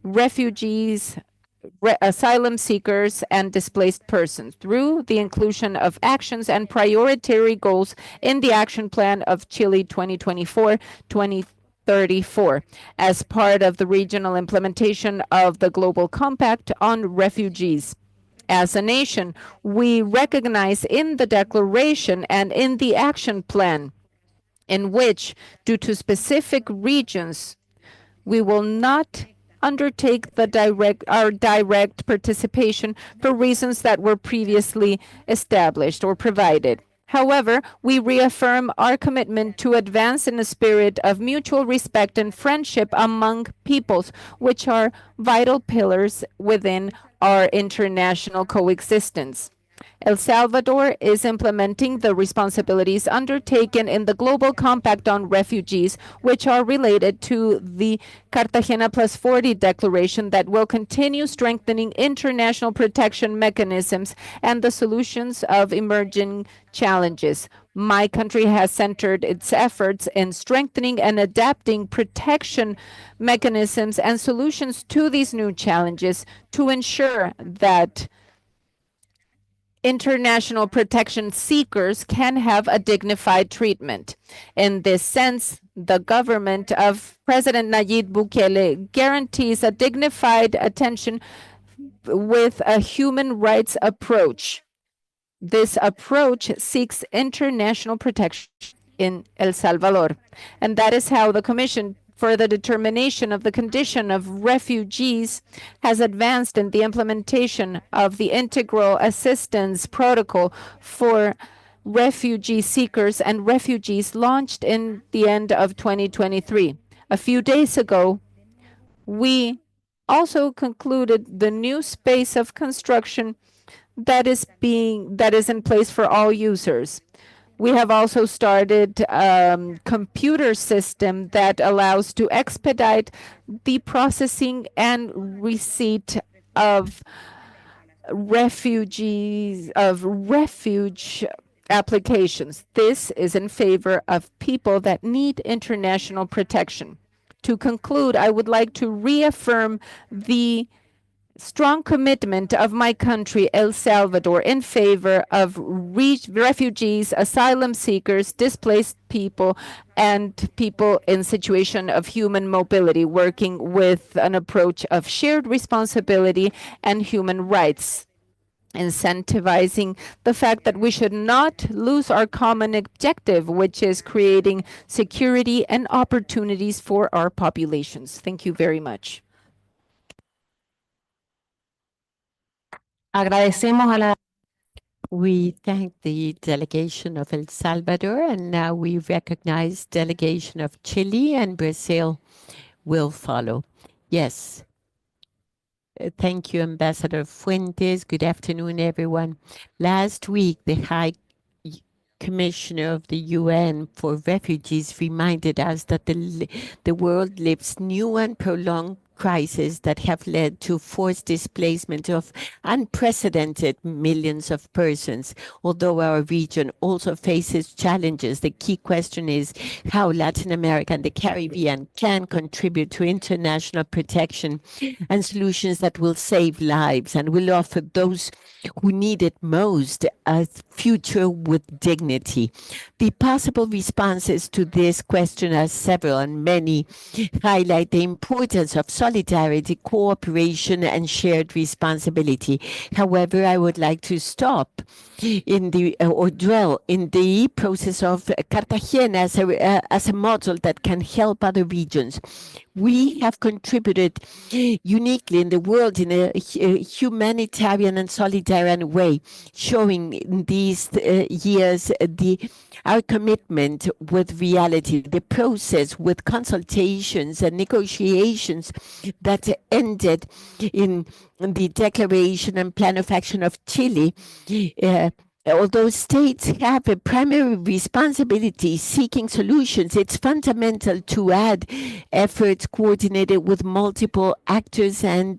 S4: refugees, asylum seekers, and displaced persons through the inclusion of actions and priority goals in the action plan of Chile 2024-2034 as part of the regional implementation of the Global Compact on Refugees. As a nation, we recognize in the declaration and in the action plan in which, due to specific regions, we will not undertake our direct participation for reasons that were previously established or provided. However, we reaffirm our commitment to advance in a spirit of mutual respect and friendship among peoples, which are vital pillars within our international coexistence. El Salvador is implementing the responsibilities undertaken in the Global Compact on Refugees, which are related to the Cartagena+40 Declaration that will continue strengthening international protection mechanisms and the solutions of emerging challenges. My country has centered its efforts in strengthening and adapting protection mechanisms and solutions to these new challenges to ensure that international protection seekers can have a dignified treatment. In this sense, the government of President Nayib Bukele guarantees a dignified attention with a human rights approach. This approach seeks international protection in El Salvador, and that is how the Commission for the Determination of the Condition of Refugees has advanced in the implementation of the Integral Assistance Protocol for refugee seekers and refugees launched in the end of 2023. A few days ago, we also concluded the new space of construction that is in place for all users. We have also started a computer system that allows to expedite the processing and receipt of refuge applications. This is in favor of people that need international protection. To conclude, I would like to reaffirm the strong commitment of my country, El Salvador, in favor of refugees, asylum seekers, displaced people, and people in situation of human mobility, working with an approach of shared responsibility and human rights, incentivizing the fact that we should not lose our common objective, which is creating security and opportunities for our populations. Thank you very much.
S3: Agradecemos a la
S2: We thank the delegation of El Salvador, and now we recognize delegation of Chile and Brazil will follow. Yes. Thank you, Ambassador Fuentes. Good afternoon, everyone. Last week, the High Commissioner of the UN for Refugees reminded us that the world lives new and prolonged crises that have led to forced displacement of unprecedented millions of persons. Although our region also faces challenges, the key question is how Latin America and the Caribbean can contribute to international protection and solutions that will save lives and will offer those who need it most a future with dignity. The possible responses to this question are several, and many highlight the importance of solidarity, cooperation, and shared responsibility. However, I would like to stop in the or dwell in the process of Cartagena as a model that can help other regions. We have contributed uniquely in the world in a humanitarian and solidarian way, showing in these years our commitment with reality, the process with consultations and negotiations that ended in the Declaration and Plan of Action of Chile. Although states have a primary responsibility seeking solutions, it's fundamental to add efforts coordinated with multiple actors and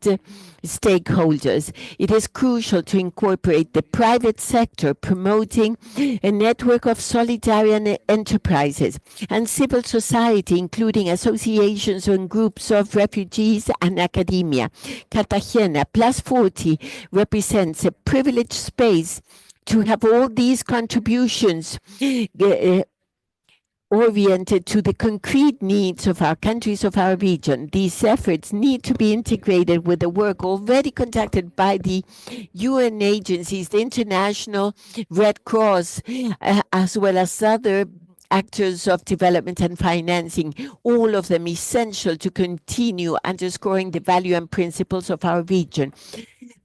S2: stakeholders. It is crucial to incorporate the private sector, promoting a network of solidarity enterprises, and civil society, including associations and groups of refugees and academia. Cartagena+40 represents a privileged space to have all these contributions oriented to the concrete needs of our countries, of our region. These efforts need to be integrated with the work already conducted by the UN agencies, the International Red Cross, as well as other actors of development and financing, all of them essential to continue underscoring the value and principles of our region.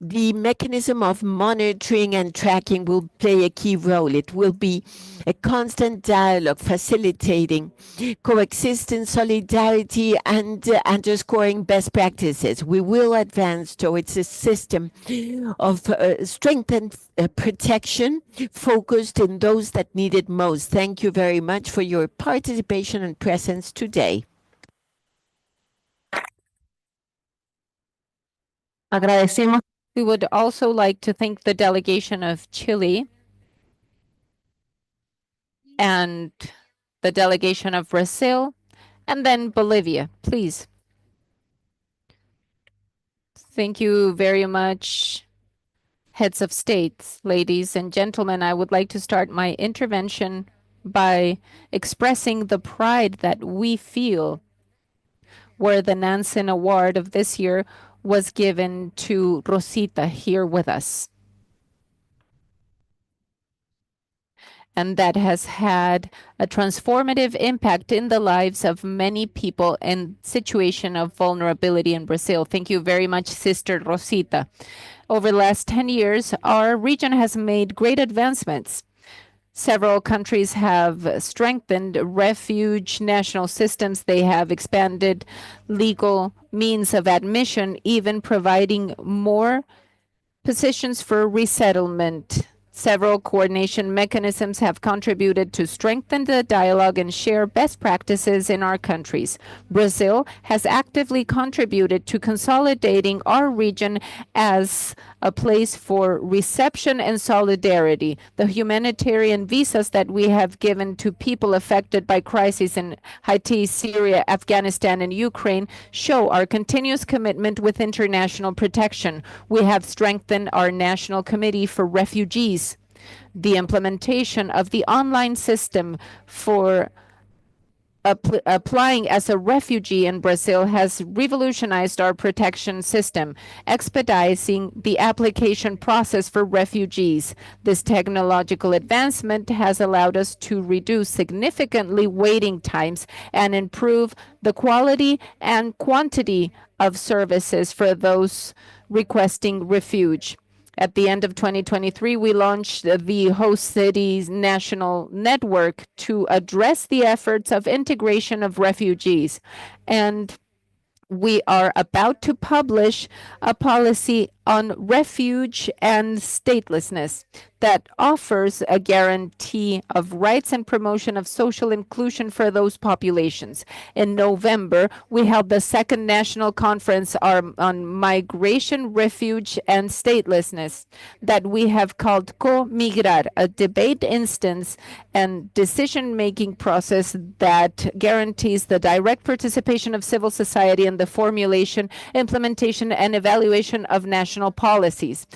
S2: The mechanism of monitoring and tracking will play a key role. It will be a constant dialogue facilitating coexistence, solidarity, and underscoring best practices. We will advance towards a system of strengthened protection focused in those that need it most. Thank you very much for your participation and presence today.
S3: Agradecemos.
S4: We would also like to thank the delegation of Chile and the delegation of Brazil, and then Bolivia, please. Thank you very much, heads of states, ladies and gentlemen. I would like to start my intervention by expressing the pride that we feel where the Nansen Award of this year was given to Rosita here with us. And that has had a transformative impact in the lives of many people in situation of vulnerability in Brazil. Thank you very much, Sister Rosita. Over the last 10 years, our region has made great advancements. Several countries have strengthened refuge national systems. They have expanded legal means of admission, even providing more positions for resettlement. Several coordination mechanisms have contributed to strengthen the dialogue and share best practices in our countries. Brazil has actively contributed to consolidating our region as a place for reception and solidarity. The humanitarian visas that we have given to people affected by crises in Haiti, Syria, Afghanistan, and Ukraine show our continuous commitment with international protection. We have strengthened our National Committee for Refugees. The implementation of the online system for applying as a refugee in Brazil has revolutionized our protection system, expediting the application process for refugees. This technological advancement has allowed us to reduce significantly waiting times and improve the quality and quantity of services for those requesting refuge. At the end of 2023, we launched the Host Cities National Network to address the efforts of integration of refugees. And we are about to publish a policy on refuge and statelessness that offers a guarantee of rights and promotion of social inclusion for those populations. In November, we held the second national conference on migration, refuge, and statelessness that we have called Co-Migrar, a debate instance and decision-making process that guarantees the direct participation of civil society in the formulation, implementation, and evaluation of national policies.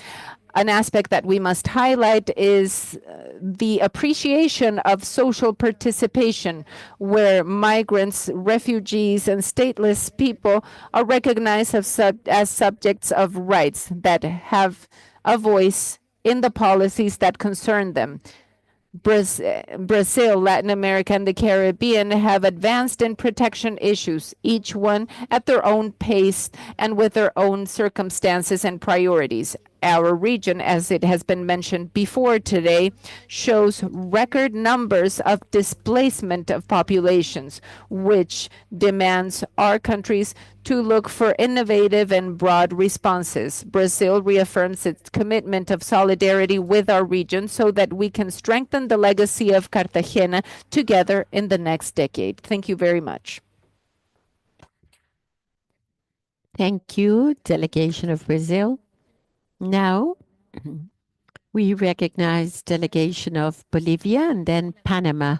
S4: An aspect that we must highlight is the appreciation of social participation, where migrants, refugees, and stateless people are recognized as subjects of rights that have a voice in the policies that concern them. Brazil, Latin America, and the Caribbean have advanced in protection issues, each one at their own pace and with their own circumstances and priorities. Our region, as it has been mentioned before today, shows record numbers of displacement of populations, which demands our countries to look for innovative and broad responses. Brazil reaffirms its commitment of solidarity with our region so that we can strengthen the legacy of Cartagena together in the next decade. Thank you very much.
S2: Thank you, delegation of Brazil. Now, we recognize delegation of Bolivia, and then Panama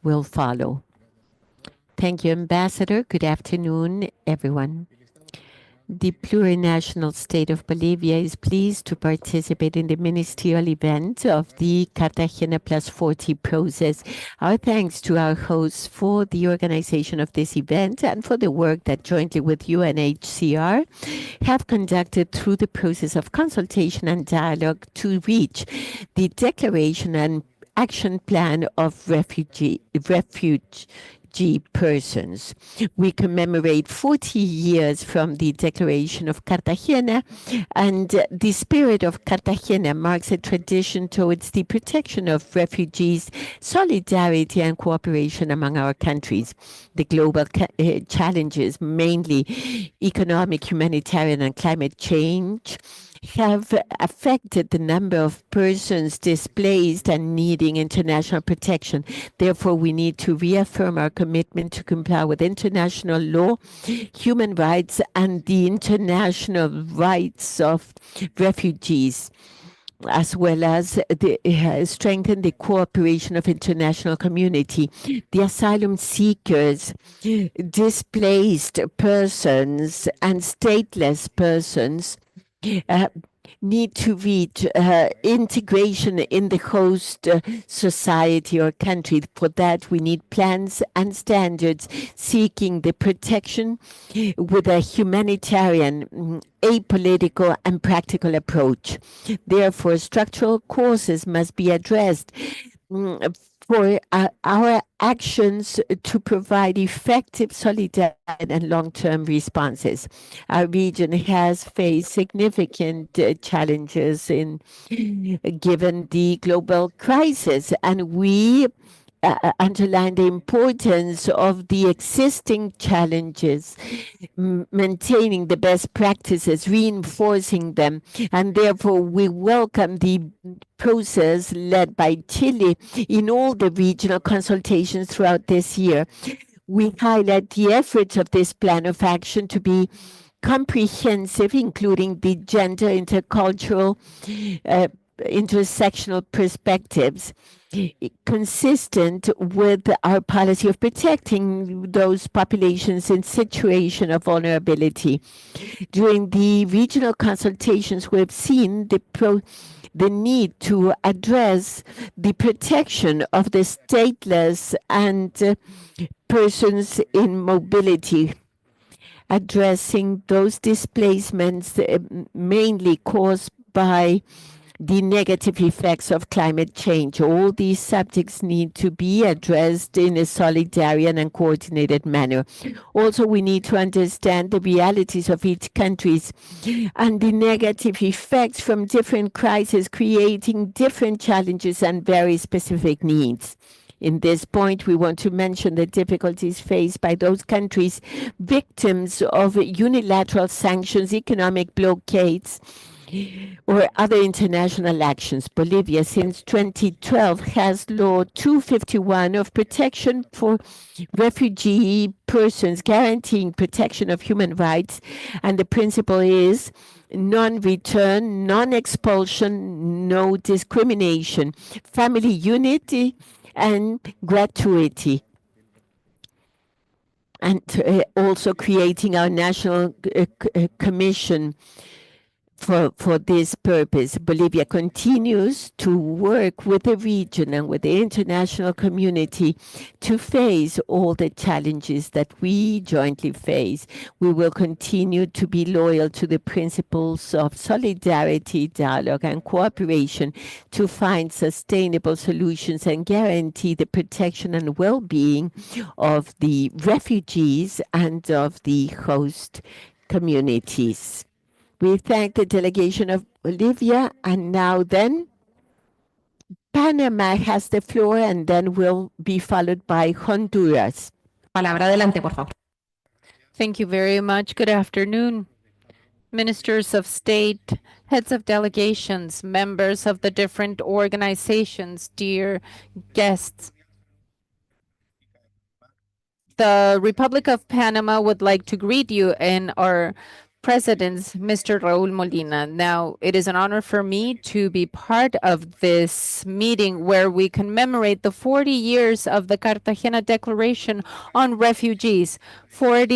S2: will follow. Thank you, Ambassador. Good afternoon, everyone. The plurinational state of Bolivia is pleased to participate in the ministerial event of the Cartagena+40 process. Our thanks to our hosts for the organization of this event and for the work that jointly with UNHCR have conducted through the process of consultation and dialogue to reach the declaration and action plan of refuge refugee persons. We commemorate 40 years from the Declaration of Cartagena, and the spirit of Cartagena marks a tradition towards the protection of refugees, solidarity and cooperation among our countries. The global challenges, mainly economic, humanitarian and climate change, have affected the number of persons displaced and needing international protection. Therefore, we need to reaffirm our commitment to comply with international law, human rights, and the international rights of refugees, as well as strengthen the cooperation of international community. The asylum seekers, displaced persons, and stateless persons need to reach integration in the host society or country. For that, we need plans and standards seeking the protection with a humanitarian, apolitical, and practical approach. Therefore, structural causes must be addressed for our actions to provide effective, solidarity, and long-term responses. Our region has faced significant challenges given the global crisis, and we underline the importance of the existing challenges, maintaining the best practices, reinforcing them, and therefore we welcome the process led by Chile in all the regional consultations throughout this year. We highlight the efforts of this plan of action to be comprehensive, including the gender, intercultural, intersectional perspectives, consistent with our policy of protecting those populations in situation of vulnerability. During the regional consultations, we've seen the need to address the protection of the stateless and persons in mobility, addressing those displacements mainly caused by the negative effects of climate change. All these subjects need to be addressed in a solidarian and coordinated manner. Also, we need to understand the realities of each country and the negative effects from different crises, creating different challenges and very specific needs. In this point, we want to mention the difficulties faced by those countries victims of unilateral sanctions, economic blockades, or other international actions. Bolivia, since 2012, has Law 251 of protection for refugee persons, guaranteeing protection of human rights, and the principle is non-return, non-expulsion, no discrimination, family unity, and gratuity. And also creating our national commission for this purpose. Bolivia continues to work with the region and with the international community to face all the challenges that we jointly face. We will continue to be loyal to the principles of solidarity, dialogue, and cooperation to find sustainable solutions and guarantee the protection and well-being of the refugees and of the host communities. We thank the delegation of Bolivia, and now then, Panama has the floor, and then will be followed by Honduras.
S3: Palabra adelante, por favor.
S4: Thank you very much. Good afternoon. Ministers of state, heads of delegations, members of the different organizations, dear guests. The Republic of Panama would like to greet you and our President, Mr. Raul Molina. Now, it is an honor for me to be part of this meeting where we commemorate the 40 years of the Cartagena Declaration on Refugees. 4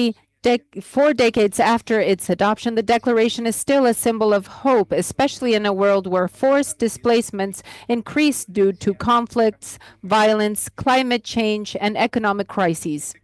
S4: decades after its adoption, the declaration is still a symbol of hope, especially in a world where forced displacements increase due to conflicts, violence, climate change, and economic crises.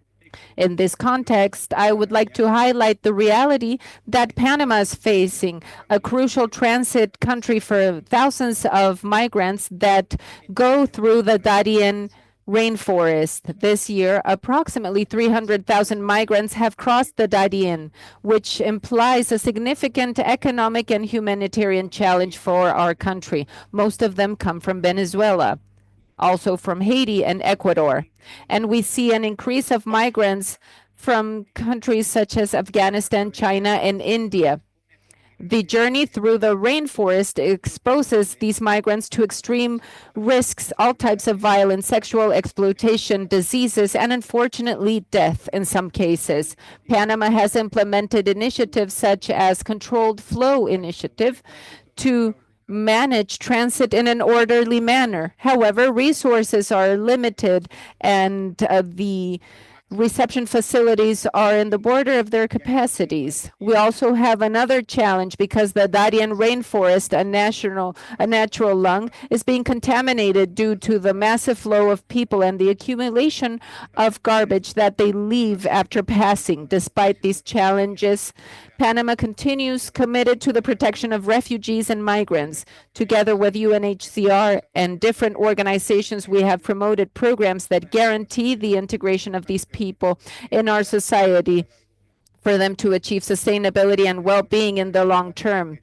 S4: In this context, I would like to highlight the reality that Panama is facing, a crucial transit country for thousands of migrants that go through the Darien rainforest. This year, approximately 300,000 migrants have crossed the Darien, which implies a significant economic and humanitarian challenge for our country. Most of them come from Venezuela, also from Haiti and Ecuador. And we see an increase of migrants from countries such as Afghanistan, China, and India. The journey through the rainforest exposes these migrants to extreme risks, all types of violence, sexual exploitation, diseases, and unfortunately death in some cases. Panama has implemented initiatives such as Controlled Flow Initiative to manage transit in an orderly manner. However, resources are limited and the reception facilities are in the border of their capacities. We also have another challenge because the Darien rainforest, a natural lung, is being contaminated due to the massive flow of people and the accumulation of garbage that they leave after passing. Despite these challenges, Panama continues committed to the protection of refugees and migrants. Together with UNHCR and different organizations, we have promoted programs that guarantee the integration of these people in our society for them to achieve sustainability and well-being in the long term.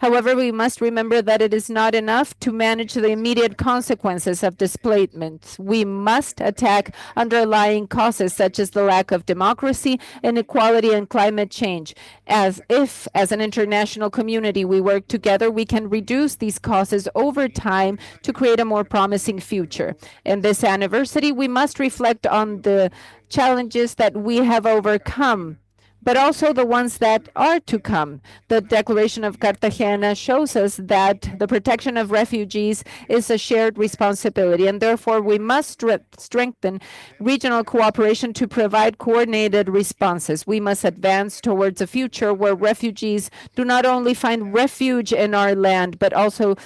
S4: However, we must remember that it is not enough to manage the immediate consequences of displacement. We must attack underlying causes such as the lack of democracy, inequality, and climate change. As an international community, we work together, we can reduce these causes over time to create a more promising future. In this anniversary, we must reflect on the challenges that we have overcome, but also the ones that are to come. The Declaration of Cartagena shows us that the protection of refugees is a shared responsibility, and therefore we must strengthen regional cooperation to provide coordinated responses. We must advance towards a future where refugees do not only find refuge in our land, but also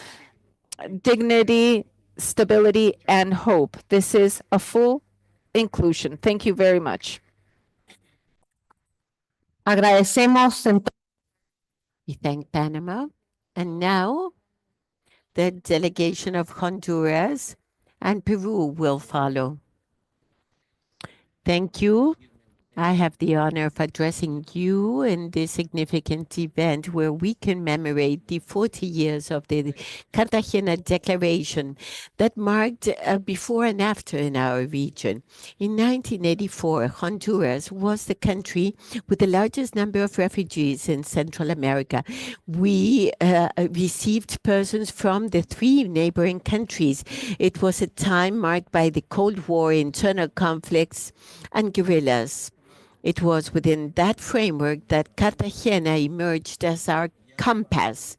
S4: dignity, stability, and hope. This is a full inclusion. Thank you very much.
S3: Agradecemos
S2: We thank Panama. And now the delegation of Honduras and Peru will follow. Thank you. I have the honor of addressing you in this significant event where we commemorate the 40 years of the Cartagena Declaration that marked a before and after in our region. In 1984, Honduras was the country with the largest number of refugees in Central America. We received persons from the 3 neighboring countries. It was a time marked by the Cold War, internal conflicts, and guerrillas. It was within that framework that Cartagena emerged as our compass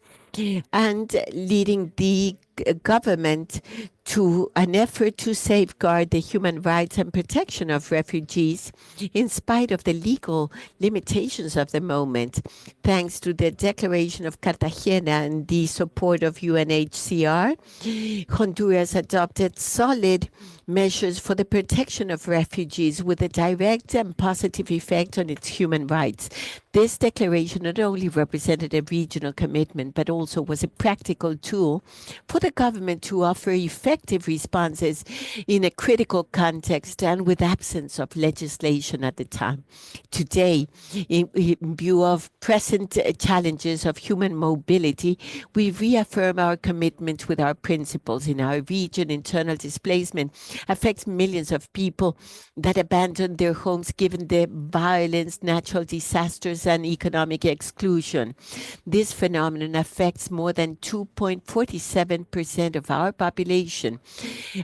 S2: and leading the government to an effort to safeguard the human rights and protection of refugees in spite of the legal limitations of the moment. Thanks to the Declaration of Cartagena and the support of UNHCR, Honduras adopted solid measures for the protection of refugees with a direct and positive effect on its human rights. This declaration not only represented a regional commitment, but also was a practical tool for the government to offer effective responses in a critical context and with absence of legislation at the time. Today, in view of present challenges of human mobility, we reaffirm our commitment with our principles. In our region, internal displacement affects millions of people that abandon their homes given the violence, natural disasters, and economic exclusion. This phenomenon affects more than 2.47% of our population.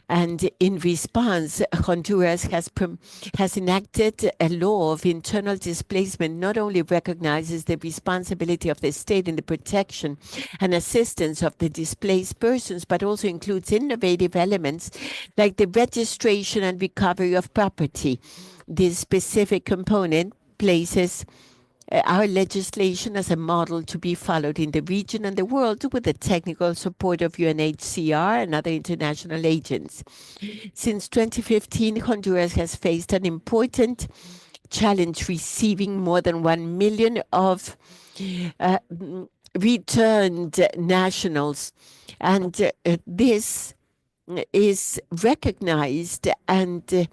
S2: And in response, Honduras has enacted a law of internal displacement, not only recognizes the responsibility of the state in the protection and assistance of the displaced persons, but also includes innovative elements like the registration and recovery of property. This specific component places our legislation as a model to be followed in the region and the world with the technical support of UNHCR and other international agents. Since 2015, Honduras has faced an important challenge, receiving more than 1 million of returned nationals. And this is recognized, and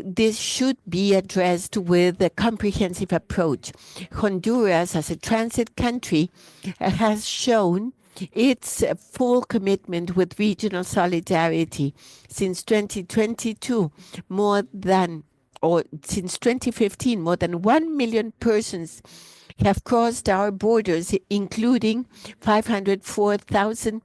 S2: this should be addressed with a comprehensive approach. Honduras, as a transit country, has shown its full commitment with regional solidarity. Since 2022, since 2015, more than 1 million persons have crossed our borders, including 504,000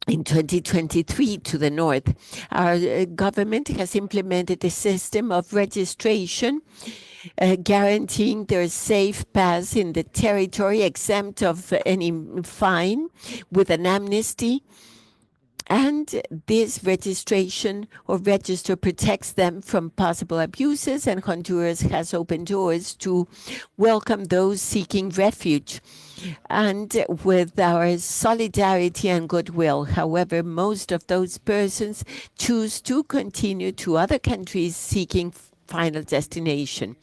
S2: in 2023 to the north. Our government has implemented a system of registration guaranteeing their safe pass in the territory, exempt of any fine, with an amnesty. And this registration or register protects them from possible abuses, and Honduras has opened doors to welcome those seeking refuge, and with our solidarity and goodwill. However, most of those persons choose to continue to other countries seeking final destination.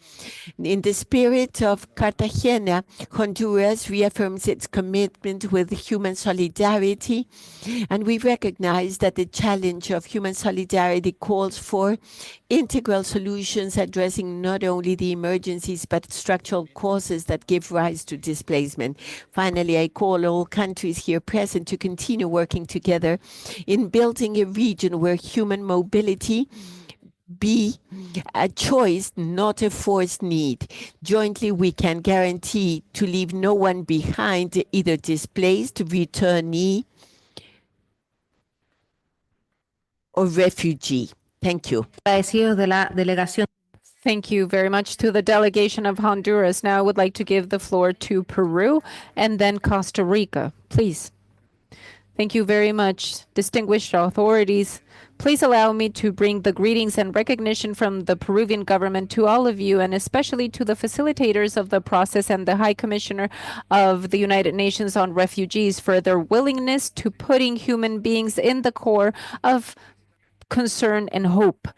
S2: In the spirit of Cartagena, Honduras reaffirms its commitment with human solidarity, and we recognize that the challenge of human solidarity calls for integral solutions addressing not only the emergencies but structural causes that give rise to displacement. Finally, I call all countries here present to continue working together in building a region where human mobility be a choice, not a forced need. Jointly, we can guarantee to leave no one behind, either displaced, returnee, or refugee. Thank you.
S3: Agradecidos de la delegación.
S4: Thank you very much to the delegation of Honduras. Now I would like to give the floor to Peru and then Costa Rica, please. Thank you very much, distinguished authorities. Please allow me to bring the greetings and recognition from the Peruvian government to all of you, and especially to the facilitators of the process and the High Commissioner of the United Nations on Refugees for their willingness to putting human beings in the core of concern and hope.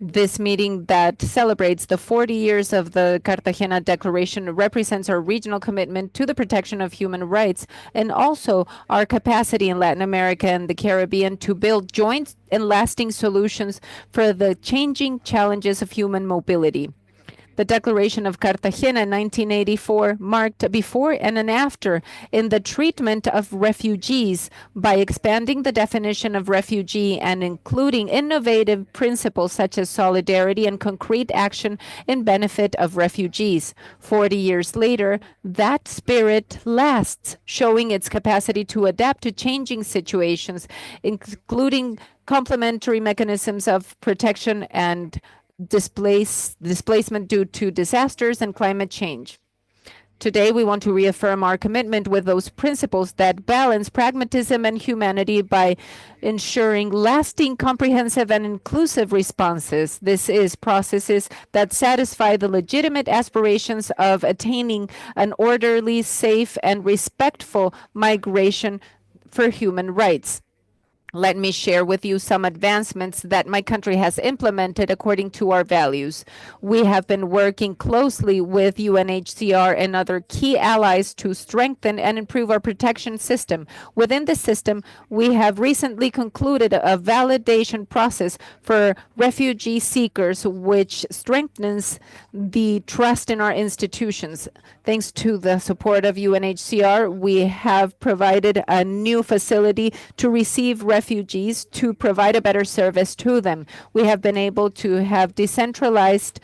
S4: This meeting that celebrates the 40 years of the Cartagena Declaration represents our regional commitment to the protection of human rights, and also our capacity in Latin America and the Caribbean to build joint and lasting solutions for the changing challenges of human mobility. The Declaration of Cartagena in 1984 marked a before and an after in the treatment of refugees by expanding the definition of refugee and including innovative principles such as solidarity and concrete action in benefit of refugees. 40 years later, that spirit lasts, showing its capacity to adapt to changing situations, including complementary mechanisms of protection and displacement due to disasters and climate change. Today, we want to reaffirm our commitment with those principles that balance pragmatism and humanity by ensuring lasting, comprehensive, and inclusive responses. This is processes that satisfy the legitimate aspirations of attaining an orderly, safe, and respectful migration for human rights. Let me share with you some advancements that my country has implemented according to our values. We have been working closely with UNHCR and other key allies to strengthen and improve our protection system. Within the system, we have recently concluded a validation process for refugee seekers, which strengthens the trust in our institutions. Thanks to the support of UNHCR, we have provided a new facility to receive refugees to provide a better service to them. We have been able to have decentralized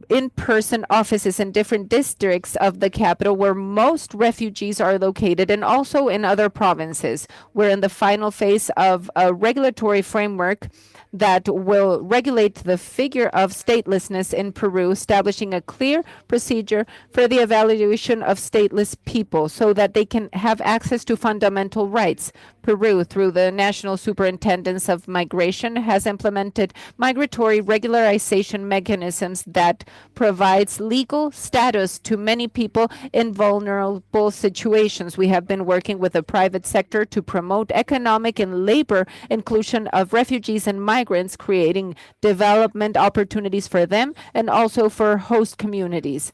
S4: in-person offices in different districts of the capital where most refugees are located, and also in other provinces. We're in the final phase of a regulatory framework that will regulate the figure of statelessness in Peru, establishing a clear procedure for the evaluation of stateless people so that they can have access to fundamental rights. Peru, through the National Superintendence of Migration, has implemented migratory regularization mechanisms that provides legal status to many people in vulnerable situations. We have been working with the private sector to promote economic and labor inclusion of refugees and migrants, creating development opportunities for them and also for host communities.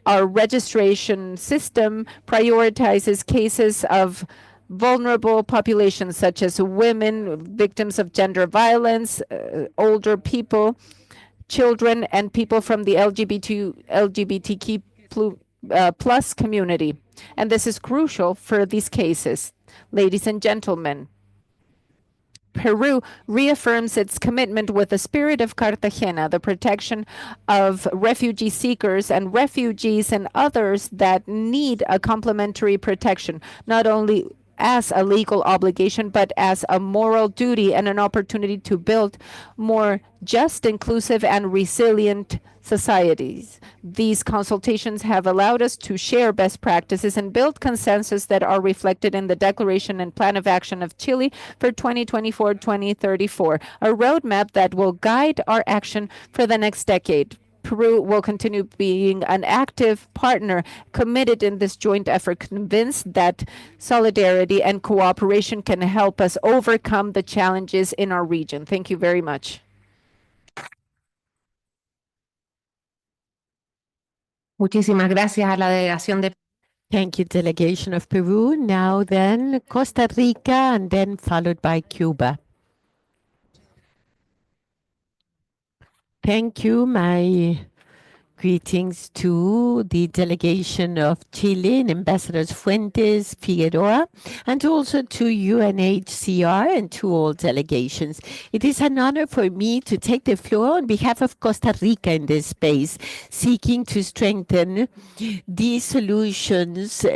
S4: Our registration system prioritizes cases of vulnerable populations such as women, victims of gender violence, older people, children, and people from the LGBTQ plus community. And this is crucial for these cases. Ladies and gentlemen, Peru reaffirms its commitment with the spirit of Cartagena, the protection of refugee seekers and refugees and others that need a complementary protection, not only as a legal obligation, but as a moral duty and an opportunity to build more just, inclusive, and resilient societies. These consultations have allowed us to share best practices and build consensus that are reflected in the Declaration and Plan of Action of Chile for 2024-2034, a roadmap that will guide our action for the next decade. Peru will continue being an active partner committed in this joint effort, convinced that solidarity and cooperation can help us overcome the challenges in our region. Thank you very much.
S3: Muchísimas gracias a la delegación de
S2: Thank you, delegation of Peru. Now then, Costa Rica, and then followed by Cuba. Thank you. My greetings to the delegation of Chile and Ambassadors Fuentes, Figueroa, and also to UNHCR and to all delegations. It is an honor for me to take the floor on behalf of Costa Rica in this space, seeking to strengthen the solutions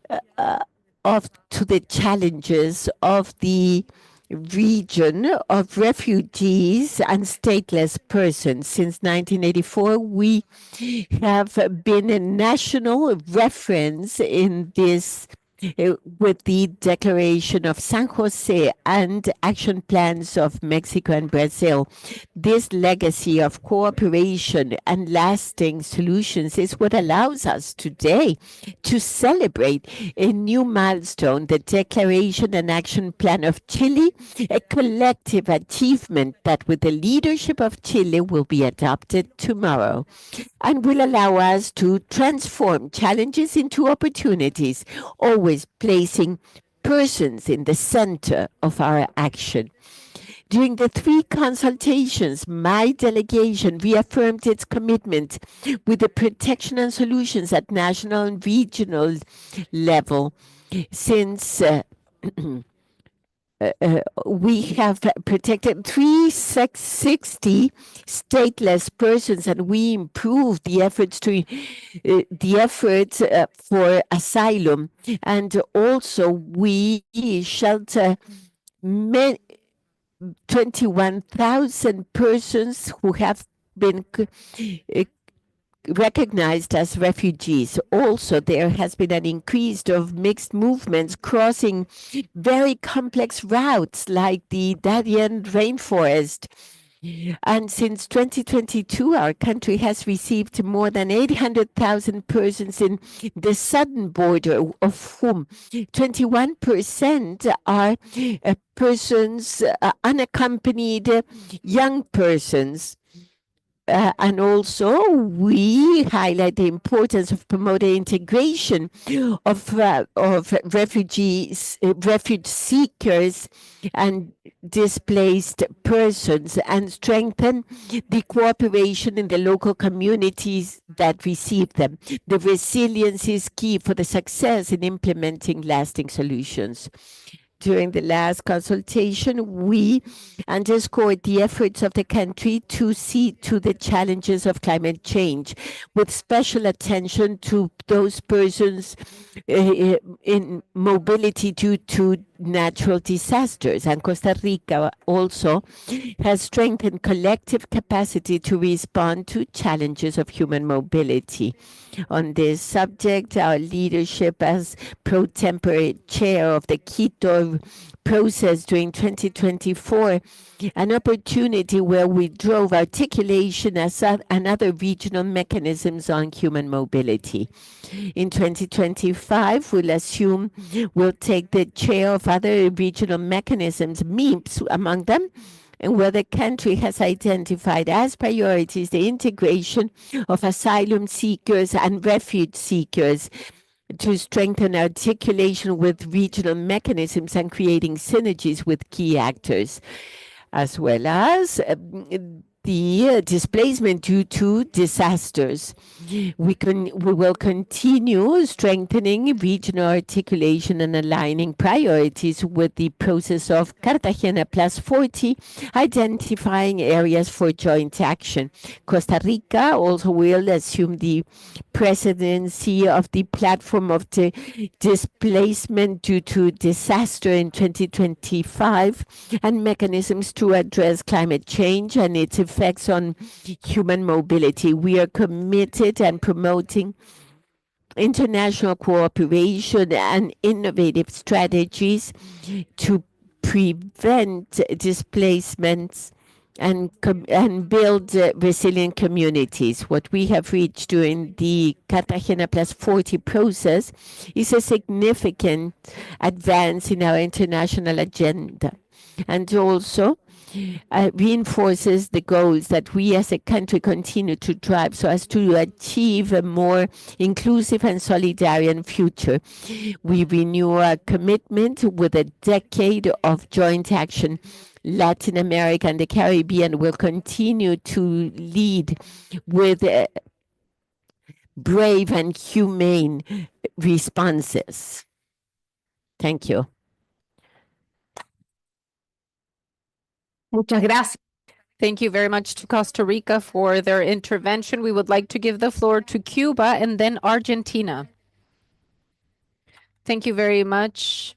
S2: to the challenges of the region of refugees and stateless persons. Since 1984, we have been a national reference in this with the Declaration of San Jose and action plans of Mexico and Brazil. This legacy of cooperation and lasting solutions is what allows us today to celebrate a new milestone, the Declaration and Action Plan of Chile, a collective achievement that with the leadership of Chile will be adopted tomorrow and will allow us to transform challenges into opportunities, always placing persons in the center of our action. During the 3 consultations, my delegation reaffirmed its commitment with the protection and solutions at national and regional level. Since we have protected 360 stateless persons, and we improved the efforts for asylum, and also we shelter 21,000 persons who have been recognized as refugees. Also, there has been an increase of mixed movements crossing very complex routes like the Darien rainforest. And since 2022, our country has received more than 800,000 persons in the southern border, of whom 21% are persons, unaccompanied young persons. And also, we highlight the importance of promoting integration of refugees, refugee seekers, and displaced persons, and strengthen the cooperation in the local communities that receive them. The resilience is key for the success in implementing lasting solutions. During the last consultation, we underscored the efforts of the country to see to the challenges of climate change, with special attention to those persons in mobility due to natural disasters. And Costa Rica also has strengthened collective capacity to respond to challenges of human mobility. On this subject, our leadership as pro tempore chair of the Quito process during 2024, an opportunity where we drove articulation and other regional mechanisms on human mobility. In 2025, we'll take the chair of other regional mechanisms, MIPS among them, and where the country has identified as priorities the integration of asylum seekers and refuge seekers, to strengthen articulation with regional mechanisms and creating synergies with key actors, as well as the displacement due to disasters. We will continue strengthening regional articulation and aligning priorities with the process of Cartagena+40, identifying areas for joint action. Costa Rica also will assume the presidency of the platform of the displacement due to disaster in 2025 and mechanisms to address climate change and its effects on human mobility. We are committed and promoting international cooperation and innovative strategies to prevent displacements and build resilient communities. What we have reached during the Cartagena+40 process is a significant advance in our international agenda, and also reinforces the goals that we as a country continue to drive so as to achieve a more inclusive and solidarian future. We renew our commitment with a decade of joint action. Latin America and the Caribbean will continue to lead with brave and humane responses. Thank you.
S3: Muchas gracias.
S4: Thank you very much to Costa Rica for their intervention. We would like to give the floor to Cuba and then Argentina. Thank you very much,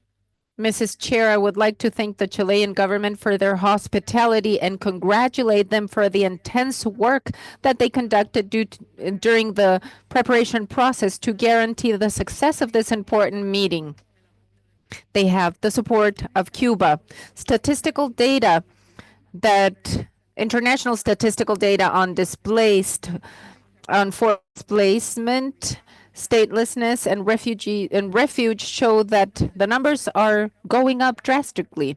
S4: Mrs. Chair. I would like to thank the Chilean government for their hospitality and congratulate them for the intense work that they conducted during the preparation process to guarantee the success of this important meeting. They have the support of Cuba. International statistical data on displaced, on forced displacement, statelessness, and refuge show that the numbers are going up drastically.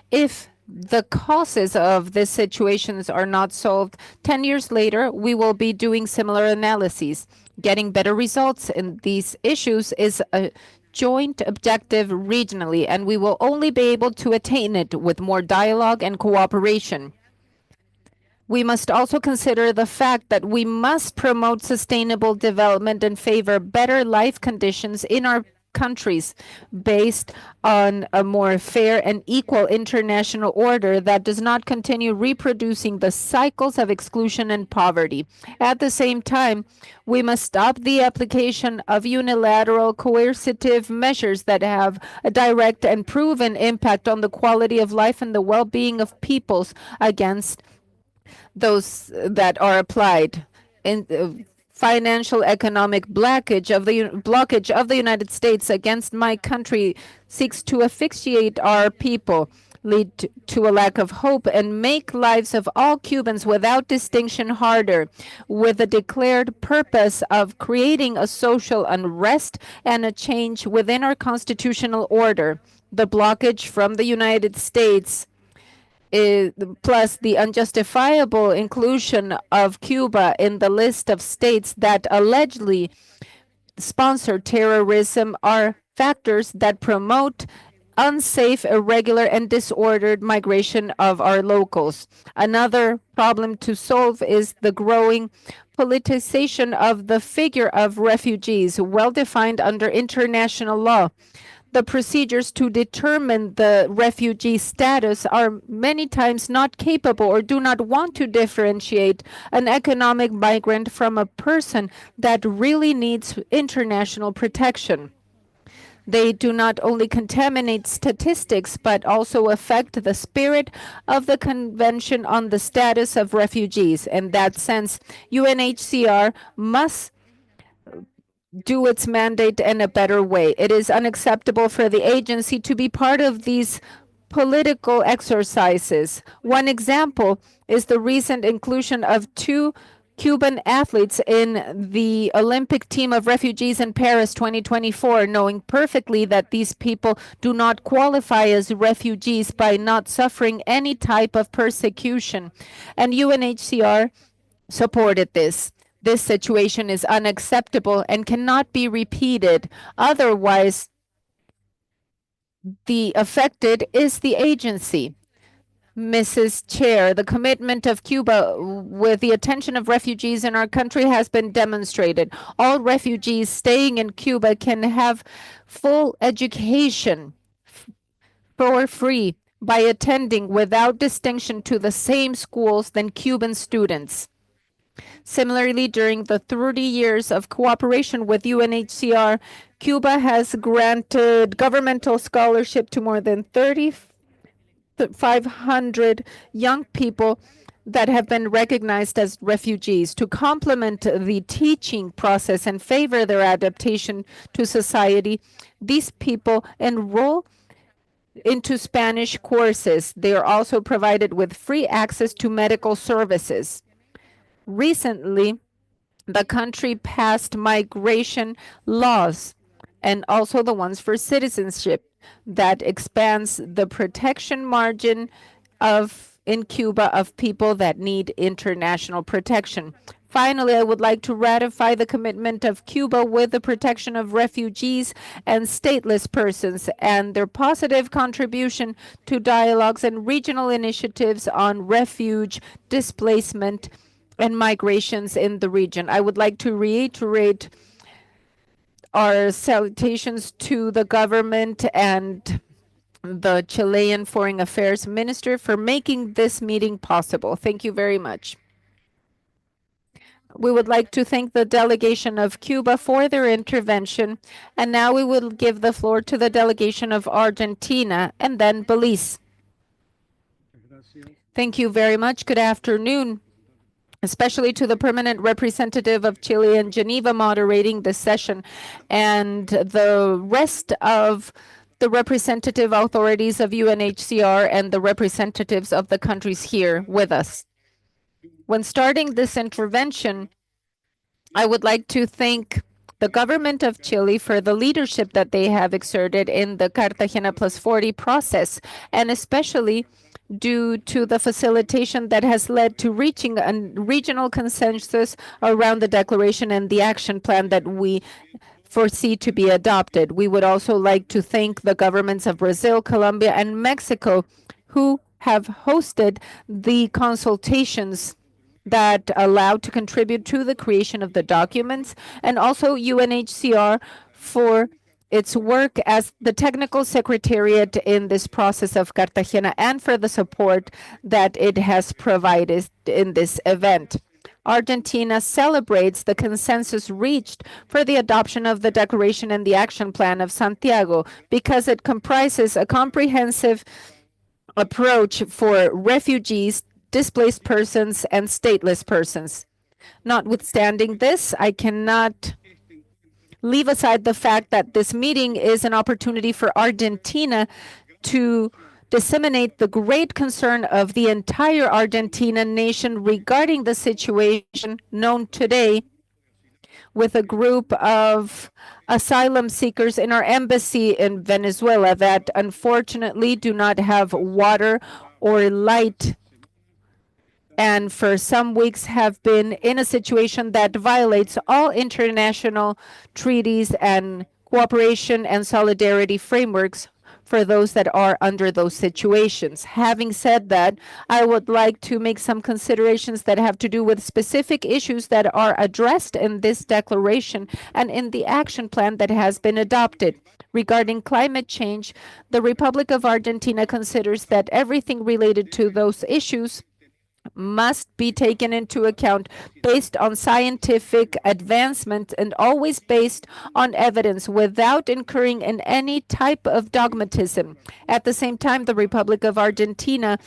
S4: If the causes of these situations are not solved, 10 years later, we will be doing similar analyses. Getting better results in these issues is a joint objective regionally, and we will only be able to attain it with more dialogue and cooperation. We must also consider the fact that we must promote sustainable development and favor better life conditions in our countries based on a more fair and equal international order that does not continue reproducing the cycles of exclusion and poverty. At the same time, we must stop the application of unilateral coercive measures that have a direct and proven impact on the quality of life and the well-being of peoples against those that are applied. In financial economic blockage of the United States against my country seeks to asphyxiate our people, lead to a lack of hope, and make lives of all Cubans without distinction harder, with the declared purpose of creating a social unrest and a change within our constitutional order. The blockage from the United States plus the unjustifiable inclusion of Cuba in the list of states that allegedly sponsor terrorism are factors that promote unsafe, irregular, and disordered migration of our locals. Another problem to solve is the growing politicization of the figure of refugees, well defined under international law. The procedures to determine the refugee status are many times not capable or do not want to differentiate an economic migrant from a person that really needs international protection. They do not only contaminate statistics, but also affect the spirit of the Convention on the Status of Refugees. In that sense, UNHCR must do its mandate in a better way. It is unacceptable for the agency to be part of these political exercises. One example is the recent inclusion of 2 Cuban athletes in the Olympic team of refugees in Paris 2024, knowing perfectly that these people do not qualify as refugees by not suffering any type of persecution. And UNHCR supported this. This situation is unacceptable and cannot be repeated. Otherwise, the affected is the agency. Mrs. Chair, the commitment of Cuba with the attention of refugees in our country has been demonstrated. All refugees staying in Cuba can have full education for free by attending without distinction to the same schools than Cuban students. Similarly, during the 30 years of cooperation with UNHCR, Cuba has granted governmental scholarship to more than 3,500 young people that have been recognized as refugees. To complement the teaching process and favor their adaptation to society, these people enroll into Spanish courses. They are also provided with free access to medical services. Recently, the country passed migration laws and also the ones for citizenship that expands the protection margin in Cuba of people that need international protection. Finally, I would like to ratify the commitment of Cuba with the protection of refugees and stateless persons and their positive contribution to dialogues and regional initiatives on refuge, displacement, and migrations in the region. I would like to reiterate our salutations to the government and the Chilean Foreign Affairs Minister for making this meeting possible. Thank you very much. We would like to thank the delegation of Cuba for their intervention, and now we will give the floor to the delegation of Argentina and then Belize. Thank you very much. Good afternoon, especially to the permanent representative of Chile in Geneva moderating this session, and the rest of the representative authorities of UNHCR and the representatives of the countries here with us. When starting this intervention, I would like to thank the government of Chile for the leadership that they have exerted in the Cartagena+40 process, and especially due to the facilitation that has led to reaching a regional consensus around the declaration and the action plan that we foresee to be adopted. We would also like to thank the governments of Brazil, Colombia, and Mexico who have hosted the consultations that allowed to contribute to the creation of the documents, and also UNHCR for its work as the technical secretariat in this process of Cartagena and for the support that it has provided in this event. Argentina celebrates the consensus reached for the adoption of the Declaration and the Action Plan of Santiago because it comprises a comprehensive approach for refugees, displaced persons, and stateless persons. Notwithstanding this, I cannot leave aside the fact that this meeting is an opportunity for Argentina to disseminate the great concern of the entire Argentine nation regarding the situation known today with a group of asylum seekers in our embassy in Venezuela that unfortunately do not have water or light, and for some weeks have been in a situation that violates all international treaties and cooperation and solidarity frameworks for those that are under those situations. Having said that, I would like to make some considerations that have to do with specific issues that are addressed in this declaration and in the action plan that has been adopted. Regarding climate change, the Republic of Argentina considers that everything related to those issues must be taken into account based on scientific advancement and always based on evidence without incurring in any type of dogmatism. At the same time, the Republic of Argentina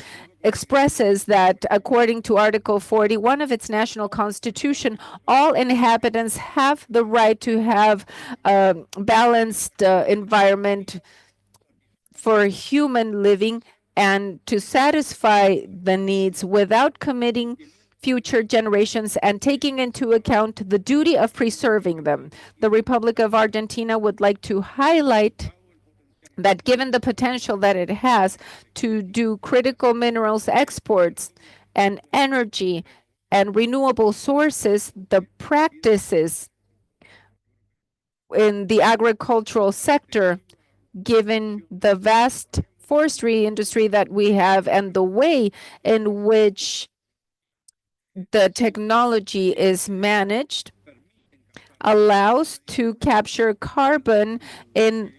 S4: expresses that according to Article 41 of its national constitution, all inhabitants have the right to have a balanced environment for human living and to satisfy the needs without committing future generations and taking into account the duty of preserving them. The Republic of Argentina would like to highlight that given the potential that it has to do critical minerals exports and energy and renewable sources, the practices in the agricultural sector, given the vast forestry industry that we have and the way in which the technology is managed, allows to capture carbon in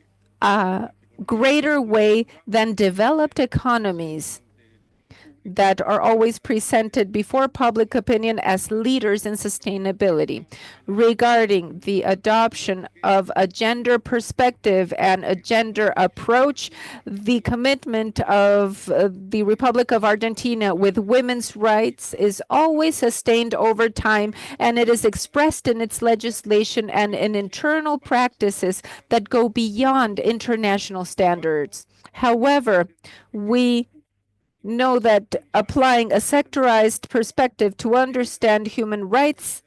S4: a greater way than developed economies that are always presented before public opinion as leaders in sustainability. Regarding the adoption of a gender perspective and a gender approach, the commitment of the Republic of Argentina with women's rights is always sustained over time, and it is expressed in its legislation and in internal practices that go beyond international standards. However, we know that applying a sectorized perspective to understand human rights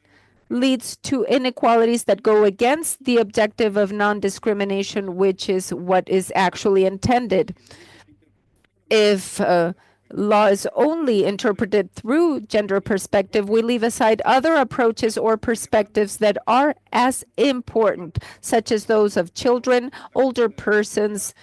S4: leads to inequalities that go against the objective of non-discrimination, which is what is actually intended. If law is only interpreted through gender perspective, we leave aside other approaches or perspectives that are as important, such as those of children, older persons,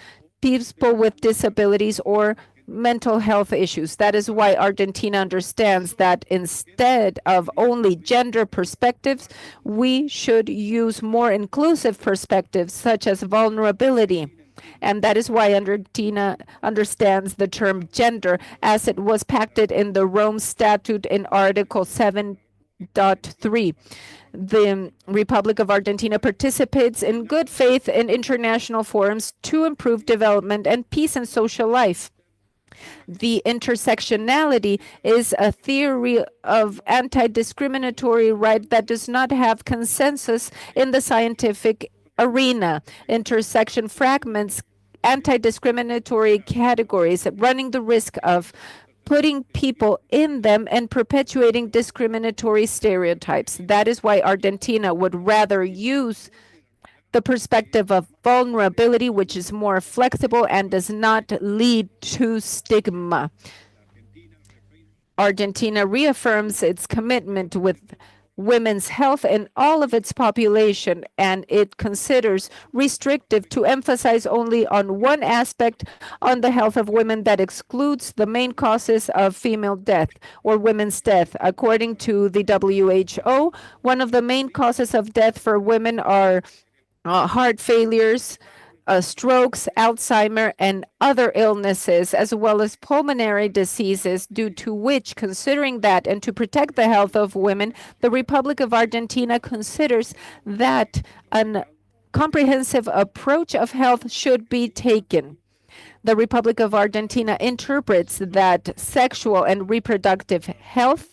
S4: people with disabilities, or mental health issues. That is why Argentina understands that instead of only gender perspectives, we should use more inclusive perspectives such as vulnerability. And that is why Argentina understands the term gender as it was pacted in the Rome Statute in Article 7.3. The Republic of Argentina participates in good faith in international forums to improve development and peace and social life. The intersectionality is a theory of anti-discriminatory right that does not have consensus in the scientific arena. Intersection fragments anti-discriminatory categories, running the risk of putting people in them and perpetuating discriminatory stereotypes. That is why Argentina would rather use the perspective of vulnerability, which is more flexible and does not lead to stigma. Argentina reaffirms its commitment with women's health in all of its population, and it considers restrictive to emphasize only on one aspect on the health of women that excludes the main causes of female death or women's death. According to the WHO, one of the main causes of death for women are heart failures, strokes, Alzheimer, and other illnesses, as well as pulmonary diseases, due to which, considering that and to protect the health of women, the Republic of Argentina considers that a comprehensive approach of health should be taken. The Republic of Argentina interprets that sexual and reproductive health,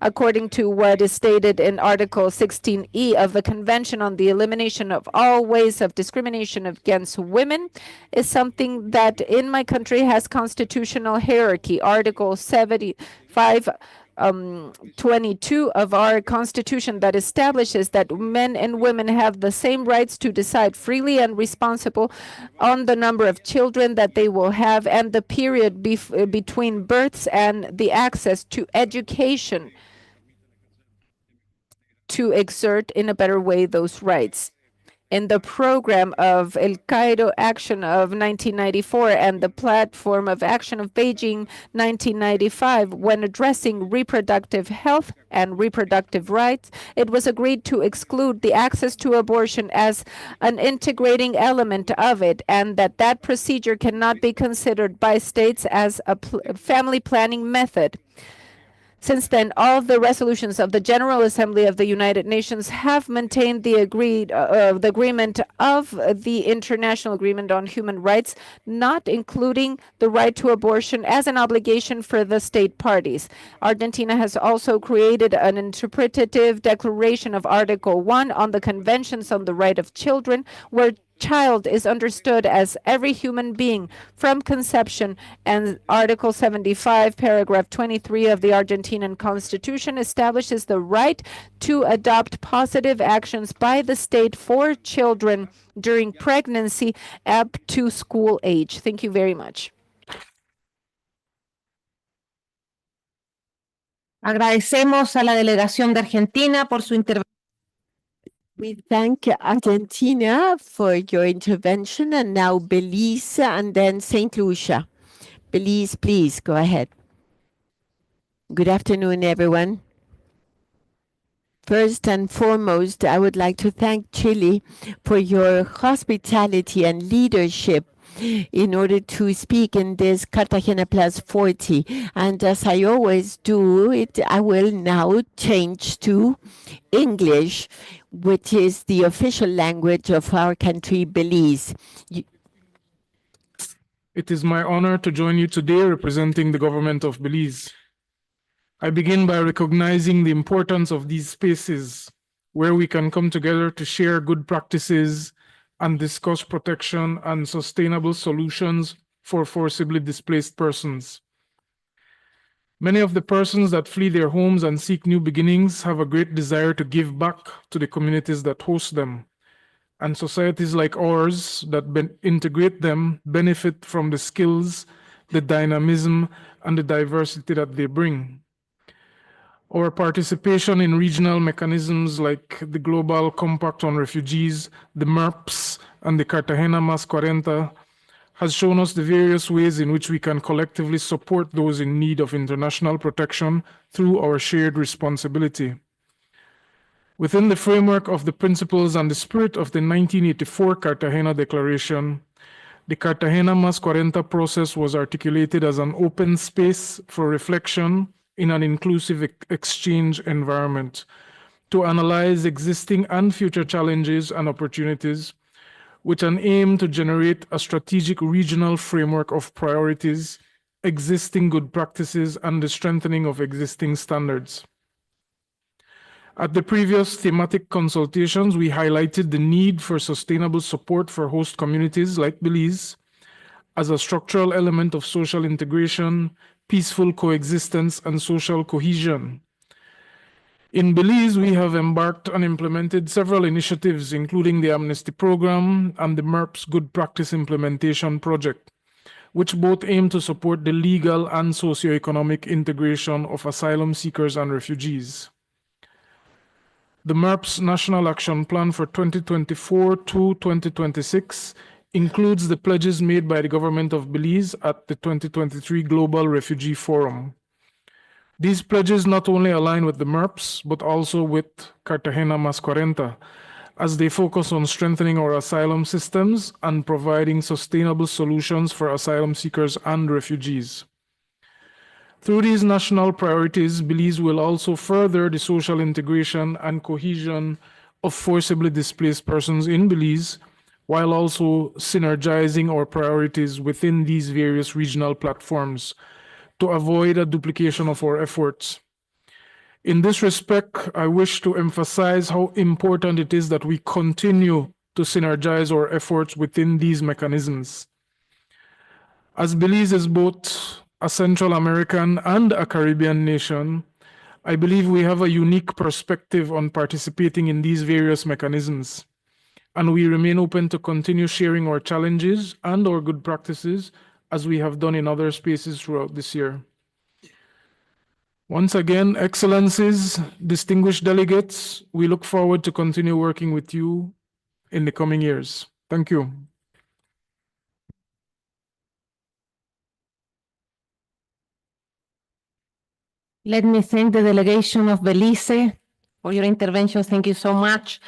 S4: according to what is stated in Article 16E of the Convention on the Elimination of All Ways of Discrimination Against Women, is something that in my country has constitutional hierarchy. Article 75(22) of our Constitution that establishes that men and women have the same rights to decide freely and responsible on the number of children that they will have and the period between births and the access to education, to exert in a better way those rights. In the program of El Cairo Action of 1994 and the Platform of Action of Beijing 1995, when addressing reproductive health and reproductive rights, it was agreed to exclude the access to abortion as an integrating element of it, and that procedure cannot be considered by states as a family planning method. Since then, all the resolutions of the General Assembly of the United Nations have maintained the agreement of the International Agreement on Human Rights, not including the right to abortion as an obligation for the state parties. Argentina has also created an interpretative declaration of Article 1 on the Conventions on the Right of Children, where child is understood as every human being from conception, and Article 75, paragraph 23 of the Argentinian Constitution establishes the right to adopt positive actions by the state for children during pregnancy up to school age. Thank you very much.
S3: Agradecemos a la delegación de Argentina por su intervención.
S2: We thank Argentina for your intervention, and now Belize and then St. Lucia. Belize, please, go ahead. Good afternoon, everyone. First and foremost, I would like to thank Chile for your hospitality and leadership in order to speak in this Cartagena+40. And as I always do, I will now change to English, which is the official language of our country, Belize.
S8: It is my honor to join you today representing the government of Belize. I begin by recognizing the importance of these spaces where we can come together to share good practices and discuss protection and sustainable solutions for forcibly displaced persons. Many of the persons that flee their homes and seek new beginnings have a great desire to give back to the communities that host them. And societies like ours that integrate them benefit from the skills, the dynamism, and the diversity that they bring. Our participation in regional mechanisms like the Global Compact on Refugees, the MERPs, and the Cartagena+40 has shown us the various ways in which we can collectively support those in need of international protection through our shared responsibility. Within the framework of the principles and the spirit of the 1984 Cartagena Declaration, the Cartagena+40 process was articulated as an open space for reflection in an inclusive exchange environment to analyze existing and future challenges and opportunities with an aim to generate a strategic regional framework of priorities, existing good practices, and the strengthening of existing standards. At the previous thematic consultations, we highlighted the need for sustainable support for host communities like Belize as a structural element of social integration, peaceful coexistence, and social cohesion. In Belize, we have embarked and implemented several initiatives, including the Amnesty Program and the MERP's Good Practice Implementation Project, which both aim to support the legal and socioeconomic integration of asylum seekers and refugees. The MERP's National Action Plan for 2024 to 2026 includes the pledges made by the government of Belize at the 2023 Global Refugee Forum. These pledges not only align with the MERPs, but also with Cartagena+40, as they focus on strengthening our asylum systems and providing sustainable solutions for asylum seekers and refugees. Through these national priorities, Belize will also further the social integration and cohesion of forcibly displaced persons in Belize, while also synergizing our priorities within these various regional platforms to avoid a duplication of our efforts. In this respect, I wish to emphasize how important it is that we continue to synergize our efforts within these mechanisms. As Belize is both a Central American and a Caribbean nation, I believe we have a unique perspective on participating in these various mechanisms, and we remain open to continue sharing our challenges and our good practices as we have done in other spaces throughout this year. Once again, Excellencies, distinguished delegates, we look forward to continue working with you in the coming years. Thank you.
S3: Let me thank the delegation of Belize for your intervention. Thank you so much.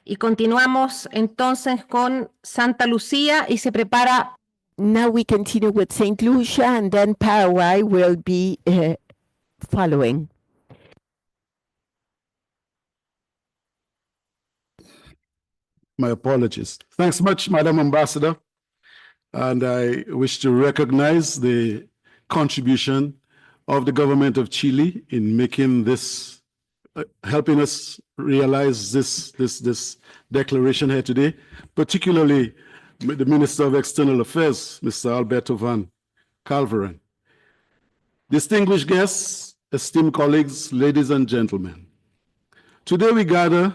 S3: Y continuamos entonces con Santa Lucía y se prepara.
S2: Now we continue with St. Lucia, and then Paraguay will be following.
S9: My apologies. Thanks much, Madam Ambassador. And I wish to recognize the contribution of the government of Chile in making this, helping us realize this declaration here today, particularly the Minister of External Affairs, Mr. Alberto Van Calveren. Distinguished guests, esteemed colleagues, ladies and gentlemen, today we gather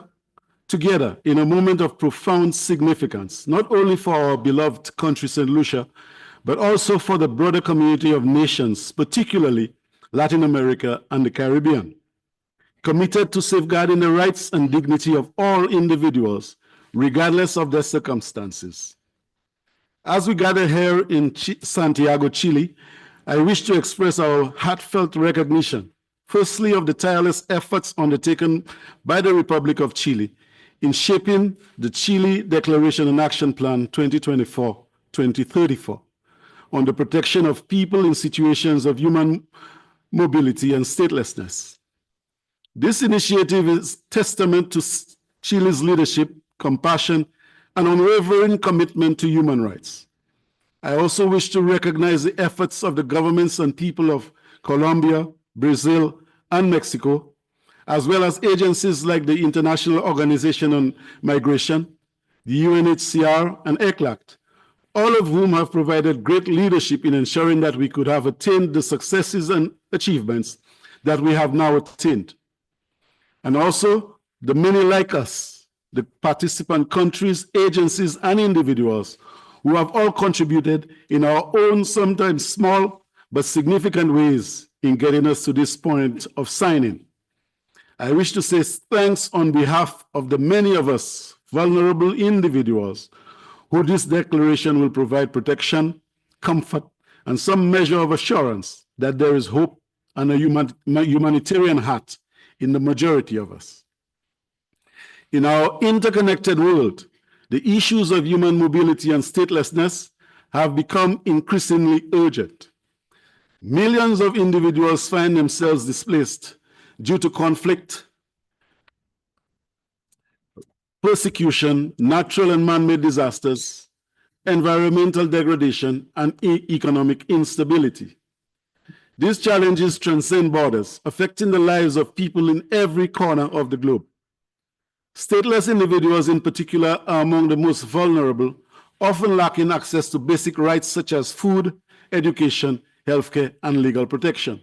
S9: together in a moment of profound significance, not only for our beloved country, St. Lucia, but also for the broader community of nations, particularly Latin America, and the Caribbean, committed to safeguarding the rights and dignity of all individuals, regardless of their circumstances. As we gather here in Santiago, Chile, I wish to express our heartfelt recognition, firstly, of the tireless efforts undertaken by the Republic of Chile in shaping the Chile Declaration and Action Plan 2024-2034 on the protection of people in situations of human mobility and statelessness. This initiative is testament to Chile's leadership, compassion, and unwavering commitment to human rights. I also wish to recognize the efforts of the governments and people of Colombia, Brazil, and Mexico, as well as agencies like the International Organization on Migration, the UNHCR, and ECLACT, all of whom have provided great leadership in ensuring that we could have attained the successes and achievements that we have now attained. And also the many like us, the participant countries, agencies, and individuals who have all contributed in our own, sometimes small, but significant ways in getting us to this point of signing. I wish to say thanks on behalf of the many of us vulnerable individuals who this declaration will provide protection, comfort, and some measure of assurance that there is hope and a humanitarian heart in the majority of us. In our interconnected world, the issues of human mobility and statelessness have become increasingly urgent. Millions of individuals find themselves displaced due to conflict, persecution, natural and man-made disasters, environmental degradation, and economic instability. These challenges transcend borders, affecting the lives of people in every corner of the globe. Stateless individuals in particular are among the most vulnerable, often lacking access to basic rights such as food, education, healthcare, and legal protection.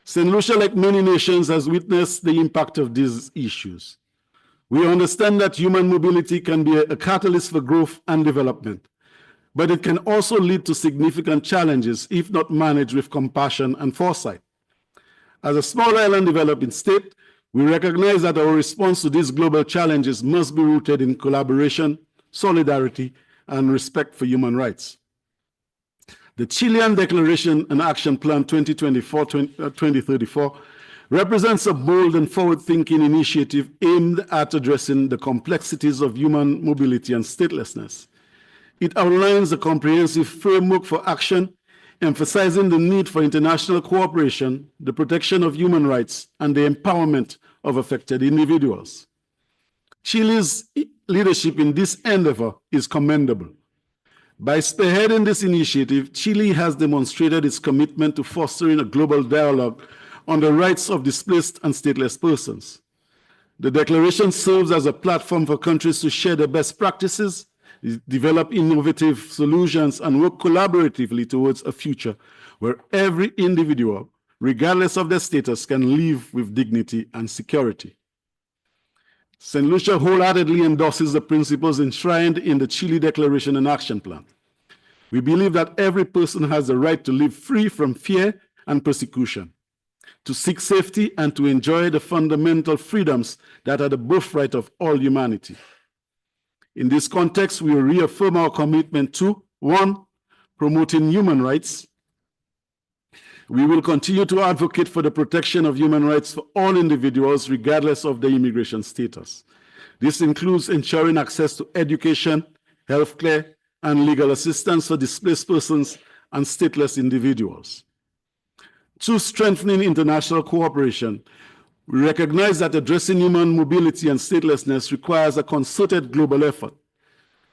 S9: St. Lucia, like many nations, has witnessed the impact of these issues. We understand that human mobility can be a catalyst for growth and development, but it can also lead to significant challenges if not managed with compassion and foresight. As a small island developing state, we recognize that our response to these global challenges must be rooted in collaboration, solidarity, and respect for human rights. The Chilean Declaration and Action Plan 2024-2034 represents a bold and forward-thinking initiative aimed at addressing the complexities of human mobility and statelessness. It outlines a comprehensive framework for action, emphasizing the need for international cooperation, the protection of human rights, and the empowerment of affected individuals. Chile's leadership in this endeavor is commendable. By spearheading this initiative, Chile has demonstrated its commitment to fostering a global dialogue on the rights of displaced and stateless persons. The declaration serves as a platform for countries to share their best practices, develop innovative solutions, and work collaboratively towards a future where every individual, regardless of their status, can live with dignity and security. St. Lucia wholeheartedly endorses the principles enshrined in the Chile Declaration and Action Plan. We believe that every person has the right to live free from fear and persecution, to seek safety, and to enjoy the fundamental freedoms that are the birthright of all humanity. In this context, we will reaffirm our commitment to, 1, promoting human rights. We will continue to advocate for the protection of human rights for all individuals, regardless of their immigration status. This includes ensuring access to education, healthcare, and legal assistance for displaced persons and stateless individuals. 2, strengthening international cooperation. We recognize that addressing human mobility and statelessness requires a concerted global effort.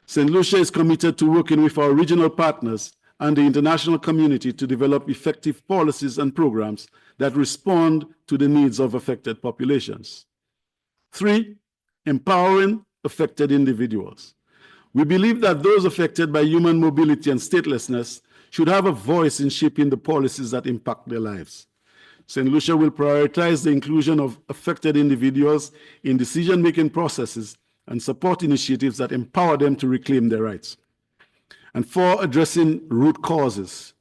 S9: St. Lucia is committed to working with our regional partners and the international community to develop effective policies and programs that respond to the needs of affected populations. 3, empowering affected individuals. We believe that those affected by human mobility and statelessness should have a voice in shaping the policies that impact their lives. St. Lucia will prioritize the inclusion of affected individuals in decision-making processes and support initiatives that empower them to reclaim their rights. And 4, addressing root causes.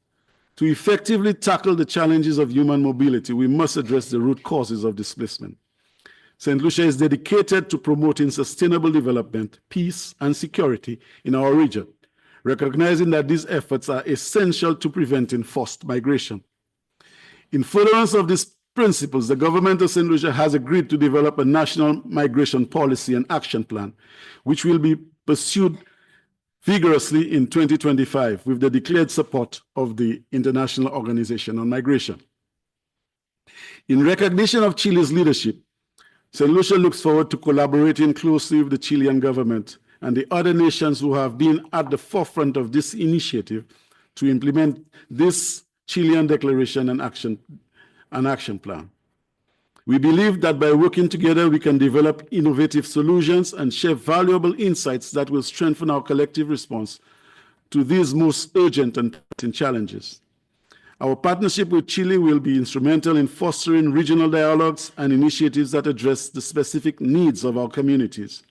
S9: To effectively tackle the challenges of human mobility, we must address the root causes of displacement. St. Lucia is dedicated to promoting sustainable development, peace, and security in our region, recognizing that these efforts are essential to preventing forced migration. In furtherance of these principles, the government of St. Lucia has agreed to develop a national migration policy and action plan, which will be pursued vigorously in 2025 with the declared support of the International Organization on Migration. In recognition of Chile's leadership, St. Lucia looks forward to collaborating closely with the Chilean government and the other nations who have been at the forefront of this initiative to implement this Chilean Declaration and action plan. We believe that by working together, we can develop innovative solutions and share valuable insights that will strengthen our collective response to these most urgent and pressing challenges. Our partnership with Chile will be instrumental in fostering regional dialogues and initiatives that address the specific needs of our communities.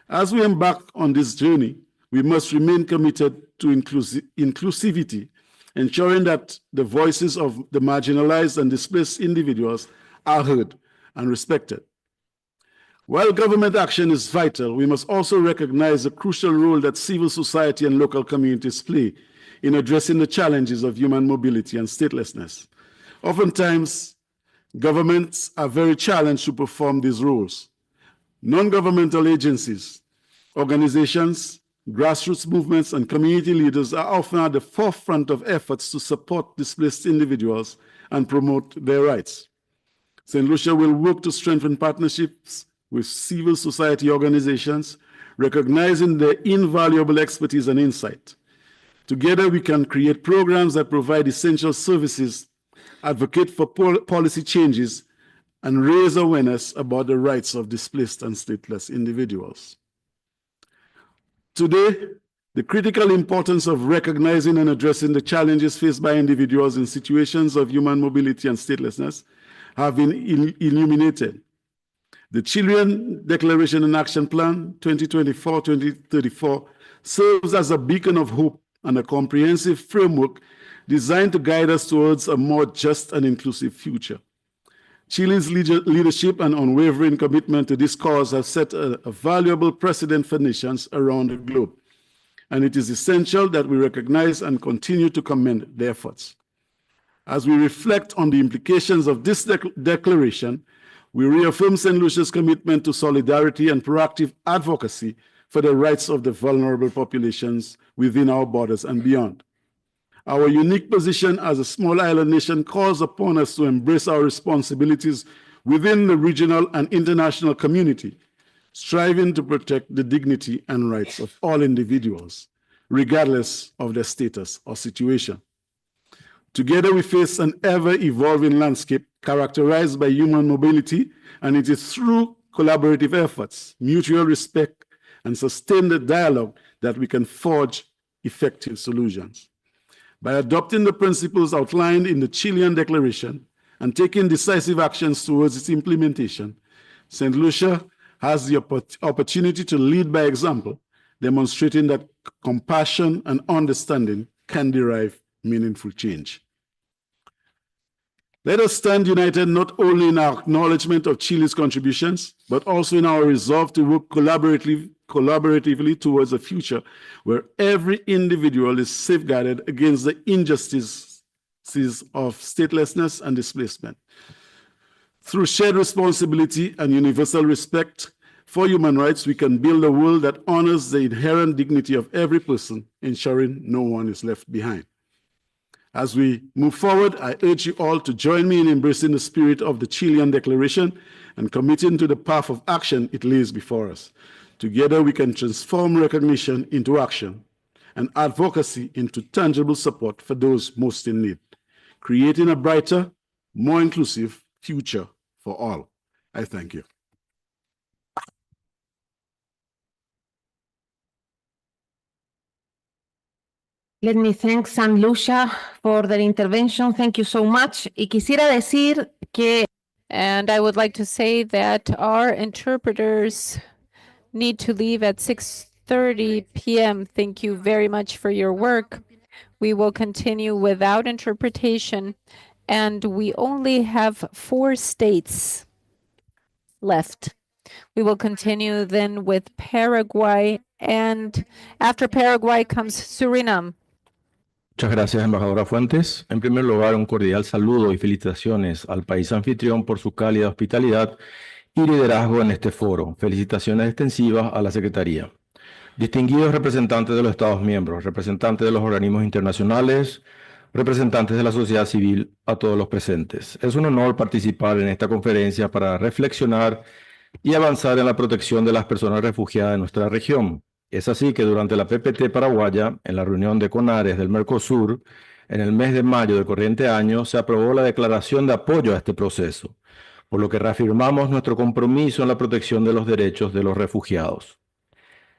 S9: As we embark on this journey, we must remain committed to inclusivity, ensuring that the voices of the marginalized and displaced individuals are heard and respected. While government action is vital, we must also recognize the crucial role that civil society and local communities play in addressing the challenges of human mobility and statelessness. Oftentimes, governments are very challenged to perform these roles. Non-governmental agencies, organizations, grassroots movements, and community leaders are often at the forefront of efforts to support displaced individuals and promote their rights. St. Lucia will work to strengthen partnerships with civil society organizations, recognizing their invaluable expertise and insight. Together, we can create programs that provide essential services, advocate for policy changes, and raise awareness about the rights of displaced and stateless individuals. Today, the critical importance of recognizing and addressing the challenges faced by individuals in situations of human mobility and statelessness have been illuminated. The Chilean Declaration and Action Plan 2024-2034 serves as a beacon of hope and a comprehensive framework designed to guide us towards a more just and inclusive future. Chile's leadership and unwavering commitment to this cause have set a valuable precedent for nations around the globe, and it is essential that we recognize and continue to commend their efforts. As we reflect on the implications of this declaration, we reaffirm St. Lucia's commitment to solidarity and proactive advocacy for the rights of the vulnerable populations within our borders and beyond. Our unique position as a small island nation calls upon us to embrace our responsibilities within the regional and international community, striving to protect the dignity and rights of all individuals, regardless of their status or situation. Together, we face an ever-evolving landscape characterized by human mobility, and it is through collaborative efforts, mutual respect, and sustained dialogue that we can forge effective solutions. By adopting the principles outlined in the Chilean Declaration and taking decisive actions towards its implementation, St. Lucia has the opportunity to lead by example, demonstrating that compassion and understanding can derive meaningful change. Let us stand united not only in our acknowledgement of Chile's contributions, but also in our resolve to work collaboratively towards a future where every individual is safeguarded against the injustices of statelessness and displacement. Through shared responsibility and universal respect for human rights, we can build a world that honors the inherent dignity of every person, ensuring no one is left behind. As we move forward, I urge you all to join me in embracing the spirit of the Chilean Declaration and committing to the path of action it lays before us. Together, we can transform recognition into action and advocacy into tangible support for those most in need, creating a brighter, more inclusive future for all. I thank you.
S3: Let me thank St. Lucia for their intervention. Thank you so much. Y quisiera decir que
S4: And I would like to say that our interpreters need to leave at 6:30 p.m. Thank you very much for your work. We will continue without interpretation, and we only have 4 states left. We will continue then with Paraguay, and after Paraguay comes Suriname.
S10: Muchas gracias, embajadora Fuentes. En primer lugar, un cordial saludo y felicitaciones al país anfitrión por su cálida hospitalidad y liderazgo en este foro. Felicitaciones extensivas a la Secretaría. Distinguidos representantes de los Estados miembros, representantes de los organismos internacionales, representantes de la sociedad civil, a todos los presentes. Es un honor participar en esta conferencia para reflexionar y avanzar en la protección de las personas refugiadas de nuestra región. Es así que durante la PPT paraguaya, en la reunión de CONARES del Mercosur, en el mes de mayo del corriente año, se aprobó la declaración de apoyo a este proceso, por lo que reafirmamos nuestro compromiso en la protección de los derechos de los refugiados.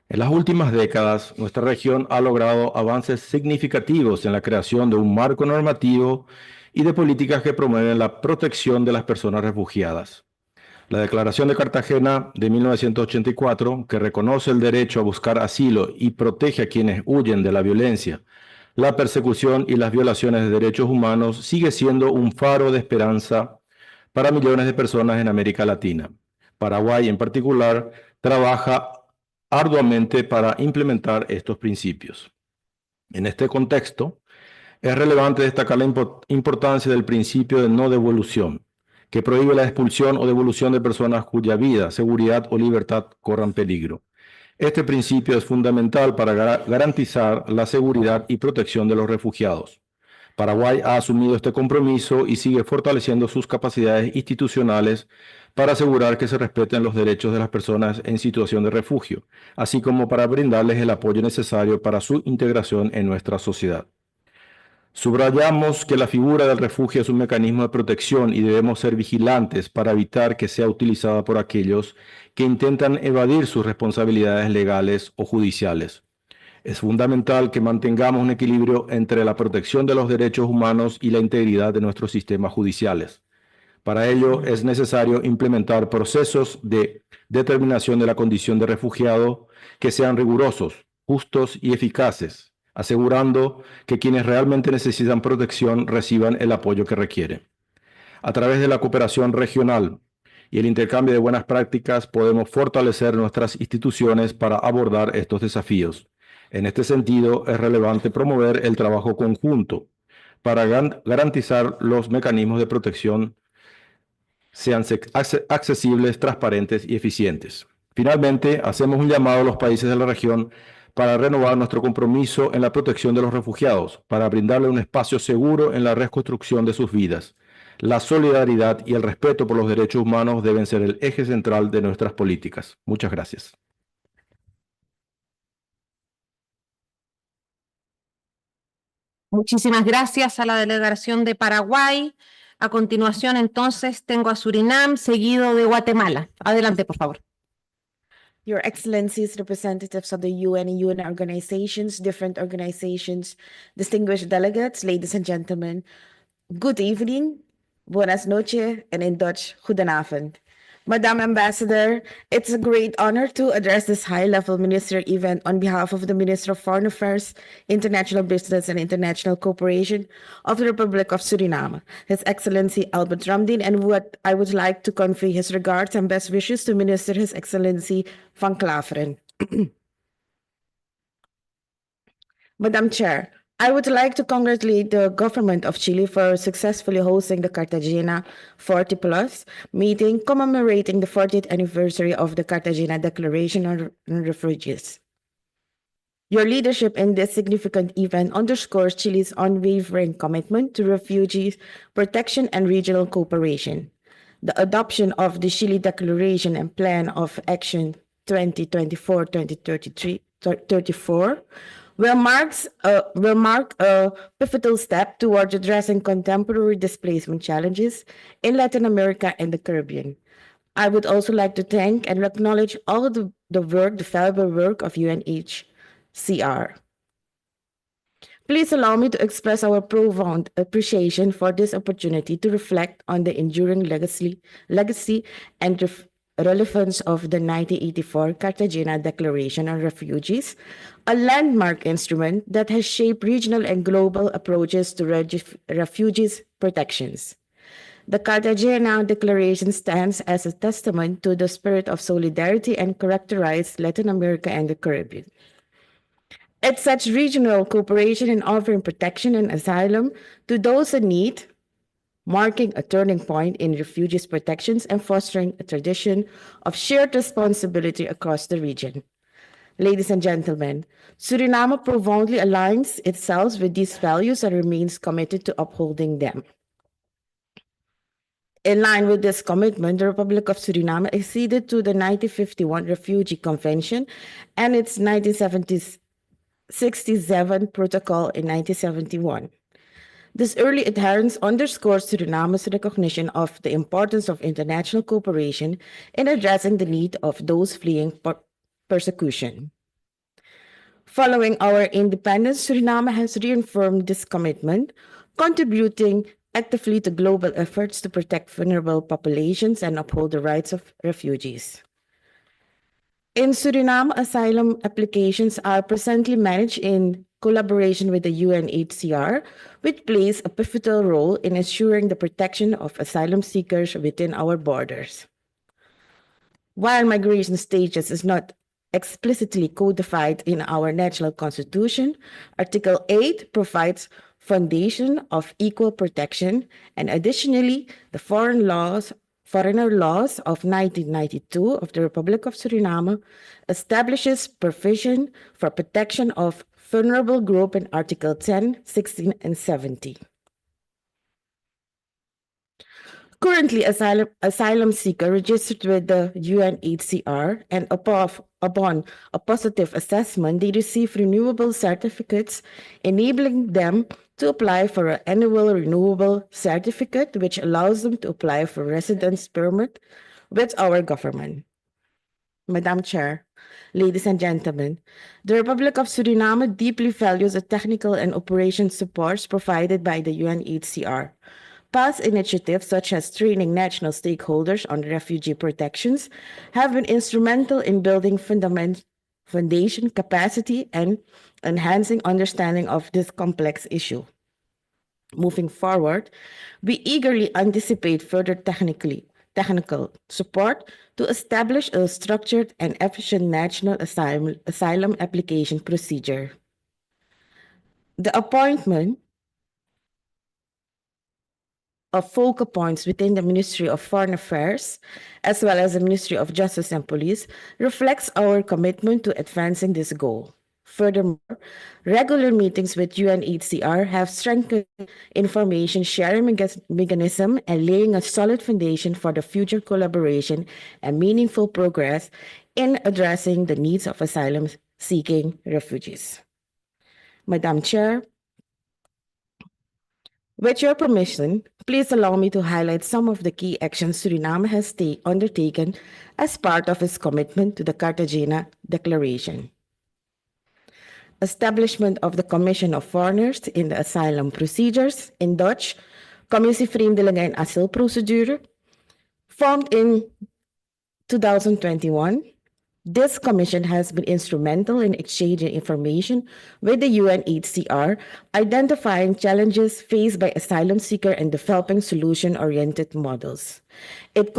S10: En las últimas décadas, nuestra región ha logrado avances significativos en la creación de un marco normativo y de políticas que promueven la protección de las personas refugiadas. La Declaración de Cartagena de 1984, que reconoce el derecho a buscar asilo y protege a quienes huyen de la violencia, la persecución y las violaciones de derechos humanos, sigue siendo un faro de esperanza para millones de personas en América Latina. Paraguay, en particular, trabaja arduamente para implementar estos principios. En este contexto, es relevante destacar la importancia del principio de no devolución, que prohíbe la expulsión o devolución de personas cuya vida, seguridad o libertad corran peligro. Este principio es fundamental para garantizar la seguridad y protección de los refugiados. Paraguay ha asumido este compromiso y sigue fortaleciendo sus capacidades institucionales para asegurar que se respeten los derechos de las personas en situación de refugio, así como para brindarles el apoyo necesario para su integración en nuestra sociedad. Subrayamos que la figura del refugio es un mecanismo de protección y debemos ser vigilantes para evitar que sea utilizada por aquellos que intentan evadir sus responsabilidades legales o judiciales. Es fundamental que mantengamos un equilibrio entre la protección de los derechos humanos y la integridad de nuestros sistemas judiciales. Para ello es necesario implementar procesos de determinación de la condición de refugiado que sean rigurosos, justos y eficaces, asegurando que quienes realmente necesitan protección reciban el apoyo que requieren. A través de la cooperación regional y el intercambio de buenas prácticas podemos fortalecer nuestras instituciones para abordar estos desafíos. En este sentido, es relevante promover el trabajo conjunto para garantizar los mecanismos de protección sean accesibles, transparentes y eficientes. Finalmente, hacemos un llamado a los países de la región para renovar nuestro compromiso en la protección de los refugiados, para brindarle un espacio seguro en la reconstrucción de sus vidas. La solidaridad y el respeto por los derechos humanos deben ser el eje central de nuestras políticas. Muchas gracias.
S3: Muchísimas gracias a la delegación de Paraguay. A continuación, entonces, tengo a Surinam, seguido de Guatemala. Adelante, por favor.
S11: Your Excellencies, representatives of the UN and UN organizations, different organizations, distinguished delegates, ladies and gentlemen, good evening, buenas noches, and in Dutch, goedenavond. Madam Ambassador, it's a great honor to address this high-level ministerial event on behalf of the Minister of Foreign Affairs, International Business and International Cooperation of the Republic of Suriname, His Excellency Albert Ramdien, and what I would like to convey his regards and best wishes to Minister His Excellency Van Klaveren. Madam Chair, I would like to congratulate the government of Chile for successfully hosting the Cartagena+40 meeting commemorating the 40th anniversary of the Cartagena Declaration on Refugees. Your leadership in this significant event underscores Chile's unwavering commitment to refugees protection and regional cooperation. The adoption of the Chile Declaration and Plan of Action 2024-2034 will mark a pivotal step towards addressing contemporary displacement challenges in Latin America and the Caribbean. I would also like to thank and acknowledge all the valuable work of UNHCR. Please allow me to express our profound appreciation for this opportunity to reflect on the enduring legacy and relevance of the 1984 Cartagena Declaration on Refugees, a landmark instrument that has shaped regional and global approaches to refugees protections. The Cartagena Declaration stands as a testament to the spirit of solidarity and characterized Latin America and the Caribbean. It sets regional cooperation in offering protection and asylum to those in need, marking a turning point in refugees protections and fostering a tradition of shared responsibility across the region. Ladies and gentlemen, Suriname profoundly aligns itself with these values and remains committed to upholding them. In line with this commitment, the Republic of Suriname acceded to the 1951 Refugee Convention and its 1967 Protocol in 1971. This early adherence underscores Suriname's recognition of the importance of international cooperation in addressing the need of those fleeing persecution. Following our independence, Suriname has reaffirmed this commitment, contributing actively to global efforts to protect vulnerable populations and uphold the rights of refugees. In Suriname, asylum applications are presently managed in collaboration with the UNHCR, which plays a pivotal role in ensuring the protection of asylum seekers within our borders. While migration status is not explicitly codified in our national constitution, Article 8 provides foundation of equal protection, and additionally, the foreigner laws of 1992 of the Republic of Suriname establishes provision for protection of vulnerable group in Article 10, 16, and 17. Currently, asylum seeker registered with the UNHCR and upon a positive assessment, they receive renewable certificates, enabling them to apply for an annual renewable certificate, which allows them to apply for residence permit with our government. Madam Chair, ladies and gentlemen, the Republic of Suriname deeply values the technical and operation supports provided by the UNHCR. Past initiatives, such as training national stakeholders on refugee protections, have been instrumental in building foundation capacity and enhancing understanding of this complex issue. Moving forward, we eagerly anticipate further technical support to establish a structured and efficient national asylum application procedure. The appointment of focal points within the Ministry of Foreign Affairs, as well as the Ministry of Justice and Police, reflects our commitment to advancing this goal. Furthermore, regular meetings with UNHCR have strengthened information sharing mechanism and laying a solid foundation for the future collaboration and meaningful progress in addressing the needs of asylum-seeking refugees. Madam Chair, with your permission, please allow me to highlight some of the key actions Suriname has undertaken as part of its commitment to the Cartagena Declaration. Establishment of the Commission of Foreigners in the Asylum Procedures, in Dutch, Commissie Vreemdelingen en Asielprocedure, formed in 2021. This commission has been instrumental in exchanging information with the UNHCR, identifying challenges faced by asylum seekers and developing solution-oriented models. It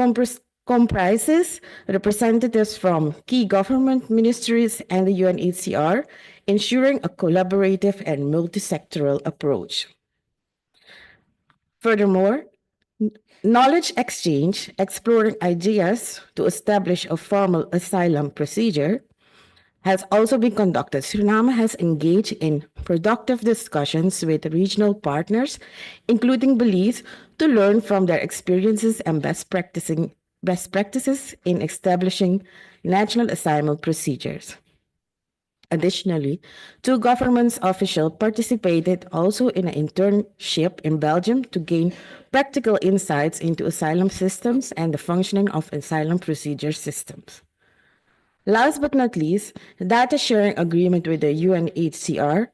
S11: comprises representatives from key government ministries and the UNHCR, ensuring a collaborative and multi-sectoral approach. Furthermore, knowledge exchange, exploring ideas to establish a formal asylum procedure, has also been conducted. Suriname has engaged in productive discussions with regional partners, including Belize, to learn from their experiences and best practices in establishing national asylum procedures. Additionally, 2 government officials participated also in an internship in Belgium to gain practical insights into asylum systems and the functioning of asylum procedure systems. Last but not least, the data sharing agreement with the UNHCR.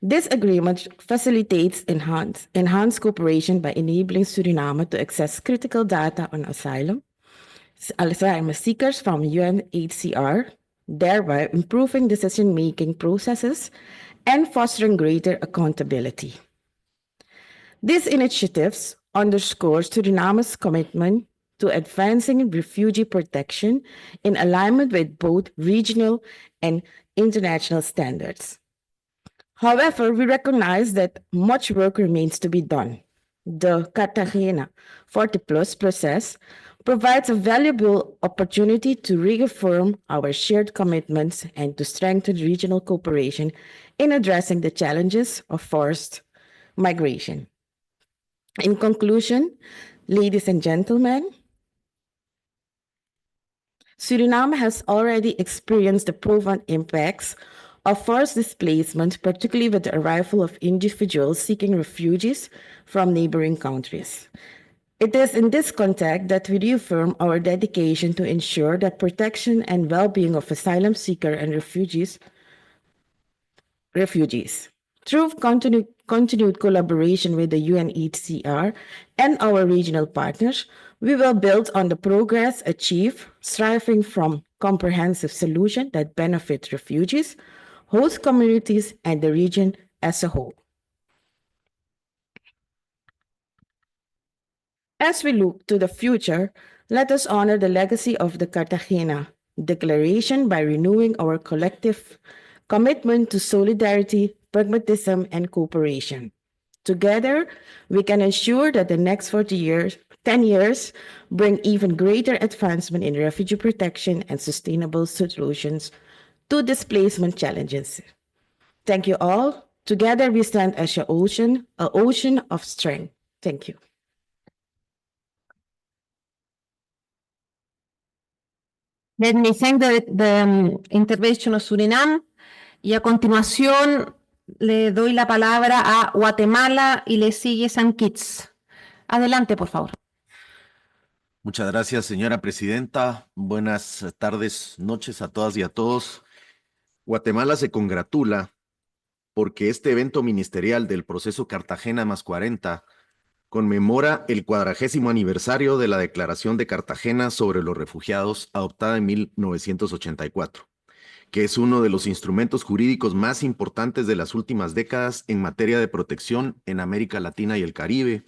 S11: This agreement facilitates enhanced cooperation by enabling Suriname to access critical data on asylum asylum seekers from UNHCR, thereby improving decision-making processes and fostering greater accountability. These initiatives underscore Suriname's commitment to advancing refugee protection in alignment with both regional and international standards. However, we recognize that much work remains to be done. The Cartagena+40 process provides a valuable opportunity to reaffirm our shared commitments and to strengthen regional cooperation in addressing the challenges of forced migration. In conclusion, ladies and gentlemen, Suriname has already experienced the proven impacts of forced displacement, particularly with the arrival of individuals seeking refugees from neighboring countries. It is in this context that we reaffirm our dedication to ensure that protection and well-being of asylum seekers and refugees. Through continued collaboration with the UNHCR and our regional partners, we will build on the progress achieved, striving from comprehensive solutions that benefit refugees, host communities, and the region as a whole. As we look to the future, let us honor the legacy of the Cartagena Declaration by renewing our collective commitment to solidarity, pragmatism, and cooperation. Together, we can ensure that the next 10 years bring even greater advancement in refugee protection and sustainable solutions to displacement challenges. Thank you all. Together, we stand as an ocean of strength. Thank you.
S3: Let me thank the intervention of Suriname. Y a continuación le doy la palabra a Guatemala y le sigue San Kitts. Adelante, por favor.
S12: Muchas gracias, señora presidenta. Buenas tardes, noches a todas y a todos. Guatemala se congratula porque este evento ministerial del proceso Cartagena+40 conmemora el 40º aniversario de la Declaración de Cartagena sobre los Refugiados, adoptada en 1984, que es uno de los instrumentos jurídicos más importantes de las últimas décadas en materia de protección en América Latina y el Caribe,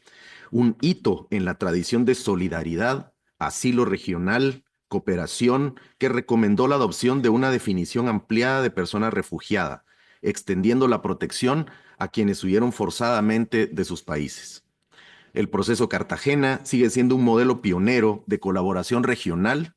S12: un hito en la tradición de solidaridad, asilo regional, cooperación, que recomendó la adopción de una definición ampliada de persona refugiada, extendiendo la protección a quienes huyeron forzadamente de sus países. El proceso Cartagena sigue siendo un modelo pionero de colaboración regional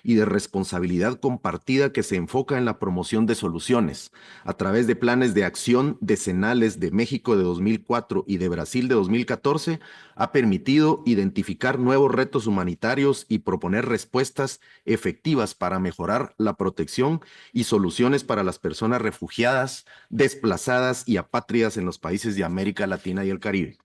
S12: y de responsabilidad compartida que se enfoca en la promoción de soluciones a través de planes de acción decenales de México de 2004 y de Brasil de 2014, ha permitido identificar nuevos retos humanitarios y proponer respuestas efectivas para mejorar la protección y soluciones para las personas refugiadas, desplazadas y apátridas en los países de América Latina y el Caribe.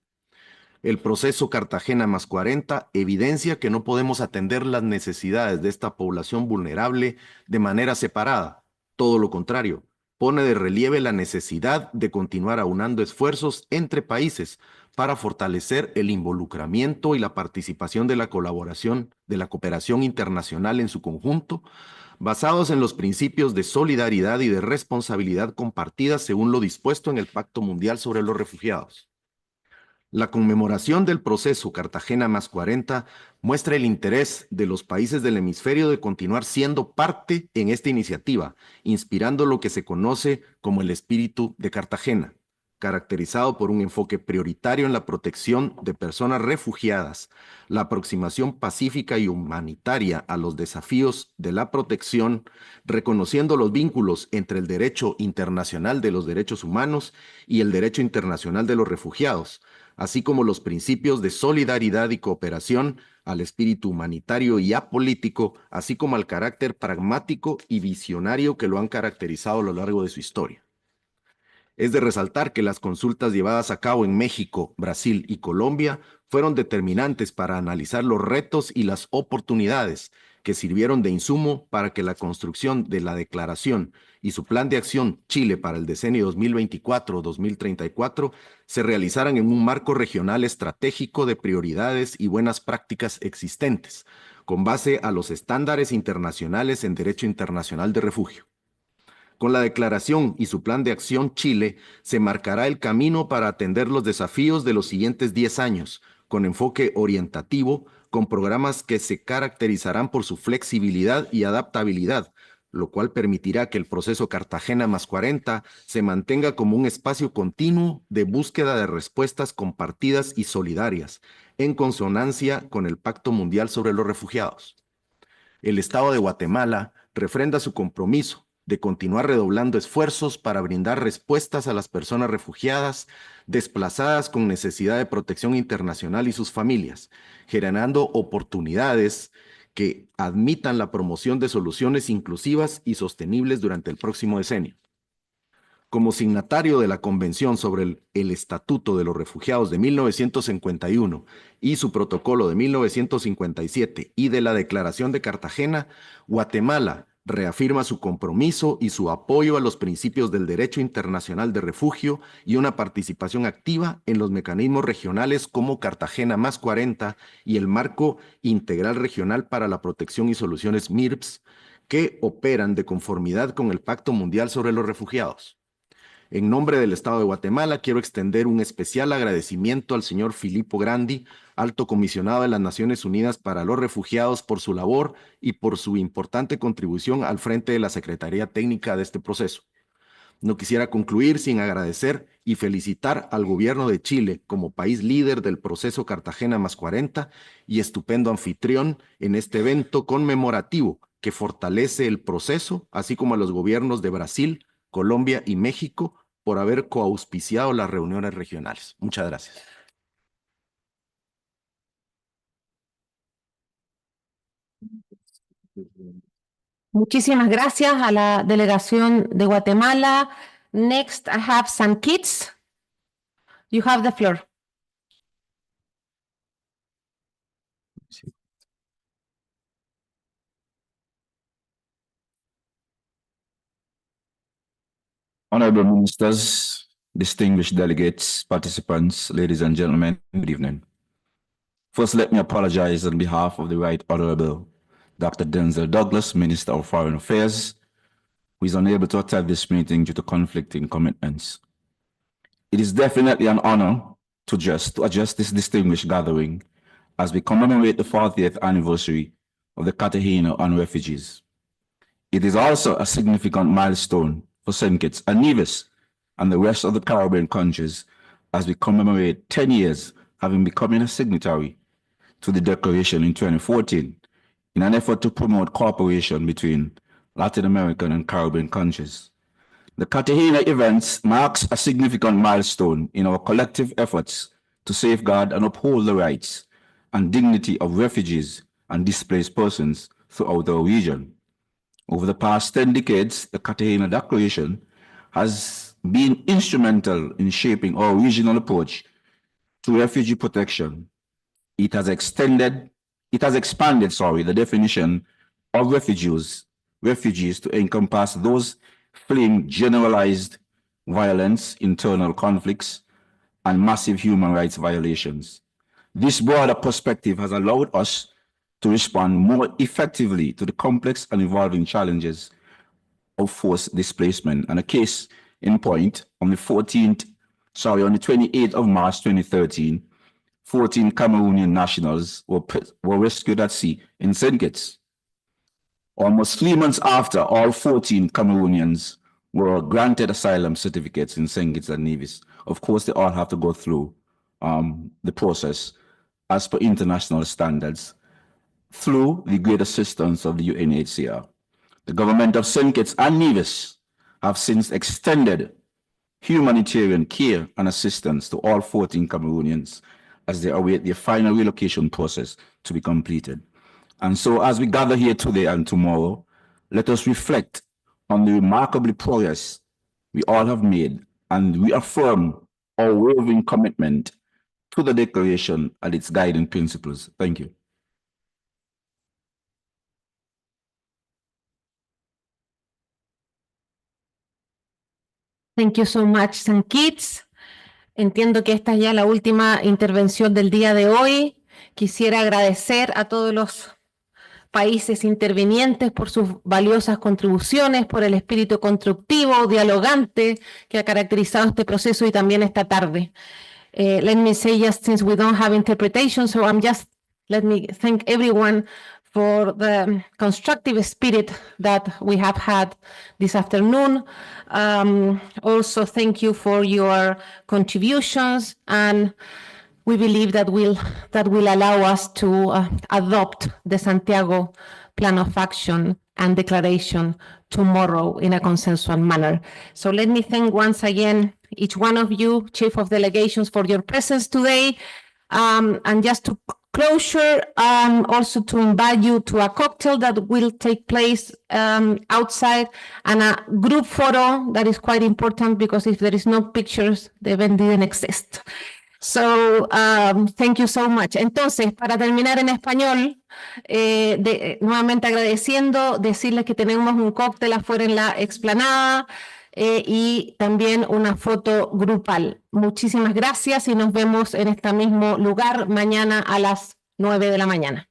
S12: El proceso Cartagena+40 evidencia que no podemos atender las necesidades de esta población vulnerable de manera separada. Todo lo contrario, pone de relieve la necesidad de continuar aunando esfuerzos entre países para fortalecer el involucramiento y la participación de la colaboración, de la cooperación internacional en su conjunto, basados en los principios de solidaridad y de responsabilidad compartida según lo dispuesto en el Pacto Mundial sobre los Refugiados. La conmemoración del proceso Cartagena+40 muestra el interés de los países del hemisferio de continuar siendo parte en esta iniciativa, inspirando lo que se conoce como el espíritu de Cartagena, caracterizado por un enfoque prioritario en la protección de personas refugiadas, la aproximación pacífica y humanitaria a los desafíos de la protección, reconociendo los vínculos entre el derecho internacional de los derechos humanos y el derecho internacional de los refugiados, así como los principios de solidaridad y cooperación, al espíritu humanitario y apolítico, así como al carácter pragmático y visionario que lo han caracterizado a lo largo de su historia. Es de resaltar que las consultas llevadas a cabo en México, Brasil y Colombia fueron determinantes para analizar los retos y las oportunidades que sirvieron de insumo para que la construcción de la Declaración y su Plan de Acción Chile para el decenio 2024-2034 se realizaran en un marco regional estratégico de prioridades y buenas prácticas existentes, con base a los estándares internacionales en derecho internacional de refugio. Con la Declaración y su Plan de Acción Chile se marcará el camino para atender los desafíos de los siguientes 10 años, con enfoque orientativo, con programas que se caracterizarán por su flexibilidad y adaptabilidad, lo cual permitirá que el proceso Cartagena+40 se mantenga como un espacio continuo de búsqueda de respuestas compartidas y solidarias, en consonancia con el Pacto Mundial sobre los Refugiados. El Estado de Guatemala refrenda su compromiso de continuar redoblando esfuerzos para brindar respuestas a las personas refugiadas, desplazadas con necesidad de protección internacional y sus familias, generando oportunidades que admitan la promoción de soluciones inclusivas y sostenibles durante el próximo decenio. Como signatario de la Convención sobre el Estatuto de los Refugiados de 1951 y su protocolo de 1957 y de la Declaración de Cartagena, Guatemala reafirma su compromiso y su apoyo a los principios del derecho internacional de refugio y una participación activa en los mecanismos regionales como Cartagena+40 y el Marco Integral Regional para la Protección y Soluciones MIRPS, que operan de conformidad con el Pacto Mundial sobre los Refugiados. En nombre del Estado de Guatemala, quiero extender un especial agradecimiento al señor Filippo Grandi, Alto Comisionado de las Naciones Unidas para los Refugiados, por su labor y por su importante contribución al frente de la Secretaría Técnica de este proceso. No quisiera concluir sin agradecer y felicitar al gobierno de Chile como país líder del proceso Cartagena+40 y estupendo anfitrión en este evento conmemorativo que fortalece el proceso, así como a los gobiernos de Brasil, Colombia y México por haber coauspiciado las reuniones regionales. Muchas gracias.
S3: Muchísimas gracias a la delegación de Guatemala. Next, I have some kids. You have the floor.
S13: Honorable ministers, distinguished delegates, participants, ladies and gentlemen, good evening. First, let me apologize on behalf of the Right Honorable Dr. Denzel Douglas, Minister of Foreign Affairs, who is unable to attend this meeting due to conflicting commitments. It is definitely an honor to address this distinguished gathering as we commemorate the 40th anniversary of the Cartagena on refugees. It is also a significant milestone for St. Kitts and Nevis and the rest of the Caribbean countries as we commemorate 10 years having become a signatory to the Declaration in 2014 in an effort to promote cooperation between Latin American and Caribbean countries. The Cartagena events marks a significant milestone in our collective efforts to safeguard and uphold the rights and dignity of refugees and displaced persons throughout our region. Over the past 10 decades, the Cartagena Declaration has been instrumental in shaping our regional approach to refugee protection. It has expanded the definition of refugees to encompass those fleeing generalized violence, internal conflicts, and massive human rights violations. This broader perspective has allowed us to respond more effectively to the complex and evolving challenges of forced displacement. And a case in point, on the 28th of March 2013, 14 Cameroonian nationals were rescued at sea in St. Kitts. Almost 3 months after, all 14 Cameroonians were granted asylum certificates in St. Kitts and Nevis. Of course, they all have to go through the process as per international standards through the great assistance of the UNHCR. The government of St. Kitts and Nevis have since extended humanitarian care and assistance to all 14 Cameroonians as they await their final relocation process to be completed. And so as we gather here today and tomorrow, let us reflect on the remarkable progress we all have made and reaffirm our unwavering commitment to the Declaration and its guiding principles. Thank you.
S3: Thank you so much, St. Kitts. Entiendo que esta es ya la última intervención del día de hoy. Quisiera agradecer a todos los países intervinientes por sus valiosas contribuciones, por el espíritu constructivo, dialogante que ha caracterizado este proceso y también esta tarde. Let me say just since we don't have interpretation, so let me thank everyone for the constructive spirit that we have had this afternoon. Also, thank you for your contributions, and we believe that will allow us to adopt the Santiago Plan of Action and Declaration tomorrow in a consensual manner. So let me thank once again each one of you, Chief of Delegations, for your presence today. And just to closure, also to invite you to a cocktail that will take place outside, and a group photo that is quite important, because if there is no pictures, the event didn't exist. So, thank you so much. Entonces, para terminar en español, nuevamente agradeciendo, decirles que tenemos un cóctel afuera en la explanada y también una foto grupal. Muchísimas gracias y nos vemos en este mismo lugar mañana a las 9 de la mañana.